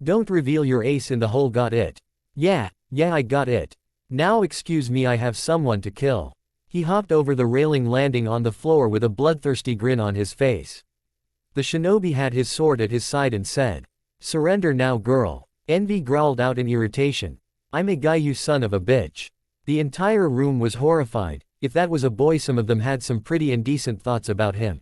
Don't reveal your ace in the hole, got it? Yeah, I got it. Now excuse me, I have someone to kill. He hopped over the railing, landing on the floor with a bloodthirsty grin on his face. The shinobi had his sword at his side and said, "Surrender now, girl." Envy growled out in irritation, "I'm a guy, you son of a bitch." The entire room was horrified. If that was a boy, some of them had some pretty indecent thoughts about him.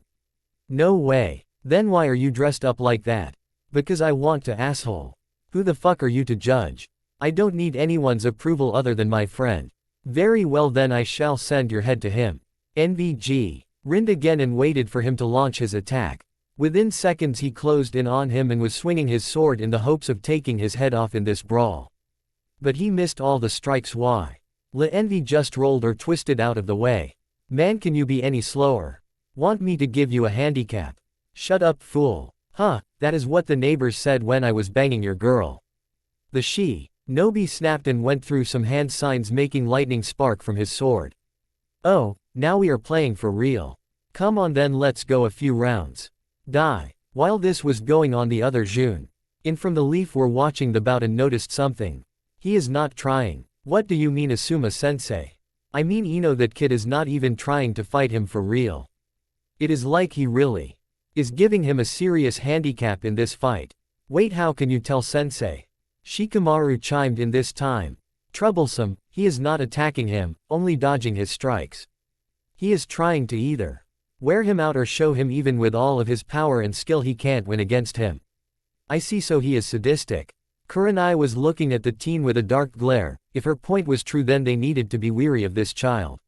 No way. Then why are you dressed up like that? Because I want to, asshole. Who the fuck are you to judge? I don't need anyone's approval other than my friend. Very well, then I shall send your head to him. NVG grinned again and waited for him to launch his attack. Within seconds he closed in on him and was swinging his sword in the hopes of taking his head off in this brawl. But he missed all the strikes. Why? La Envy just rolled or twisted out of the way. Man, can you be any slower? Want me to give you a handicap? Shut up, fool. Huh, that is what the neighbors said when I was banging your girl. The shinobi snapped and went through some hand signs, making lightning spark from his sword. Oh, now we are playing for real. Come on then, let's go a few rounds. Die. While this was going on, the other Jun in from the leaf were watching the bout and noticed something. He is not trying. What do you mean, Asuma-sensei? I mean, Ino, that kid is not even trying to fight him for real. It is like he really is giving him a serious handicap in this fight. Wait, how can you tell, sensei? Shikamaru chimed in this time. Troublesome, he is not attacking him, only dodging his strikes. He is trying to either wear him out or show him even with all of his power and skill he can't win against him. I see, so he is sadistic. Kurenai was looking at the teen with a dark glare. If her point was true, then they needed to be weary of this child.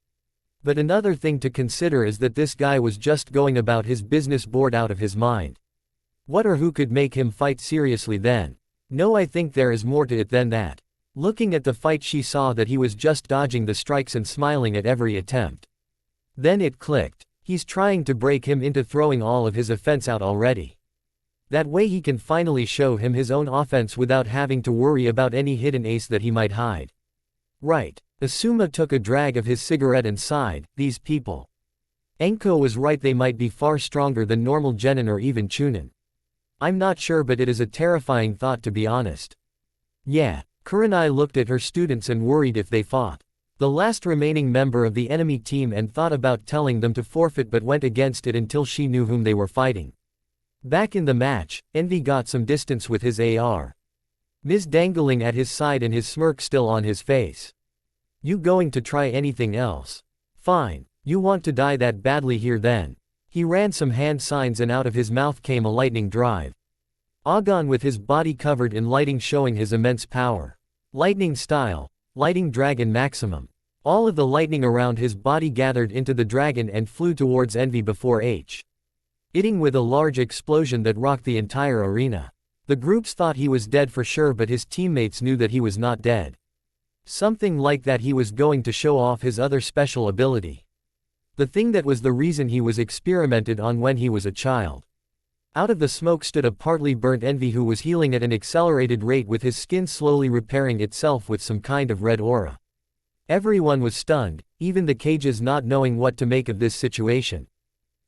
But another thing to consider is that this guy was just going about his business, bored out of his mind. What or who could make him fight seriously then? No, I think there is more to it than that. Looking at the fight, she saw that he was just dodging the strikes and smiling at every attempt. Then it clicked. He's trying to break him into throwing all of his offense out already. That way he can finally show him his own offense without having to worry about any hidden ace that he might hide. Right. Asuma took a drag of his cigarette and sighed, these people. Enko was right, they might be far stronger than normal genin or even chunin. I'm not sure, but it is a terrifying thought, to be honest. Yeah. Kurenai looked at her students and worried if they fought the last remaining member of the enemy team and thought about telling them to forfeit, but went against it until she knew whom they were fighting. Back in the match, Envy got some distance with his AR. Miz dangling at his side and his smirk still on his face. You going to try anything else? Fine. You want to die that badly here then? He ran some hand signs and out of his mouth came a lightning drive. Agon with his body covered in lighting, showing his immense power. Lightning style. Lighting dragon maximum. All of the lightning around his body gathered into the dragon and flew towards Envy before hitting with a large explosion that rocked the entire arena. The groups thought he was dead for sure, but his teammates knew that he was not dead. Something like that he was going to show off his other special ability. The thing that was the reason he was experimented on when he was a child. Out of the smoke stood a partly burnt Envy who was healing at an accelerated rate, with his skin slowly repairing itself with some kind of red aura. Everyone was stunned, even the cages, not knowing what to make of this situation.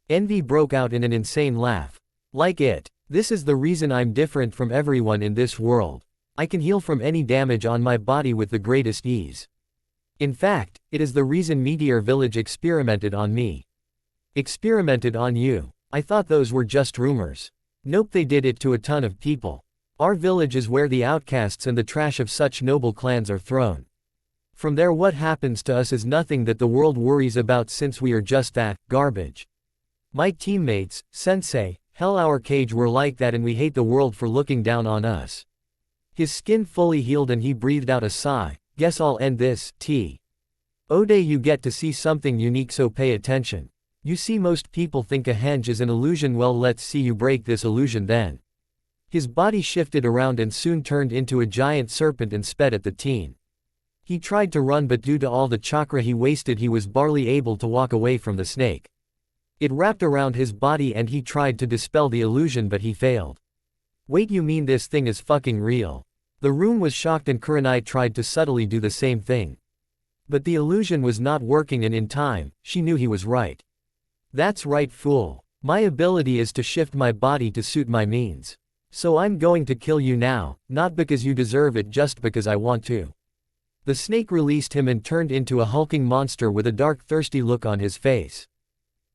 Envy broke out in an insane laugh. Like it. This is the reason I'm different from everyone in this world. I can heal from any damage on my body with the greatest ease. In fact, it is the reason Meteor Village experimented on me. Experimented on you? I thought those were just rumors. Nope, they did it to a ton of people. Our village is where the outcasts and the trash of such noble clans are thrown. From there, what happens to us is nothing that the world worries about, since we are just that, garbage. My teammates, sensei, hell, our cage were like that and we hate the world for looking down on us. His skin fully healed and he breathed out a sigh. Guess I'll end this, T. Ode you get to see something unique so pay attention. You see most people think a henge is an illusion, well let's see you break this illusion then. His body shifted around and soon turned into a giant serpent and sped at the teen. He tried to run but due to all the chakra he wasted he was barely able to walk away from the snake. It wrapped around his body and he tried to dispel the illusion but he failed. Wait, you mean this thing is fucking real? The room was shocked and Kurenai tried to subtly do the same thing. But the illusion was not working and in time, she knew he was right. That's right, fool. My ability is to shift my body to suit my means. So I'm going to kill you now, not because you deserve it, just because I want to. The snake released him and turned into a hulking monster with a dark thirsty look on his face.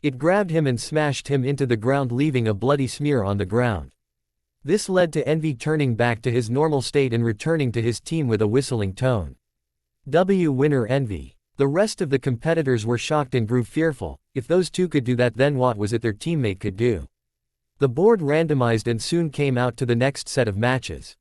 It grabbed him and smashed him into the ground, leaving a bloody smear on the ground. This led to Envy turning back to his normal state and returning to his team with a whistling tone. Winner Envy. The rest of the competitors were shocked and grew fearful. If those two could do that, then what was it their teammate could do? The board randomized and soon came out to the next set of matches.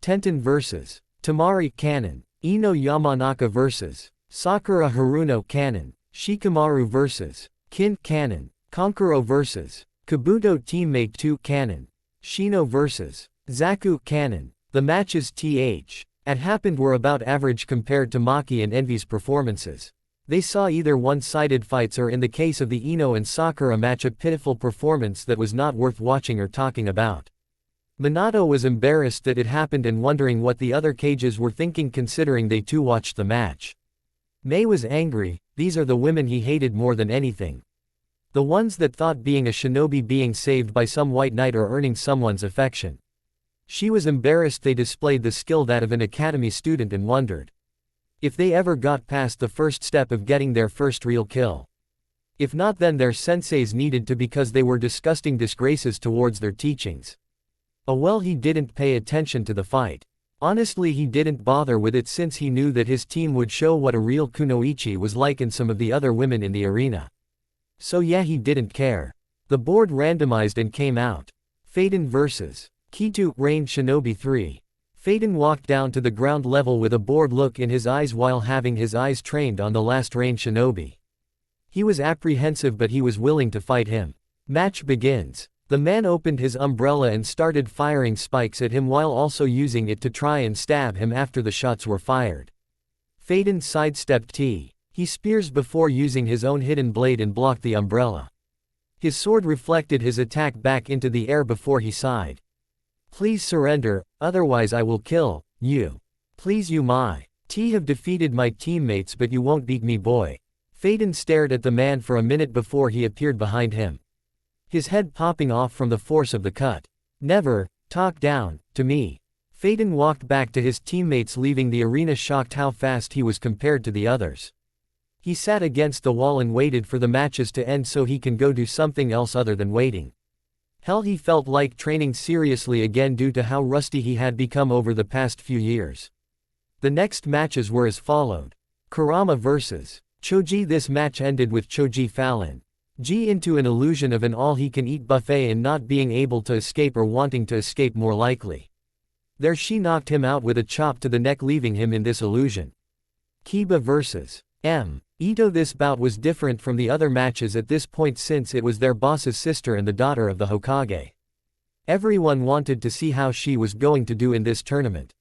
Tenten vs. Tamari Cannon. Ino Yamanaka vs. Sakura Haruno Cannon. Shikamaru vs. Kin Cannon. Konkuro vs. Kabuto Teammate 2 Cannon. Shino vs. Zaku Cannon. The matches at happened were about average compared to Maki and Envy's performances. They saw either one-sided fights or in the case of the Ino and Sakura match a pitiful performance that was not worth watching or talking about. Minato was embarrassed that it happened and wondering what the other cages were thinking considering they too watched the match. Mei was angry. These are the women he hated more than anything. The ones that thought being a shinobi, being saved by some white knight, or earning someone's affection. She was embarrassed they displayed the skill that of an academy student and wondered if they ever got past the first step of getting their first real kill. If not, then their senseis needed to, because they were disgusting disgraces towards their teachings. Oh well, he didn't pay attention to the fight. Honestly, he didn't bother with it since he knew that his team would show what a real kunoichi was like and some of the other women in the arena. So yeah, he didn't care. The board randomized and came out. Phaeton vs. Kitu, Rain Shinobi 3. Phaeton walked down to the ground level with a bored look in his eyes while having his eyes trained on the last Rain Shinobi. He was apprehensive but he was willing to fight him. Match begins. The man opened his umbrella and started firing spikes at him while also using it to try and stab him after the shots were fired. Phaeton sidestepped He spears before using his own hidden blade and blocked the umbrella. His sword reflected his attack back into the air before he sighed. Please surrender, otherwise I will kill you. Please, you have defeated my teammates but you won't beat me, boy. Phaeton stared at the man for a minute before he appeared behind him. His head popping off from the force of the cut. Never talk down to me. Phaeton walked back to his teammates, leaving the arena shocked how fast he was compared to the others. He sat against the wall and waited for the matches to end so he can go do something else other than waiting. Hell, he felt like training seriously again due to how rusty he had become over the past few years. The next matches were as followed. Kurama vs. Choji. This match ended with Choji falling into an illusion of an all-he-can-eat buffet and not being able to escape, or wanting to escape more likely. There she knocked him out with a chop to the neck, leaving him in this illusion. Kiba vs. Ito. This bout was different from the other matches at this point since it was their boss's sister and the daughter of the Hokage. Everyone wanted to see how she was going to do in this tournament.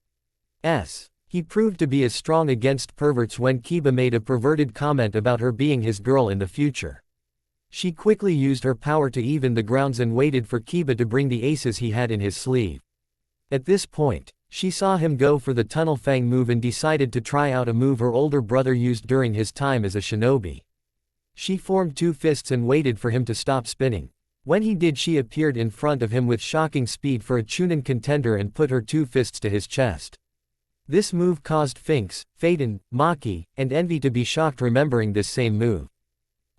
He proved to be as strong against perverts when Kiba made a perverted comment about her being his girl in the future. She quickly used her power to even the grounds and waited for Kiba to bring the aces he had in his sleeve. At this point, she saw him go for the Tunnel Fang move and decided to try out a move her older brother used during his time as a shinobi. She formed two fists and waited for him to stop spinning. When he did, she appeared in front of him with shocking speed for a Chunin contender and put her two fists to his chest. This move caused Finks, Phaeton, Maki, and Envy to be shocked remembering this same move.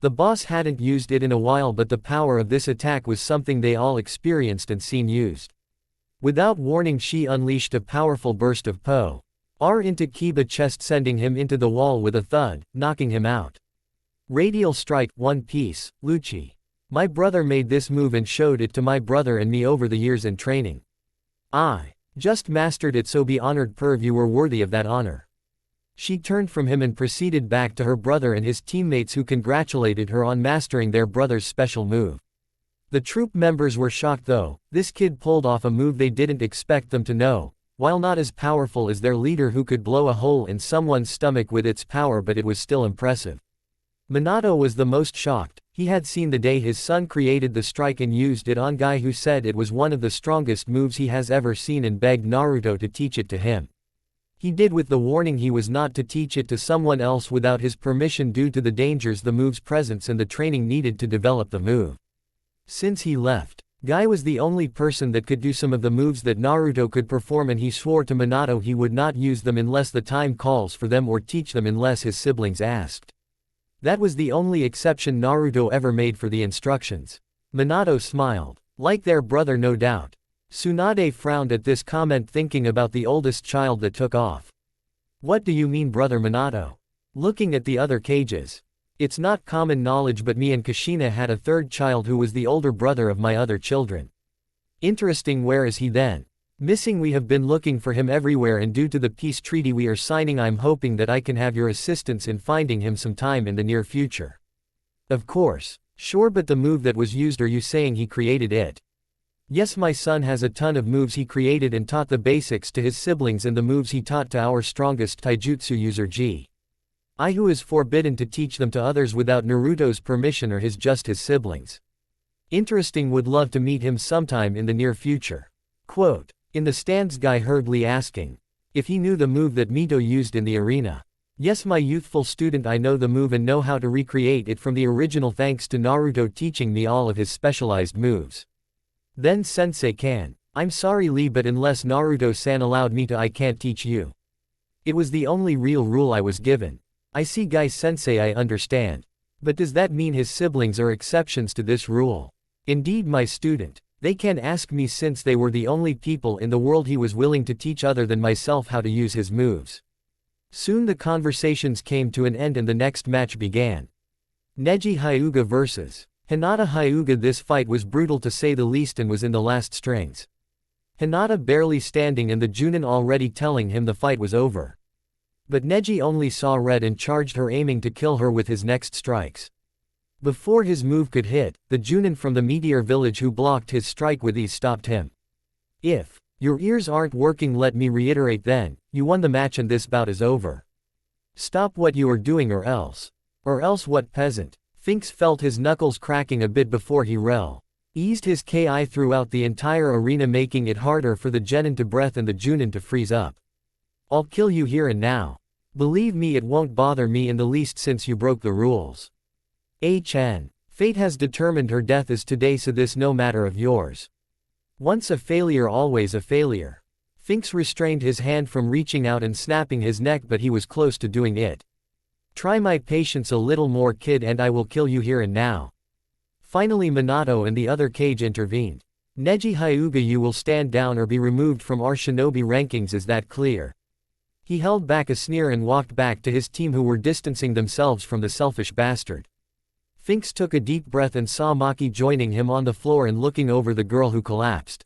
The boss hadn't used it in a while, but the power of this attack was something they all experienced and seen used. Without warning, she unleashed a powerful burst of Po.R into Kiba's chest, sending him into the wall with a thud, knocking him out. Radial strike, One Piece, Lucci. My brother made this move and showed it to my brother and me over the years in training. I just mastered it, so be honored, Perv, you were worthy of that honor. She turned from him and proceeded back to her brother and his teammates, who congratulated her on mastering their brother's special move. The troop members were shocked though. This kid pulled off a move they didn't expect them to know. While not as powerful as their leader who could blow a hole in someone's stomach with its power, but it was still impressive. Minato was the most shocked. He had seen the day his son created the strike and used it on Guy, who said it was one of the strongest moves he has ever seen, and begged Naruto to teach it to him. He did, with the warning he was not to teach it to someone else without his permission due to the dangers the move's presence and the training needed to develop the move. Since he left, Guy was the only person that could do some of the moves that Naruto could perform, and he swore to Minato he would not use them unless the time calls for them, or teach them unless his siblings asked. That was the only exception Naruto ever made for the instructions. Minato smiled. Like their brother, no doubt. Tsunade frowned at this comment, thinking about the oldest child that took off. What do you mean, brother Minato? Looking at the other cages. It's not common knowledge, but me and Kushina had a third child who was the older brother of my other children. Interesting. Where is he then? Missing. We have been looking for him everywhere, and due to the peace treaty we are signing, I'm hoping that I can have your assistance in finding him sometime in the near future. Of course. Sure, but the move that was used, are you saying he created it? Yes, my son has a ton of moves he created and taught the basics to his siblings, and the moves he taught to our strongest taijutsu user G.I., who is forbidden to teach them to others without Naruto's permission or just his siblings. Interesting. Would love to meet him sometime in the near future. Quote. In the stands, Guy heard Lee asking if he knew the move that Mito used in the arena. Yes, my youthful student, I know the move and know how to recreate it from the original, thanks to Naruto teaching me all of his specialized moves. Then Sensei-kan. I'm sorry Lee, but unless Naruto-san allowed me to, I can't teach you. It was the only real rule I was given. I see, Guy-sensei, I understand. But does that mean his siblings are exceptions to this rule? Indeed, my student. They can ask me, since they were the only people in the world he was willing to teach other than myself how to use his moves. Soon the conversations came to an end and the next match began. Neji Hyuga vs. Hinata Hyuga. This fight was brutal to say the least and was in the last strings. Hinata barely standing and the Junin already telling him the fight was over. But Neji only saw red and charged her, aiming to kill her with his next strikes. Before his move could hit, the Junin from the Meteor Village, who blocked his strike with ease, stopped him. If your ears aren't working, let me reiterate then, you won the match and this bout is over. Stop what you are doing or else. Or else what, peasant? Finks felt his knuckles cracking a bit before he eased his ki throughout the entire arena, making it harder for the genin to breathe and the Junin to freeze up. I'll kill you here and now. Believe me, it won't bother me in the least since you broke the rules. Fate has determined her death is today, so this no matter of yours. Once a failure, always a failure. Finks restrained his hand from reaching out and snapping his neck, but he was close to doing it. Try my patience a little more, kid, and I will kill you here and now. Finally Minato and the other cage intervened. Neji Hyuga, you will stand down or be removed from our shinobi rankings, is that clear? He held back a sneer and walked back to his team, who were distancing themselves from the selfish bastard. Finks took a deep breath and saw Maki joining him on the floor and looking over the girl who collapsed.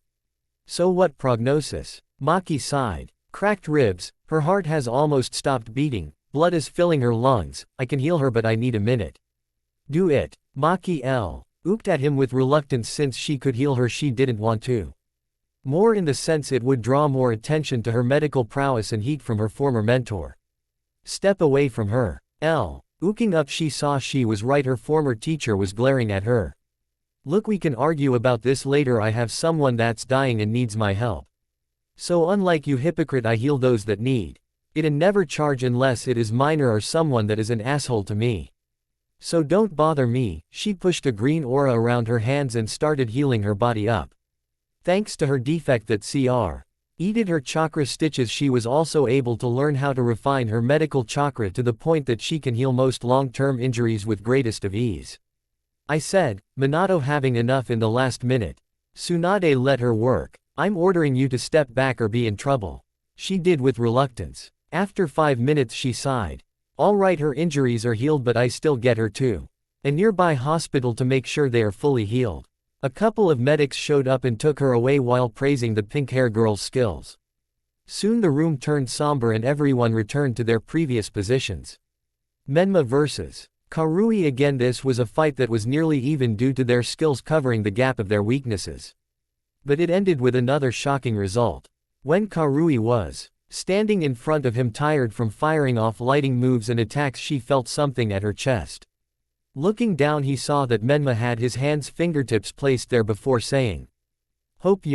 So what prognosis? Maki sighed. Cracked ribs, her heart has almost stopped beating, blood is filling her lungs. I can heal her, but I need a minute. Do it. Maki looked at him with reluctance. Since she could heal her, she didn't want to. More in the sense it would draw more attention to her medical prowess and heat from her former mentor. Step away from her. Looking up, she saw she was right, her former teacher was glaring at her. Look, we can argue about this later. I have someone that's dying and needs my help. So unlike you, hypocrite, I heal those that need it and never charge unless it is minor or someone that is an asshole to me. So don't bother me. She pushed a green aura around her hands and started healing her body up. Thanks to her defect that did her chakra stitches, she was also able to learn how to refine her medical chakra to the point that she can heal most long-term injuries with greatest of ease. I said, Minato having enough in the last minute. Tsunade, let her work. I'm ordering you to step back or be in trouble. She did with reluctance. After 5 minutes she sighed. Alright, her injuries are healed, but I still get her to a nearby hospital to make sure they are fully healed. A couple of medics showed up and took her away while praising the pink hair girl's skills. Soon the room turned somber and everyone returned to their previous positions. Menma vs. Karui again. This was a fight that was nearly even due to their skills covering the gap of their weaknesses. But it ended with another shocking result. When Karui was standing in front of him tired from firing off lighting moves and attacks, she felt something at her chest. Looking down, he saw that Menma had his hands' fingertips placed there before saying, "Hope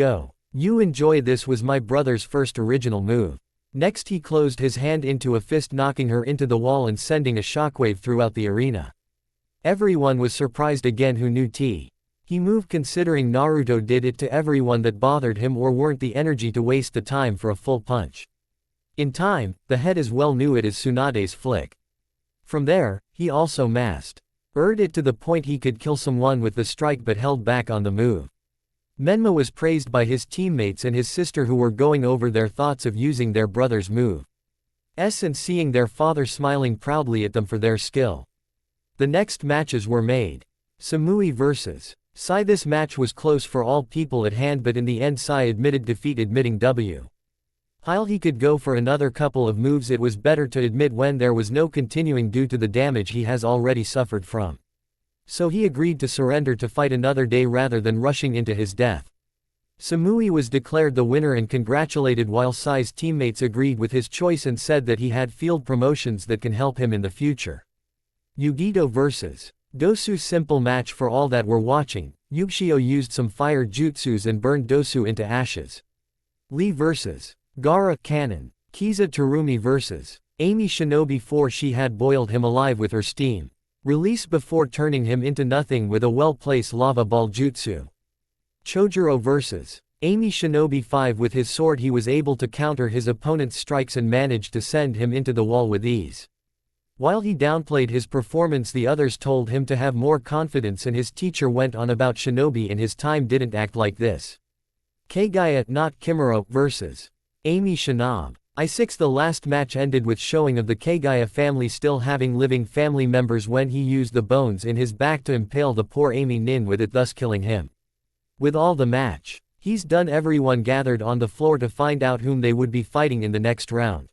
you enjoy this. Was my brother's first original move." Next he closed his hand into a fist, knocking her into the wall and sending a shockwave throughout the arena. Everyone was surprised again who knew he moved, considering Naruto did it to everyone that bothered him or weren't the energy to waste the time for a full punch. In time, the head as well knew it as Tsunade's flick. From there, he also mastered it to the point he could kill someone with the strike but held back on the move. Menma was praised by his teammates and his sister, who were going over their thoughts of using their brother's move and seeing their father smiling proudly at them for their skill. The next matches were made. Samui vs. Sai. This match was close for all people at hand, but in the end Sai admitted defeat, admitting while he could go for another couple of moves, it was better to admit when there was no continuing due to the damage he has already suffered from. So he agreed to surrender to fight another day rather than rushing into his death. Samui was declared the winner and congratulated, while Sai's teammates agreed with his choice and said that he had field promotions that can help him in the future. Yugito vs. Dosu. Simple match for all that were watching. Yugishio used some fire jutsus and burned Dosu into ashes. Lee vs. Gaara. Cannon. Kiza Terumi vs. Amy Shinobi 4. She had boiled him alive with her steam release before turning him into nothing with a well-placed lava ball jutsu. Chojuro vs. Amy Shinobi 5. With his sword he was able to counter his opponent's strikes and managed to send him into the wall with ease. While he downplayed his performance, the others told him to have more confidence, and his teacher went on about Shinobi in his time didn't act like this. Kagaya not Kimura vs. Amy Shinobi. I6. The last match ended with showing of the Kagaya family still having living family members when he used the bones in his back to impale the poor Amy Nin with it, thus killing him. With all the match he's done, everyone gathered on the floor to find out whom they would be fighting in the next round.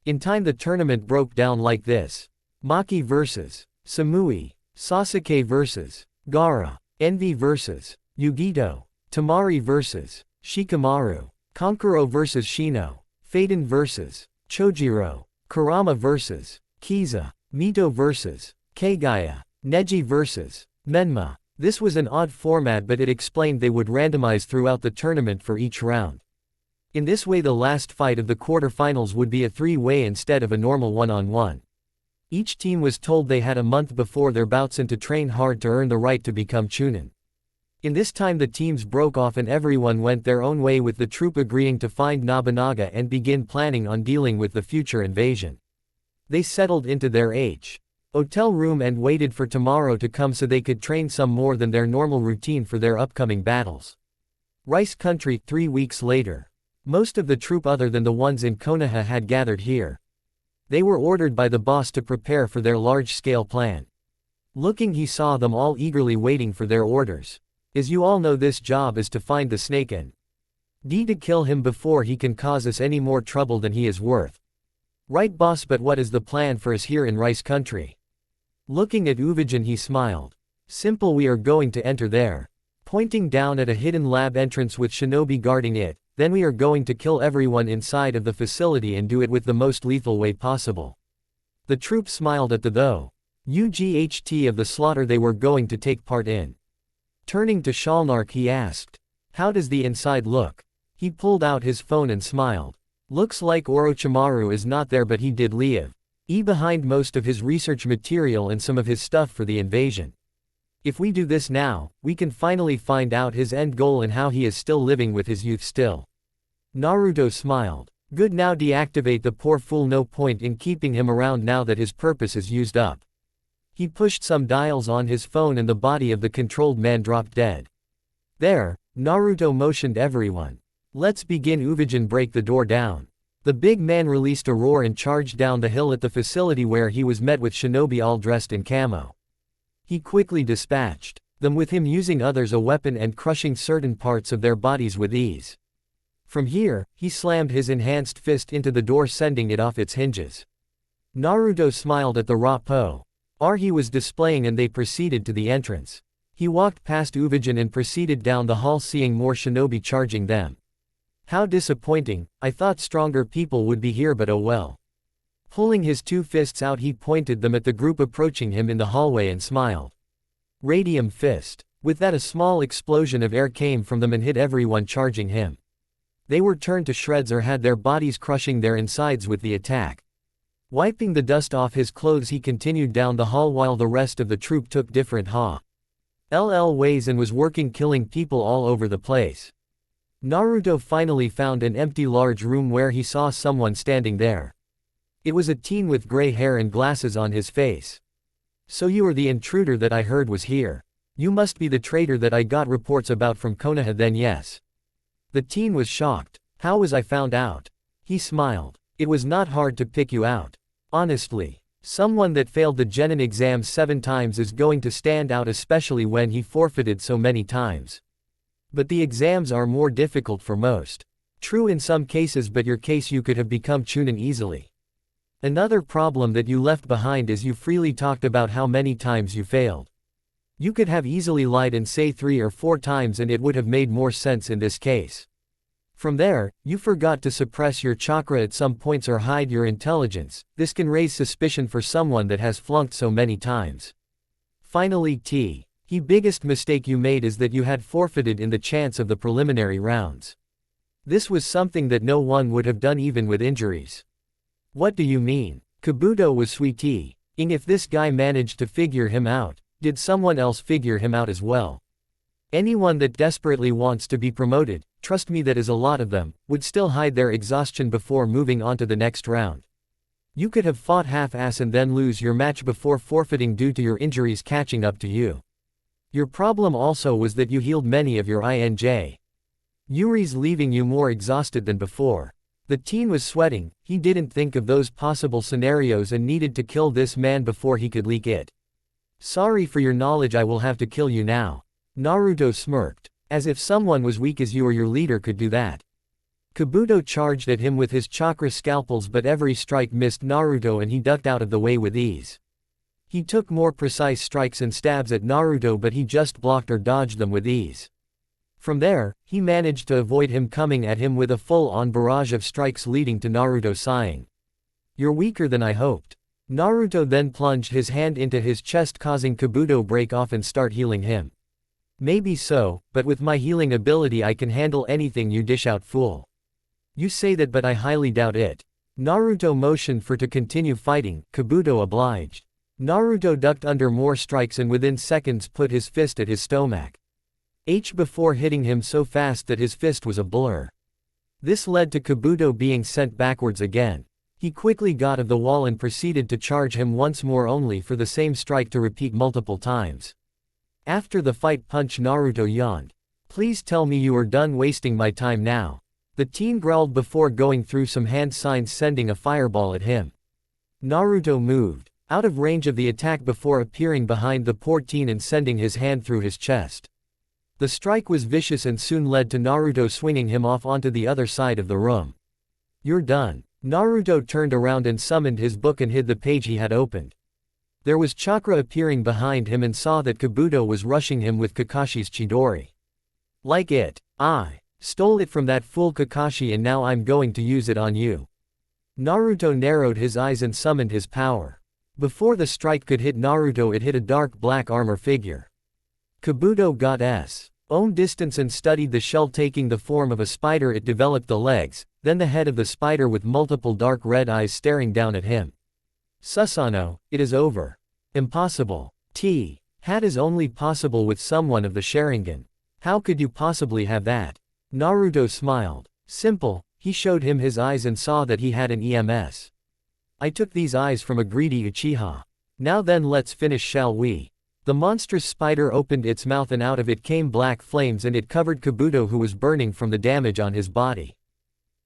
In time the tournament broke down like this. Maki vs. Samui. Sasuke vs. Gaara. Envy vs. Yugito. Tamari vs. Shikamaru. Kankuro vs. Shino. Faden vs. Chojiro. Kurama vs. Kiza. Mito vs. Kagaya. Neji vs. Menma. This was an odd format, but it explained they would randomize throughout the tournament for each round. In this way the last fight of the quarterfinals would be a three-way instead of a normal one-on-one. Each team was told they had a month before their bouts and to train hard to earn the right to become Chunin. In this time the teams broke off and everyone went their own way, with the troupe agreeing to find Nobunaga and begin planning on dealing with the future invasion. They settled into their hotel room and waited for tomorrow to come so they could train some more than their normal routine for their upcoming battles. Rice Country. 3 weeks later. Most of the troupe other than the ones in Konoha had gathered here. They were ordered by the boss to prepare for their large-scale plan. Looking, he saw them all eagerly waiting for their orders. As you all know, this job is to find the snake and to kill him before he can cause us any more trouble than he is worth. Right, boss, but what is the plan for us here in Rice Country? Looking at Uvijin he smiled. Simple, we are going to enter there. Pointing down at a hidden lab entrance with shinobi guarding it, then we are going to kill everyone inside of the facility and do it with the most lethal way possible. The troupe smiled at the UGHT of the slaughter they were going to take part in. Turning to Shalnark he asked, "How does the inside look?" He pulled out his phone and smiled. Looks like Orochimaru is not there, but he did leave behind most of his research material and some of his stuff for the invasion. If we do this now, we can finally find out his end goal and how he is still living with his youth still. Naruto smiled. Good, now deactivate the poor fool, no point in keeping him around now that his purpose is used up. He pushed some dials on his phone and the body of the controlled man dropped dead. There, Naruto motioned everyone. Let's begin. Uvijin break the door down. The big man released a roar and charged down the hill at the facility where he was met with shinobi all dressed in camo. He quickly dispatched them with him, using others a weapon and crushing certain parts of their bodies with ease. From here, he slammed his enhanced fist into the door, sending it off its hinges. Naruto smiled at the raw power he was displaying, and they proceeded to the entrance. He walked past Uvajin and proceeded down the hall, seeing more shinobi charging them. How disappointing, I thought stronger people would be here, but oh well. Pulling his two fists out, he pointed them at the group approaching him in the hallway and smiled. Radium fist. With that, a small explosion of air came from them and hit everyone charging him. They were turned to shreds or had their bodies crushing their insides with the attack. Wiping the dust off his clothes, he continued down the hall while the rest of the troupe took different ways and was working, killing people all over the place. Naruto finally found an empty large room where he saw someone standing there. It was a teen with gray hair and glasses on his face. So you are the intruder that I heard was here. You must be the traitor that I got reports about from Konoha then. Yes. The teen was shocked. How was I found out? He smiled. It was not hard to pick you out. Honestly. Someone that failed the Genin exam 7 times is going to stand out, especially when he forfeited so many times. But the exams are more difficult for most. True in some cases, but your case, you could have become Chunin easily. Another problem that you left behind is you freely talked about how many times you failed. You could have easily lied and say 3 or 4 times and it would have made more sense in this case. From there, you forgot to suppress your chakra at some points or hide your intelligence. This can raise suspicion for someone that has flunked so many times. Finally, the biggest mistake you made is that you had forfeited in the chance of the preliminary rounds. This was something that no one would have done even with injuries. What do you mean? Kabuto was sweetie. If this guy managed to figure him out, did someone else figure him out as well? Anyone that desperately wants to be promoted, trust me, that is a lot of them, would still hide their exhaustion before moving on to the next round. You could have fought half-ass and then lose your match before forfeiting due to your injuries catching up to you. Your problem also was that you healed many of your INJ. Yuri's leaving you more exhausted than before. The teen was sweating. He didn't think of those possible scenarios and needed to kill this man before he could leak it. Sorry for your knowledge, I will have to kill you now. Naruto smirked. As if someone as weak as you or your leader could do that. Kabuto charged at him with his chakra scalpels, but every strike missed Naruto and he ducked out of the way with ease. He took more precise strikes and stabs at Naruto, but he just blocked or dodged them with ease. From there, he managed to avoid him coming at him with a full-on barrage of strikes, leading to Naruto sighing. You're weaker than I hoped. Naruto then plunged his hand into his chest, causing Kabuto break off and start healing him. Maybe so, but with my healing ability I can handle anything you dish out, fool. You say that, but I highly doubt it. Naruto motioned for to continue fighting. Kabuto obliged. Naruto ducked under more strikes and within seconds put his fist at his stomach. Before hitting him so fast that his fist was a blur. This led to Kabuto being sent backwards again. He quickly got of the wall and proceeded to charge him once more, only for the same strike to repeat multiple times. After the fight punch, Naruto yawned. Please tell me you are done wasting my time now. The teen growled before going through some hand signs, sending a fireball at him. Naruto moved out of range of the attack before appearing behind the poor teen and sending his hand through his chest. The strike was vicious and soon led to Naruto swinging him off onto the other side of the room. You're done. Naruto turned around and summoned his book and hid the page he had opened. There was chakra appearing behind him and saw that Kabuto was rushing him with Kakashi's Chidori. Like it. I stole it from that fool Kakashi and now I'm going to use it on you. Naruto narrowed his eyes and summoned his power. Before the strike could hit Naruto, it hit a dark black armor figure. Kabuto got s own distance and studied the shell, taking the form of a spider. It developed the legs, then the head of the spider with multiple dark red eyes staring down at him. Susanoo, it is over. Impossible. Hat is only possible with someone of the Sharingan. How could you possibly have that? Naruto smiled. Simple. He showed him his eyes and saw that he had an EMS. I took these eyes from a greedy Uchiha. Now then, let's finish, shall we? The monstrous spider opened its mouth and out of it came black flames and it covered Kabuto, who was burning from the damage on his body.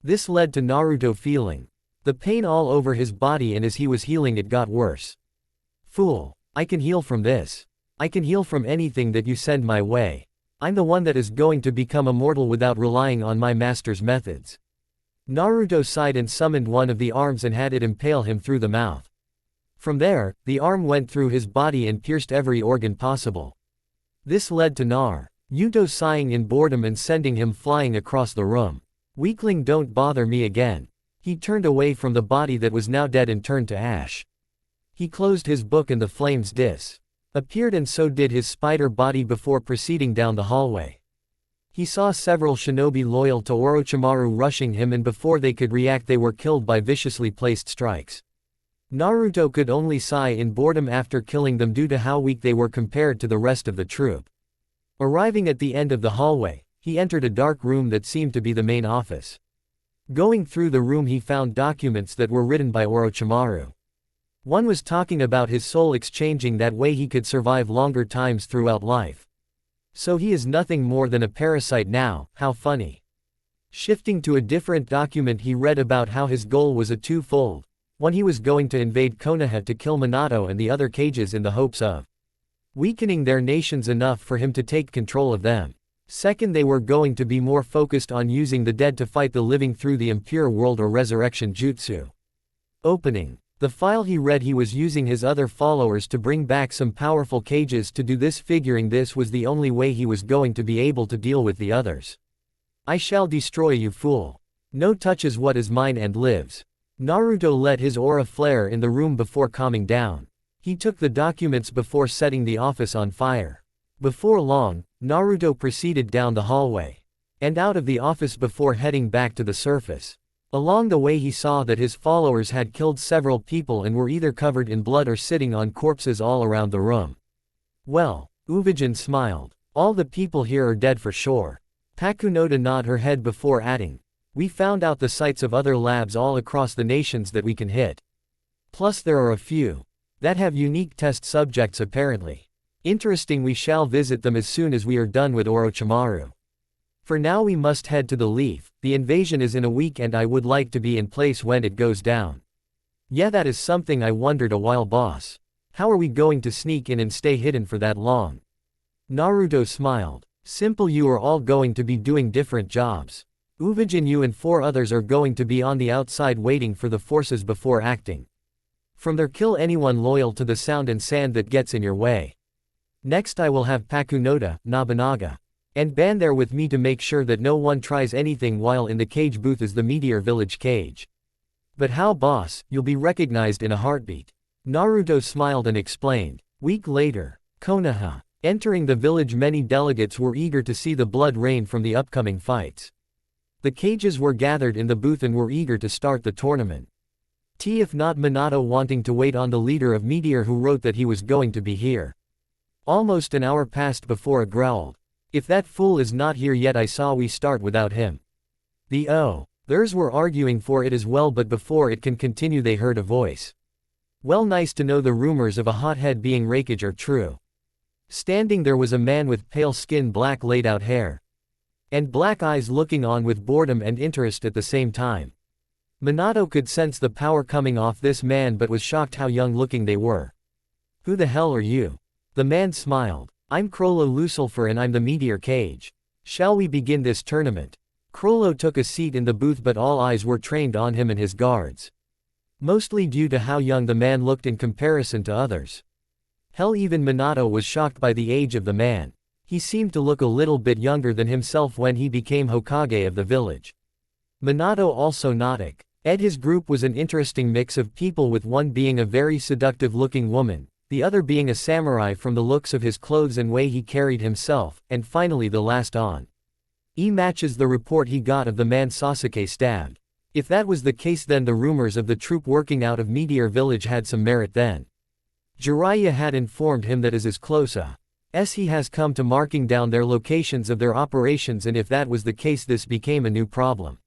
This led to Naruto feeling the pain all over his body, and as he was healing it got worse. Fool. I can heal from this. I can heal from anything that you send my way. I'm the one that is going to become immortal without relying on my master's methods. Naruto sighed and summoned one of the arms and had it impale him through the mouth. From there, the arm went through his body and pierced every organ possible. This led to Naruto sighing in boredom and sending him flying across the room. Weakling, don't bother me again. He turned away from the body that was now dead and turned to ash. He closed his book and the flames disappeared, and so did his spider body before proceeding down the hallway. He saw several shinobi loyal to Orochimaru rushing him, and before they could react they were killed by viciously placed strikes. Naruto could only sigh in boredom after killing them due to how weak they were compared to the rest of the troop. Arriving at the end of the hallway, he entered a dark room that seemed to be the main office. Going through the room he found documents that were written by Orochimaru. One was talking about his soul exchanging, that way he could survive longer times throughout life. So he is nothing more than a parasite now, how funny. Shifting to a different document, he read about how his goal was a twofold. One, he was going to invade Konoha to kill Minato and the other cages in the hopes of weakening their nations enough for him to take control of them. Second, they were going to be more focused on using the dead to fight the living through the impure world or resurrection jutsu. Opening the file he read, he was using his other followers to bring back some powerful cages to do this, figuring this was the only way he was going to be able to deal with the others. I shall destroy you, fool. No touches what is mine and lives. Naruto let his aura flare in the room before calming down. He took the documents before setting the office on fire. Before long, Naruto proceeded down the hallway and out of the office before heading back to the surface. Along the way he saw that his followers had killed several people and were either covered in blood or sitting on corpses all around the room. Well, Uvijin smiled. All the people here are dead for sure. Pakunoda nodded her head before adding, we found out the sites of other labs all across the nations that we can hit. Plus there are a few that have unique test subjects apparently. Interesting, we shall visit them as soon as we are done with Orochimaru. For now we must head to the Leaf. The invasion is in a week and I would like to be in place when it goes down. Yeah, that is something I wondered a while, boss. How are we going to sneak in and stay hidden for that long? Naruto smiled. Simple, you are all going to be doing different jobs. Uvijin, you and 4 others are going to be on the outside waiting for the forces before acting. From there, kill anyone loyal to the sound and sand that gets in your way. Next I will have Pakunoda, Nobunaga, and Ban there with me to make sure that no one tries anything while in the cage booth is the Meteor Village cage. But how, boss? You'll be recognized in a heartbeat. Naruto smiled and explained. Week later, Konoha. Entering the village, many delegates were eager to see the blood rain from the upcoming fights. The cages were gathered in the booth and were eager to start the tournament. If not Minato wanting to wait on the leader of Meteor who wrote that he was going to be here. Almost an hour passed before it growled. If that fool is not here yet, I saw we start without him. The others were arguing for it as well, but before it can continue they heard a voice. Well, nice to know the rumors of a hothead being Raikage are true. Standing there was a man with pale skin, black laid out hair, and black eyes, looking on with boredom and interest at the same time. Minato could sense the power coming off this man but was shocked how young looking they were. Who the hell are you? The man smiled. I'm Crollo Lucifer and I'm the Meteor Cage. Shall we begin this tournament? Crollo took a seat in the booth but all eyes were trained on him and his guards. Mostly due to how young the man looked in comparison to others. Hell, even Minato was shocked by the age of the man. He seemed to look a little bit younger than himself when he became Hokage of the village. Minato also nodded. His group was an interesting mix of people, with one being a very seductive looking woman, the other being a samurai from the looks of his clothes and way he carried himself, and finally the last on. Matches the report he got of the man Sasuke stabbed. If that was the case, then the rumors of the troop working out of Meteor Village had some merit then. Jiraiya had informed him that as close as he has come to marking down their locations of their operations, and if that was the case this became a new problem.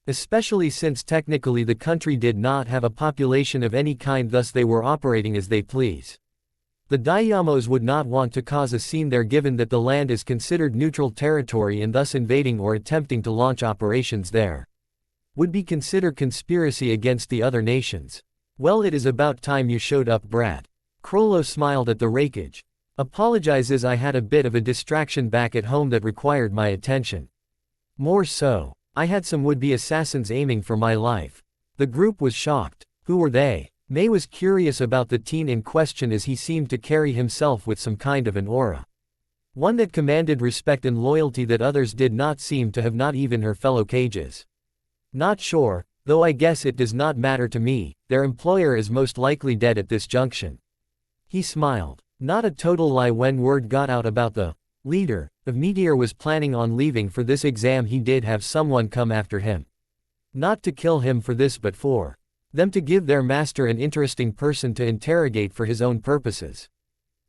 Especially since technically the country did not have a population of any kind, thus they were operating as they please. The Daimyos would not want to cause a scene there, given that the land is considered neutral territory, and thus invading or attempting to launch operations there would be considered conspiracy against the other nations. Well, it is about time you showed up, brat. Crollo smiled at the Raikage. Apologizes, I had a bit of a distraction back at home that required my attention. More so, I had some would-be assassins aiming for my life. The group was shocked. Who were they? May was curious about the teen in question as he seemed to carry himself with some kind of an aura. One that commanded respect and loyalty that others did not seem to have, not even her fellow cages. Not sure, though I guess it does not matter to me, their employer is most likely dead at this junction. He smiled. Not a total lie when word got out about the leader of Meteor was planning on leaving for this exam. He did have someone come after him. Not to kill him for this but for them to give their master an interesting person to interrogate for his own purposes.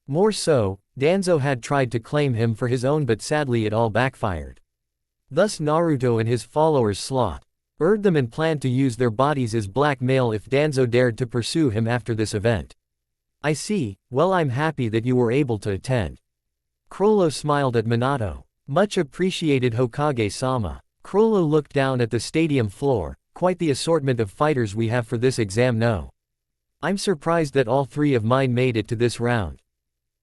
More so, Danzo had tried to claim him for his own but sadly it all backfired. Thus Naruto and his followers slaughtered them and planned to use their bodies as blackmail if Danzo dared to pursue him after this event. I see, well I'm happy that you were able to attend. Chrollo smiled at Minato. Much appreciated Hokage-sama. Chrollo looked down at the stadium floor, quite the assortment of fighters we have for this exam. No. I'm surprised that all three of mine made it to this round.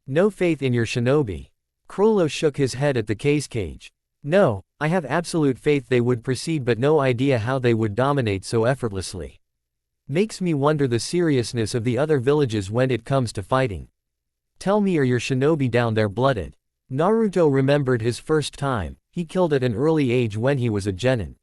No faith in your shinobi. Chrollo shook his head at the cage. No, I have absolute faith they would proceed but no idea how they would dominate so effortlessly. Makes me wonder the seriousness of the other villages when it comes to fighting. Tell me, are your shinobi down there blooded? Naruto remembered his first time he killed at an early age when he was a genin.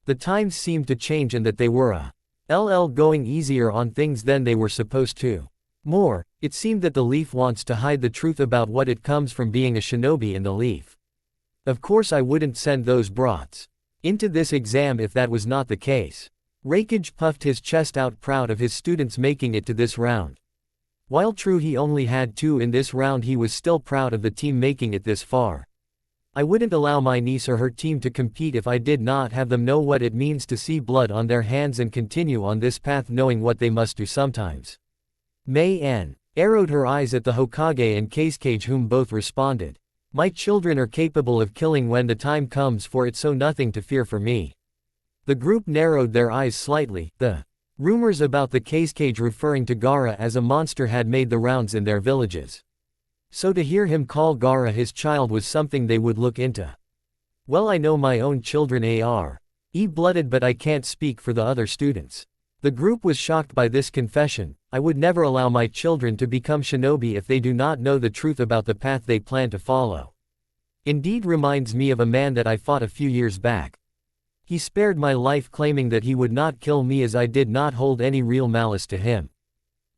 The times seemed to change and that they were going easier on things than they were supposed to. More, it seemed that the Leaf wants to hide the truth about what it comes from being a shinobi in the Leaf. Of course I wouldn't send those brats into this exam if that was not the case. Raikage puffed his chest out, proud of his students making it to this round. While true he only had 2 in this round, he was still proud of the team making it this far. I wouldn't allow my niece or her team to compete if I did not have them know what it means to see blood on their hands and continue on this path knowing what they must do sometimes. Mei En arrowed her eyes at the Hokage and Cage, whom both responded. My children are capable of killing when the time comes for it, so nothing to fear for me. The group narrowed their eyes slightly. The rumors about the Cage referring to Gaara as a monster had made the rounds in their villages. So to hear him call Gaara his child was something they would look into. Well, I know my own children are blooded, but I can't speak for the other students. The group was shocked by this confession. I would never allow my children to become shinobi if they do not know the truth about the path they plan to follow. Indeed reminds me of a man that I fought a few years back. He spared my life claiming that he would not kill me as I did not hold any real malice to him.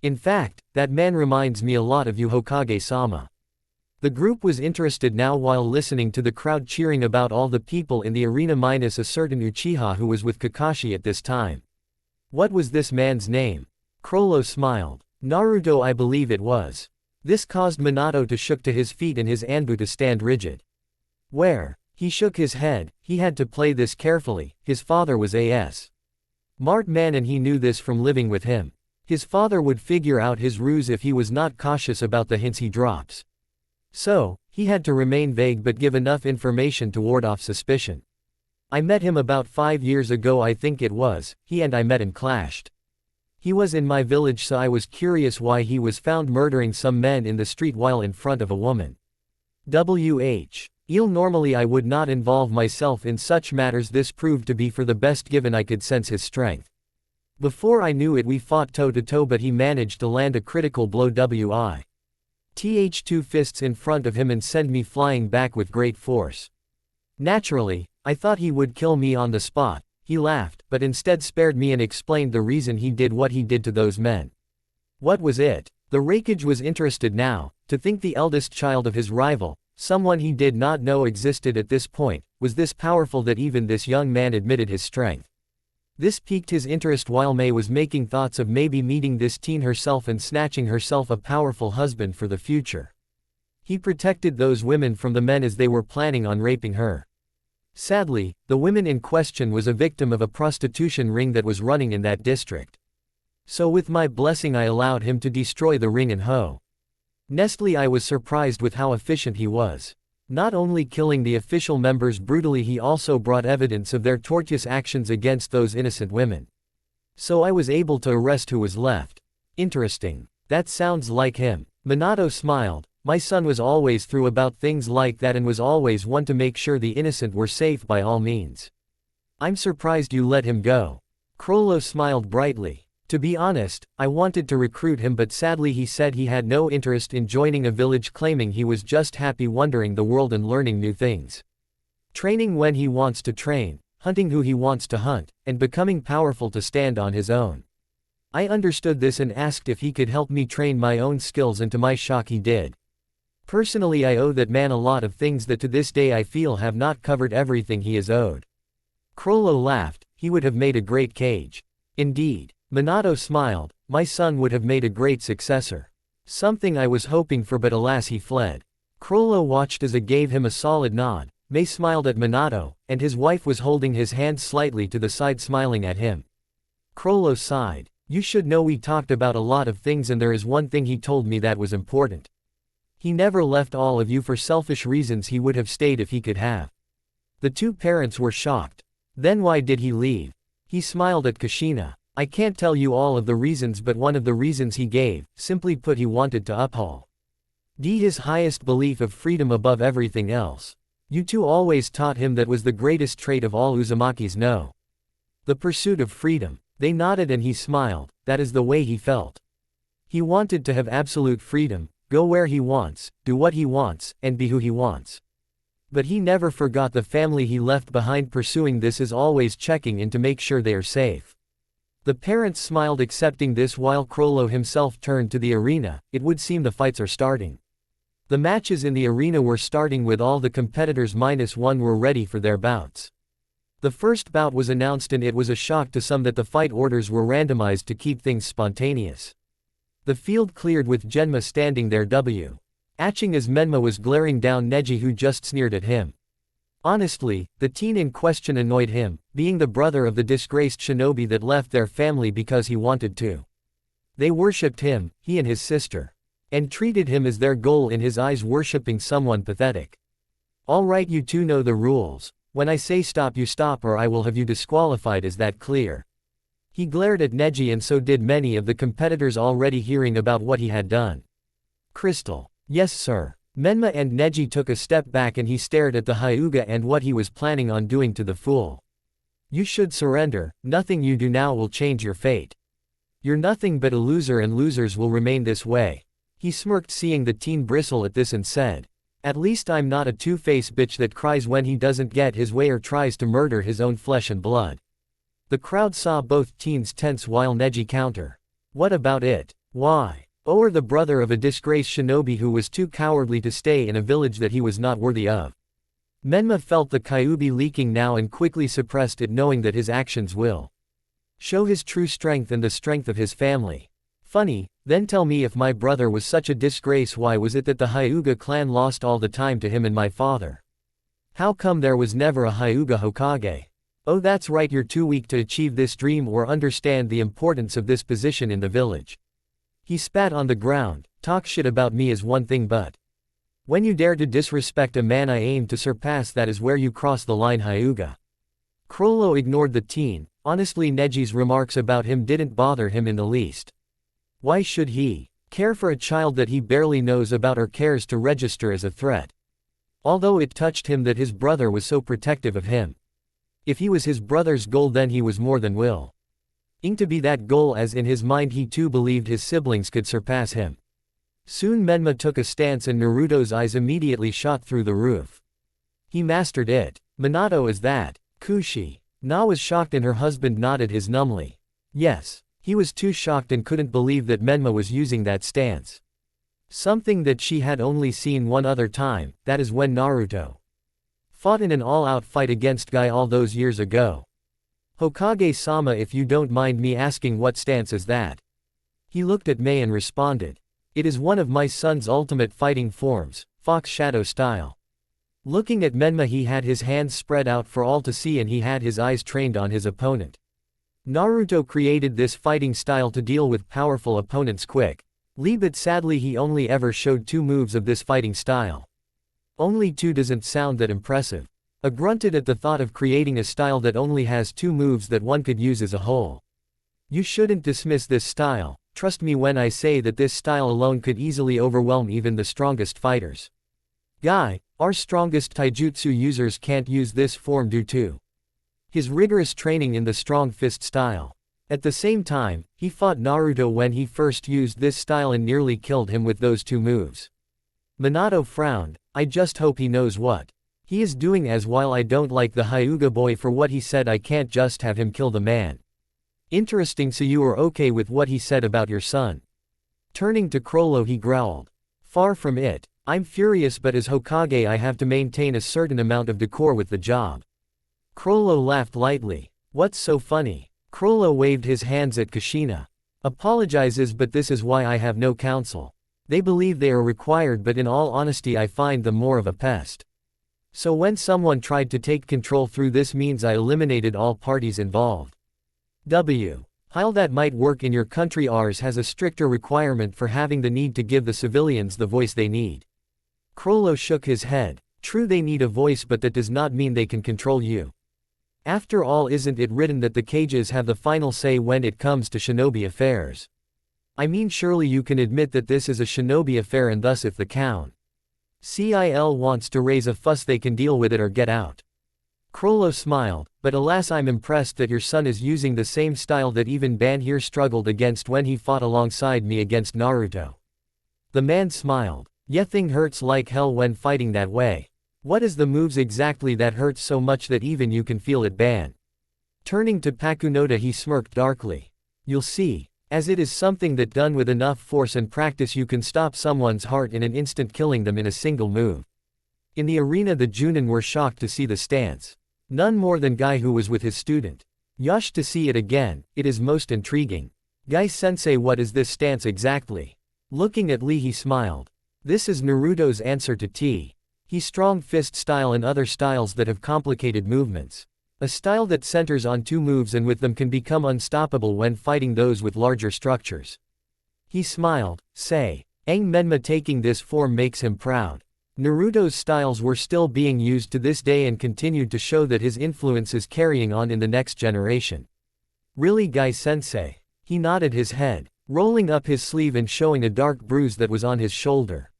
In fact, that man reminds me a lot of you, Hokage-sama. The group was interested now while listening to the crowd cheering about all the people in the arena minus a certain Uchiha who was with Kakashi at this time. What was this man's name? Chrollo smiled. Naruto, I believe it was. This caused Minato to shook to his feet and his Anbu to stand rigid. Where? He shook his head. He had to play this carefully. His father was a smart man and he knew this from living with him. His father would figure out his ruse if he was not cautious about the hints he drops. So, he had to remain vague but give enough information to ward off suspicion. I met him about 5 years ago, I think it was. He and I met and clashed. He was in my village, so I was curious why he was found murdering some men in the street while in front of a woman. Normally I would not involve myself in such matters. This proved to be for the best given I could sense his strength. Before I knew it we fought toe to toe, but he managed to land a critical blow. Two fists in front of him and send me flying back with great force. Naturally, I thought he would kill me on the spot. He laughed, but instead spared me and explained the reason he did what he did to those men. What was it? The Raikage was interested now. To think the eldest child of his rival, someone he did not know existed at this point, was this powerful that even this young man admitted his strength. This piqued his interest while Mei was making thoughts of maybe meeting this teen herself and snatching herself a powerful husband for the future. He protected those women from the men as they were planning on raping her. Sadly, the woman in question was a victim of a prostitution ring that was running in that district. So with my blessing I allowed him to destroy the ring and honestly I was surprised with how efficient he was. Not only killing the official members brutally, he also brought evidence of their tortious actions against those innocent women. So I was able to arrest who was left. Interesting. That sounds like him. Minato smiled. My son was always through about things like that and was always one to make sure the innocent were safe by all means. I'm surprised you let him go. Crollo smiled brightly. To be honest, I wanted to recruit him, but sadly he said he had no interest in joining a village, claiming he was just happy wandering the world and learning new things. Training when he wants to train, hunting who he wants to hunt, and becoming powerful to stand on his own. I understood this and asked if he could help me train my own skills, and to my shock he did. Personally, I owe that man a lot of things that to this day I feel have not covered everything he is owed. Crollo laughed. He would have made a great Kage. Indeed. Minato smiled. My son would have made a great successor. Something I was hoping for, but alas he fled. Crollo watched as it gave him a solid nod. May smiled at Minato, and his wife was holding his hand slightly to the side, smiling at him. Crollo sighed. You should know we talked about a lot of things, and there is one thing he told me that was important. He never left all of you for selfish reasons. He would have stayed if he could have. The two parents were shocked. Then why did he leave? He smiled at Kushina. I can't tell you all of the reasons, but one of the reasons he gave, simply put, he wanted to uphold his highest belief of freedom above everything else. You two always taught him that was the greatest trait of all Uzumakis know. The pursuit of freedom. They nodded and he smiled. That is the way he felt. He wanted to have absolute freedom, go where he wants, do what he wants, and be who he wants. But he never forgot the family he left behind. Pursuing this is always checking in to make sure they are safe. The parents smiled, accepting this, while Crollo himself turned to the arena. It would seem the fights are starting. The matches in the arena were starting, with all the competitors -1 were ready for their bouts. The first bout was announced, and it was a shock to some that the fight orders were randomized to keep things spontaneous. The field cleared with Genma standing there watching as Menma was glaring down Neji, who just sneered at him. Honestly, the teen in question annoyed him, being the brother of the disgraced shinobi that left their family because he wanted to. They worshipped him, he and his sister, and treated him as their goal in his eyes, worshipping someone pathetic. Alright, you two know the rules. When I say stop, you stop, or I will have you disqualified. Is that clear? He glared at Neji, and so did many of the competitors already hearing about what he had done. Crystal. Yes sir. Menma and Neji took a step back, and he stared at the Hyuga and what he was planning on doing to the fool. You should surrender. Nothing you do now will change your fate. You're nothing but a loser, and losers will remain this way. He smirked, seeing the teen bristle at this, and said, at least I'm not a two-faced bitch that cries when he doesn't get his way or tries to murder his own flesh and blood. The crowd saw both teens tense while Neji counter. What about it? Why? Or the brother of a disgraced shinobi who was too cowardly to stay in a village that he was not worthy of. Menma felt the Kyuubi leaking now and quickly suppressed it, knowing that his actions will show his true strength and the strength of his family. Funny, then tell me, if my brother was such a disgrace, why was it that the Hyuga clan lost all the time to him and my father? How come there was never a Hyuga Hokage? Oh, that's right, you're too weak to achieve this dream or understand the importance of this position in the village. He spat on the ground. Talk shit about me is one thing, but when you dare to disrespect a man I aim to surpass, that is where you cross the line, Hyuga. Crollo ignored the teen. Honestly, Neji's remarks about him didn't bother him in the least. Why should he care for a child that he barely knows about or cares to register as a threat? Although it touched him that his brother was so protective of him. If he was his brother's goal, then he was more than willing to be that goal, as in his mind he too believed his siblings could surpass him. Soon Menma took a stance, and Naruto's eyes immediately shot through the roof. He mastered it. Minato, is that Kushi? Na was shocked, and her husband nodded his numbly. Yes. He was too shocked and couldn't believe that Menma was using that stance. Something that she had only seen one other time, that is when Naruto fought in an all-out fight against Guy all those years ago. Hokage-sama, if you don't mind me asking, what stance is that? He looked at Mei and responded. It is one of my son's ultimate fighting forms, Fox Shadow style. Looking at Menma, he had his hands spread out for all to see, and he had his eyes trained on his opponent. Naruto created this fighting style to deal with powerful opponents quickly, but sadly he only ever showed 2 moves of this fighting style. Only 2 doesn't sound that impressive. I grunted at the thought of creating a style that only has 2 moves that one could use as a whole. You shouldn't dismiss this style. trust me when I say that this style alone could easily overwhelm even the strongest fighters. Guy, our strongest taijutsu users can't use this form due to his rigorous training in the strong fist style. At the same time, he fought Naruto when he first used this style and nearly killed him with those 2 moves. Minato frowned. I just hope he knows what he is doing, as while I don't like the Hyuga boy for what he said, I can't just have him kill the man. Interesting, so you are okay with what he said about your son? Turning to Crollo he growled. Far from it. I'm furious, but as Hokage I have to maintain a certain amount of decor with the job. Crollo laughed lightly. What's so funny? Crollo waved his hands at Kushina. Apologizes, but this is why I have no counsel. They believe they are required, but in all honesty I find them more of a pest. So when someone tried to take control through this means I eliminated all parties involved. While that might work in your country, ours has a stricter requirement for having the need to give the civilians the voice they need. Crollo shook his head. True, they need a voice, but that does not mean they can control you. After all, isn't it written that the Kages have the final say when it comes to shinobi affairs? I mean, surely you can admit that this is a shinobi affair, and thus if the Council wants to raise a fuss they can deal with it or get out. Crollo smiled, but alas, I'm impressed that your son is using the same style that even Ban here struggled against when he fought alongside me against Naruto. The man smiled. Yeah, thing hurts like hell when fighting that way. What is the moves exactly that hurts so much that even you can feel it, Ban? Turning to Pakunoda he smirked darkly. You'll see. As it is something that done with enough force and practice you can stop someone's heart in an instant, killing them in a single move. In the arena the Junin were shocked to see the stance. None more than Guy, who was with his student Yash, to see it again. It is most intriguing. Guy-sensei, what is this stance exactly? Looking at Lee he smiled. This is Naruto's answer to T. He's strong fist style and other styles that have complicated movements. A style that centers on 2 moves and with them can become unstoppable when fighting those with larger structures. He smiled. Say, Aang Menma taking this form makes him proud. Naruto's styles were still being used to this day and continued to show that his influence is carrying on in the next generation. Really, Guy-sensei? He nodded his head, rolling up his sleeve and showing a dark bruise that was on his shoulder.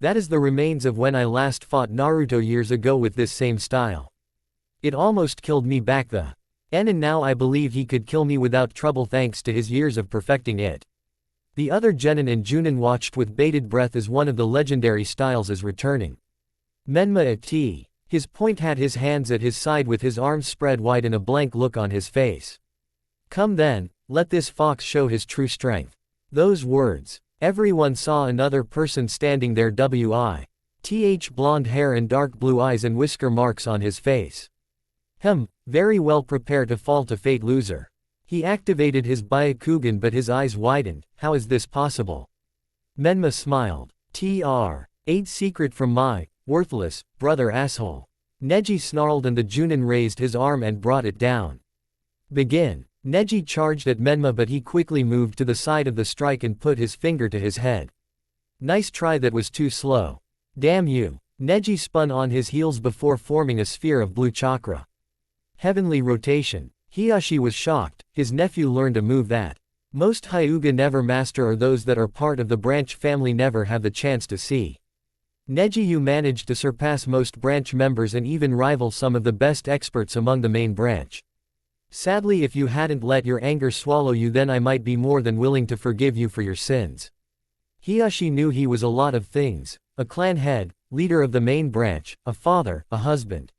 That is the remains of when I last fought Naruto years ago with this same style. It almost killed me back then, and now I believe he could kill me without trouble thanks to his years of perfecting it. The other genin and Junin watched with bated breath as one of the legendary styles is returning. Menma at T. His point had his hands at his side with his arms spread wide and a blank look on his face. Come then, let this fox show his true strength. Those words. Everyone saw another person standing there, with blonde hair and dark blue eyes and whisker marks on his face. Very well prepared to fall to fate, loser. He activated his Byakugan, but his eyes widened. How is this possible? Menma smiled. Aid secret from my worthless brother, asshole. Neji snarled and the Junin raised his arm and brought it down. Begin. Neji charged at Menma, but he quickly moved to the side of the strike and put his finger to his head. Nice try, that was too slow. Damn you. Neji spun on his heels before forming a sphere of blue chakra. Heavenly rotation. Hiyashi was shocked. His nephew learned a move that most Hyuga never master, or those that are part of the branch family never have the chance to see. Neji, you managed to surpass most branch members and even rival some of the best experts among the main branch. Sadly, if you hadn't let your anger swallow you, then I might be more than willing to forgive you for your sins. Hiyashi knew he was a lot of things: a clan head, leader of the main branch, a father, a husband,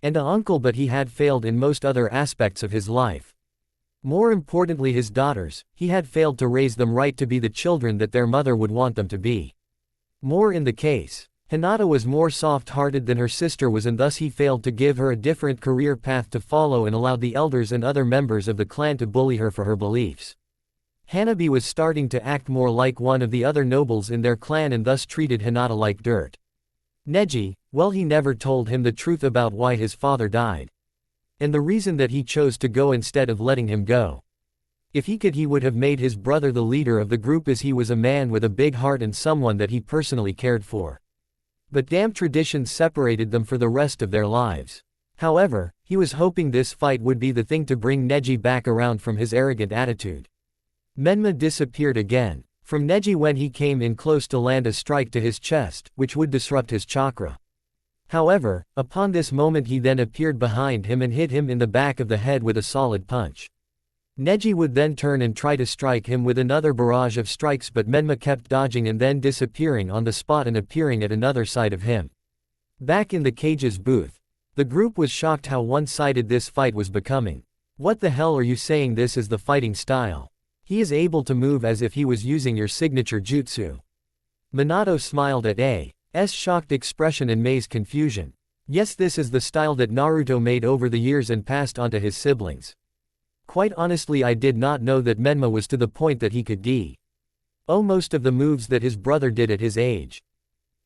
and an uncle, but he had failed in most other aspects of his life. More importantly, his daughters, he had failed to raise them right to be the children that their mother would want them to be. More in the case, Hinata was more soft-hearted than her sister was, and thus he failed to give her a different career path to follow and allowed the elders and other members of the clan to bully her for her beliefs. Hanabi was starting to act more like one of the other nobles in their clan and thus treated Hinata like dirt. Neji, well, he never told him the truth about why his father died. And the reason that he chose to go instead of letting him go. If he could, he would have made his brother the leader of the group, as he was a man with a big heart and someone that he personally cared for. But damn, traditions separated them for the rest of their lives. However, he was hoping this fight would be the thing to bring Neji back around from his arrogant attitude. Menma disappeared again. From Neji when he came in close to land a strike to his chest, which would disrupt his chakra. However, upon this moment he then appeared behind him and hit him in the back of the head with a solid punch. Neji would then turn and try to strike him with another barrage of strikes, but Menma kept dodging and then disappearing on the spot and appearing at another side of him. Back in the cage's booth, the group was shocked how one-sided this fight was becoming. What the hell are you saying, this is the fighting style? He is able to move as if he was using your signature jutsu. Minato smiled at A's shocked expression and Mei's confusion. Yes, this is the style that Naruto made over the years and passed on to his siblings. Quite honestly, I did not know that Menma was to the point that he could do most of the moves that his brother did at his age.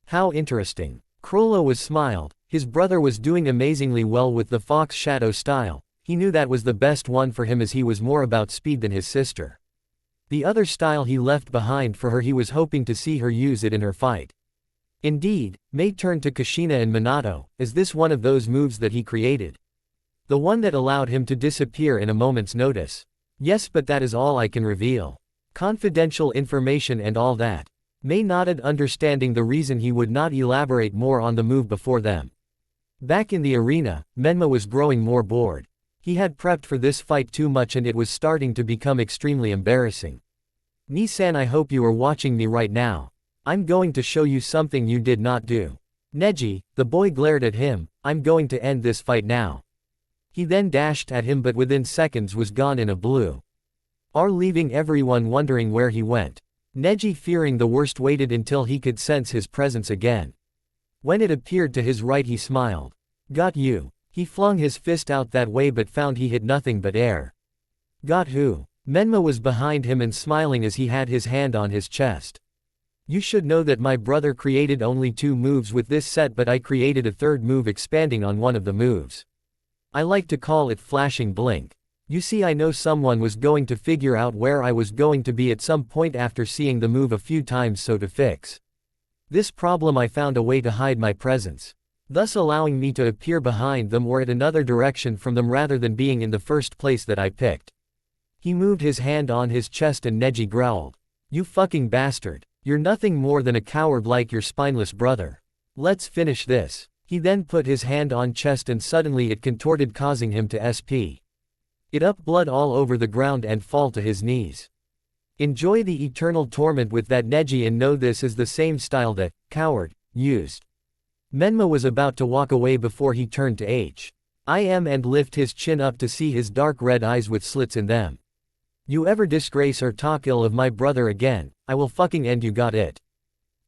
How interesting. Chrollo was smiled. His brother was doing amazingly well with the Fox Shadow style. He knew that was the best one for him as he was more about speed than his sister. The other style he left behind for her, he was hoping to see her use it in her fight. Indeed, Mei turned to Kushina and Minato. Is this one of those moves that he created? The one that allowed him to disappear in a moment's notice? Yes, but that is all I can reveal. Confidential information and all that. Mei nodded, understanding the reason he would not elaborate more on the move before them. Back in the arena, Menma was growing more bored. He had prepped for this fight too much and it was starting to become extremely embarrassing. Ni-san, I hope you are watching me right now. I'm going to show you something you did not do. Neji, the boy glared at him, I'm going to end this fight now. He then dashed at him but within seconds was gone in a blue. Leaving everyone wondering where he went. Neji, fearing the worst, waited until he could sense his presence again. When it appeared to his right, he smiled. Got you. He flung his fist out that way but found he hit nothing but air. Got who? Menma was behind him and smiling as he had his hand on his chest. You should know that my brother created only 2 moves with this set, but I created a third move expanding on one of the moves. I like to call it flashing blink. You see, I know someone was going to figure out where I was going to be at some point after seeing the move a few times, so to fix this problem I found a way to hide my presence, thus allowing me to appear behind them or at another direction from them rather than being in the first place that I picked. He moved his hand on his chest and Neji growled. You fucking bastard. You're nothing more than a coward like your spineless brother. Let's finish this. He then put his hand on chest and suddenly it contorted, causing him to sp. It up blood all over the ground and fall to his knees. Enjoy the eternal torment with that, Neji, and know this is the same style that coward used. Menma was about to walk away before he turned to him and lift his chin up to see his dark red eyes with slits in them. You ever disgrace or talk ill of my brother again, I will fucking end you, got it?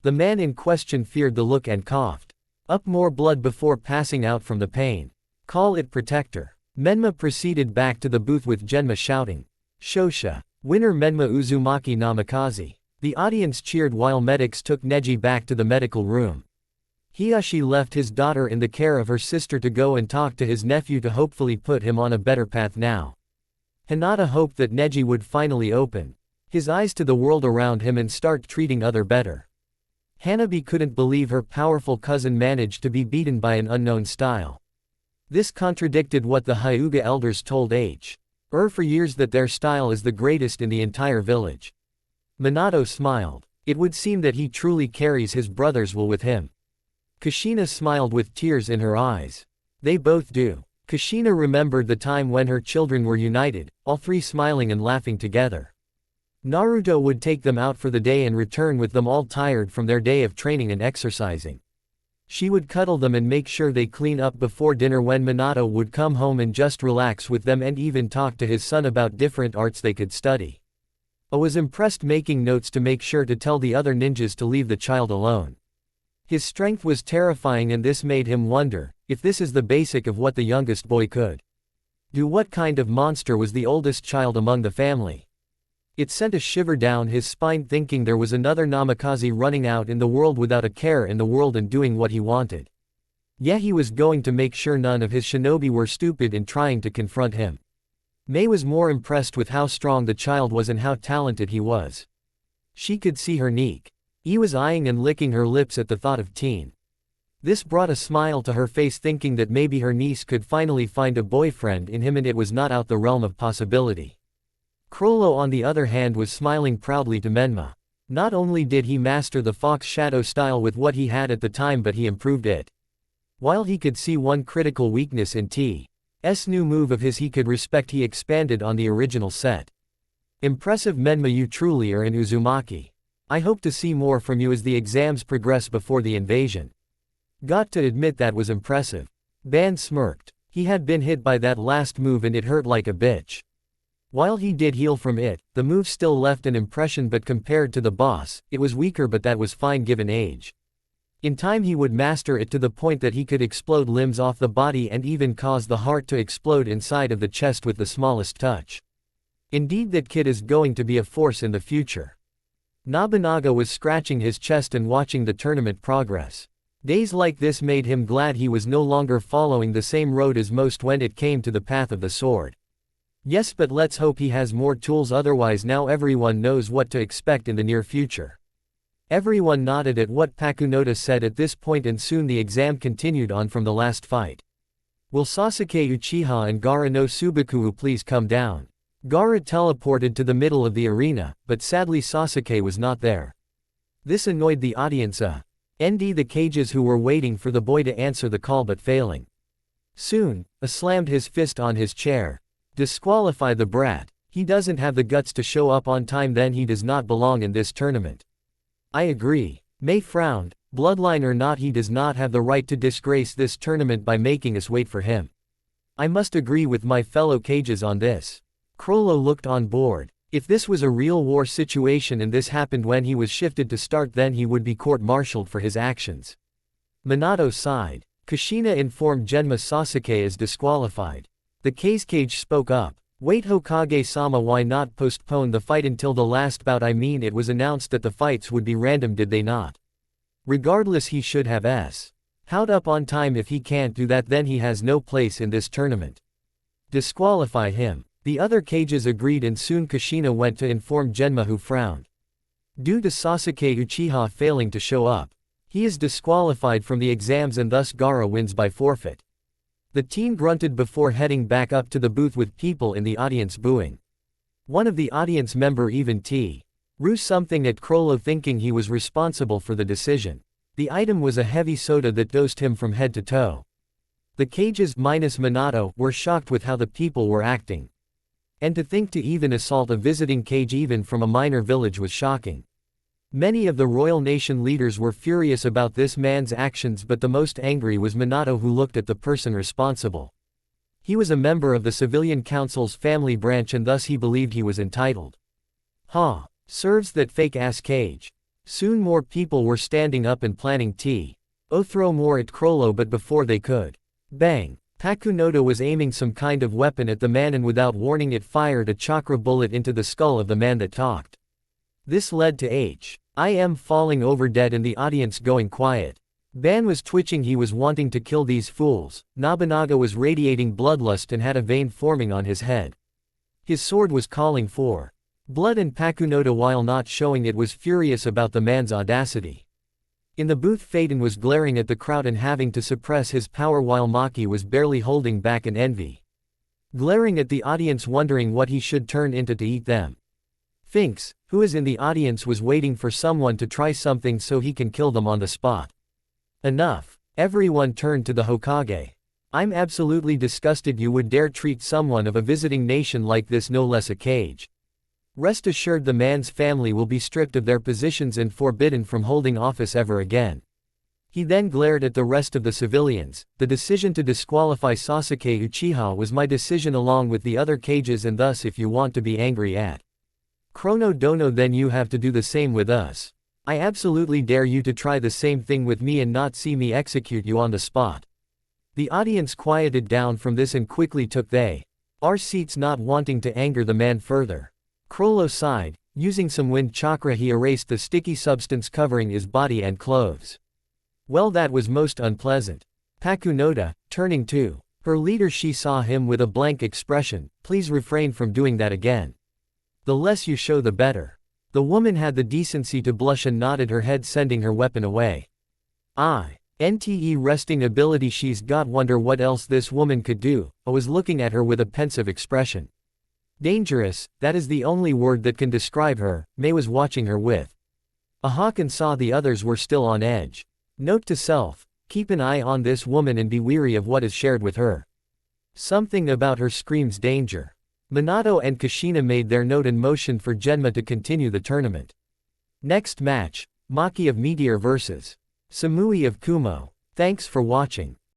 The man in question feared the look and coughed up more blood before passing out from the pain. Call it protector. Menma proceeded back to the booth with Genma shouting, Shosha! Winner Menma Uzumaki Namikaze. The audience cheered while medics took Neji back to the medical room. Hiyashi left his daughter in the care of her sister to go and talk to his nephew to hopefully put him on a better path now. Hinata hoped that Neji would finally open his eyes to the world around him and start treating others better. Hanabi couldn't believe her powerful cousin managed to be beaten by an unknown style. This contradicted what the Hyuga elders told for years, that their style is the greatest in the entire village. Minato smiled. It would seem that he truly carries his brother's will with him. Kushina smiled with tears in her eyes. They both do. Kushina remembered the time when her children were united, all 3 smiling and laughing together. Naruto would take them out for the day and return with them all tired from their day of training and exercising. She would cuddle them and make sure they clean up before dinner when Minato would come home and just relax with them and even talk to his son about different arts they could study. Was impressed, making notes to make sure to tell the other ninjas to leave the child alone. His strength was terrifying and this made him wonder if this is the basic of what the youngest boy could do. What kind of monster was the oldest child among the family? It sent a shiver down his spine thinking there was another Namikaze running out in the world without a care in the world and doing what he wanted. Yeah, he was going to make sure none of his shinobi were stupid in trying to confront him. Mei was more impressed with how strong the child was and how talented he was. She could see her Neek. He was eyeing and licking her lips at the thought of teen. This brought a smile to her face, thinking that maybe her niece could finally find a boyfriend in him, and it was not out the realm of possibility. Crollo on the other hand was smiling proudly to Menma. Not only did he master the Fox Shadow style with what he had at the time, but he improved it. While he could see one critical weakness in T's new move of his he could respect, he expanded on the original set. Impressive Menma, you truly are an Uzumaki. I hope to see more from you as the exams progress before the invasion. Got to admit that was impressive. Ban smirked. He had been hit by that last move and it hurt like a bitch. While he did heal from it, the move still left an impression, but compared to the boss, it was weaker, but that was fine given age. In time he would master it to the point that he could explode limbs off the body and even cause the heart to explode inside of the chest with the smallest touch. Indeed, that kid is going to be a force in the future. Nobunaga was scratching his chest and watching the tournament progress. Days like this made him glad he was no longer following the same road as most when it came to the path of the sword. Yes, but let's hope he has more tools, otherwise now everyone knows what to expect in the near future. Everyone nodded at what Pakunoda said at this point, and soon the exam continued on from the last fight. Will Sasuke Uchiha and Gaara no Subaku please come down? Gaara teleported to the middle of the arena, but sadly Sasuke was not there. This annoyed the audience the cages who were waiting for the boy to answer the call but failing. Soon, slammed his fist on his chair. Disqualify the brat. He doesn't have the guts to show up on time, then he does not belong in this tournament. I agree. May frowned. Bloodline or not, he does not have the right to disgrace this tournament by making us wait for him. I must agree with my fellow cages on this. Crollo looked on board. If this was a real war situation and this happened when he was shifted to start, then he would be court-martialed for his actions. Minato sighed. Kushina informed Genma Sasuke is disqualified. The cage spoke up. Wait, Hokage-sama, why not postpone the fight until the last bout? I mean, it was announced that the fights would be random, did they not? Regardless, he should have how'd up on time. If he can't do that, then he has no place in this tournament. Disqualify him. The other cages agreed, and soon Kushina went to inform Genma, who frowned. Due to Sasuke Uchiha failing to show up, he is disqualified from the exams and thus Gaara wins by forfeit. The team grunted before heading back up to the booth with people in the audience booing. One of the audience member even threw something at Crollo, thinking he was responsible for the decision. The item was a heavy soda that dosed him from head to toe. The cages minus Minato were shocked with how the people were acting. And to think to even assault a visiting cage even from a minor village was shocking. Many of the Royal Nation leaders were furious about this man's actions, but the most angry was Minato, who looked at the person responsible. He was a member of the Civilian Council's family branch and thus he believed he was entitled. Serves that fake-ass cage. Soon more people were standing up and planning throw more at Crollo, but before they could bang, Pakunoda was aiming some kind of weapon at the man and without warning it fired a chakra bullet into the skull of the man that talked. This led to I am falling over dead and the audience going quiet. Ban was twitching, he was wanting to kill these fools. Nobunaga was radiating bloodlust and had a vein forming on his head. His sword was calling for blood, and Pakunoda, while not showing it, was furious about the man's audacity. In the booth, Phaeton was glaring at the crowd and having to suppress his power while Maki was barely holding back an envy. Glaring at the audience, wondering what he should turn into to eat them. Finks, who is in the audience, was waiting for someone to try something so he can kill them on the spot. Enough. Everyone turned to the Hokage. I'm absolutely disgusted you would dare treat someone of a visiting nation like this, no less a cage. Rest assured the man's family will be stripped of their positions and forbidden from holding office ever again. He then glared at the rest of the civilians. The decision to disqualify Sasuke Uchiha was my decision along with the other cages, and thus if you want to be angry at Chrono Dono, then you have to do the same with us. I absolutely dare you to try the same thing with me and not see me execute you on the spot. The audience quieted down from this and quickly took our seats, not wanting to anger the man further. Crollo sighed. Using some wind chakra he erased the sticky substance covering his body and clothes. Well, that was most unpleasant. Pakunoda, turning to her leader, she saw him with a blank expression. Please refrain from doing that again. The less you show the better. The woman had the decency to blush and nodded her head, sending her weapon away. NTE resting ability she's got, wonder what else this woman could do. I was looking at her with a pensive expression. Dangerous, that is the only word that can describe her, Mei was watching her with a hawk and saw the others were still on edge. Note to self, keep an eye on this woman and be wary of what is shared with her. Something about her screams danger. Minato and Kushina made their note and motioned for Genma to continue the tournament. Next match, Maki of Meteor vs. Samui of Kumo. Thanks for watching.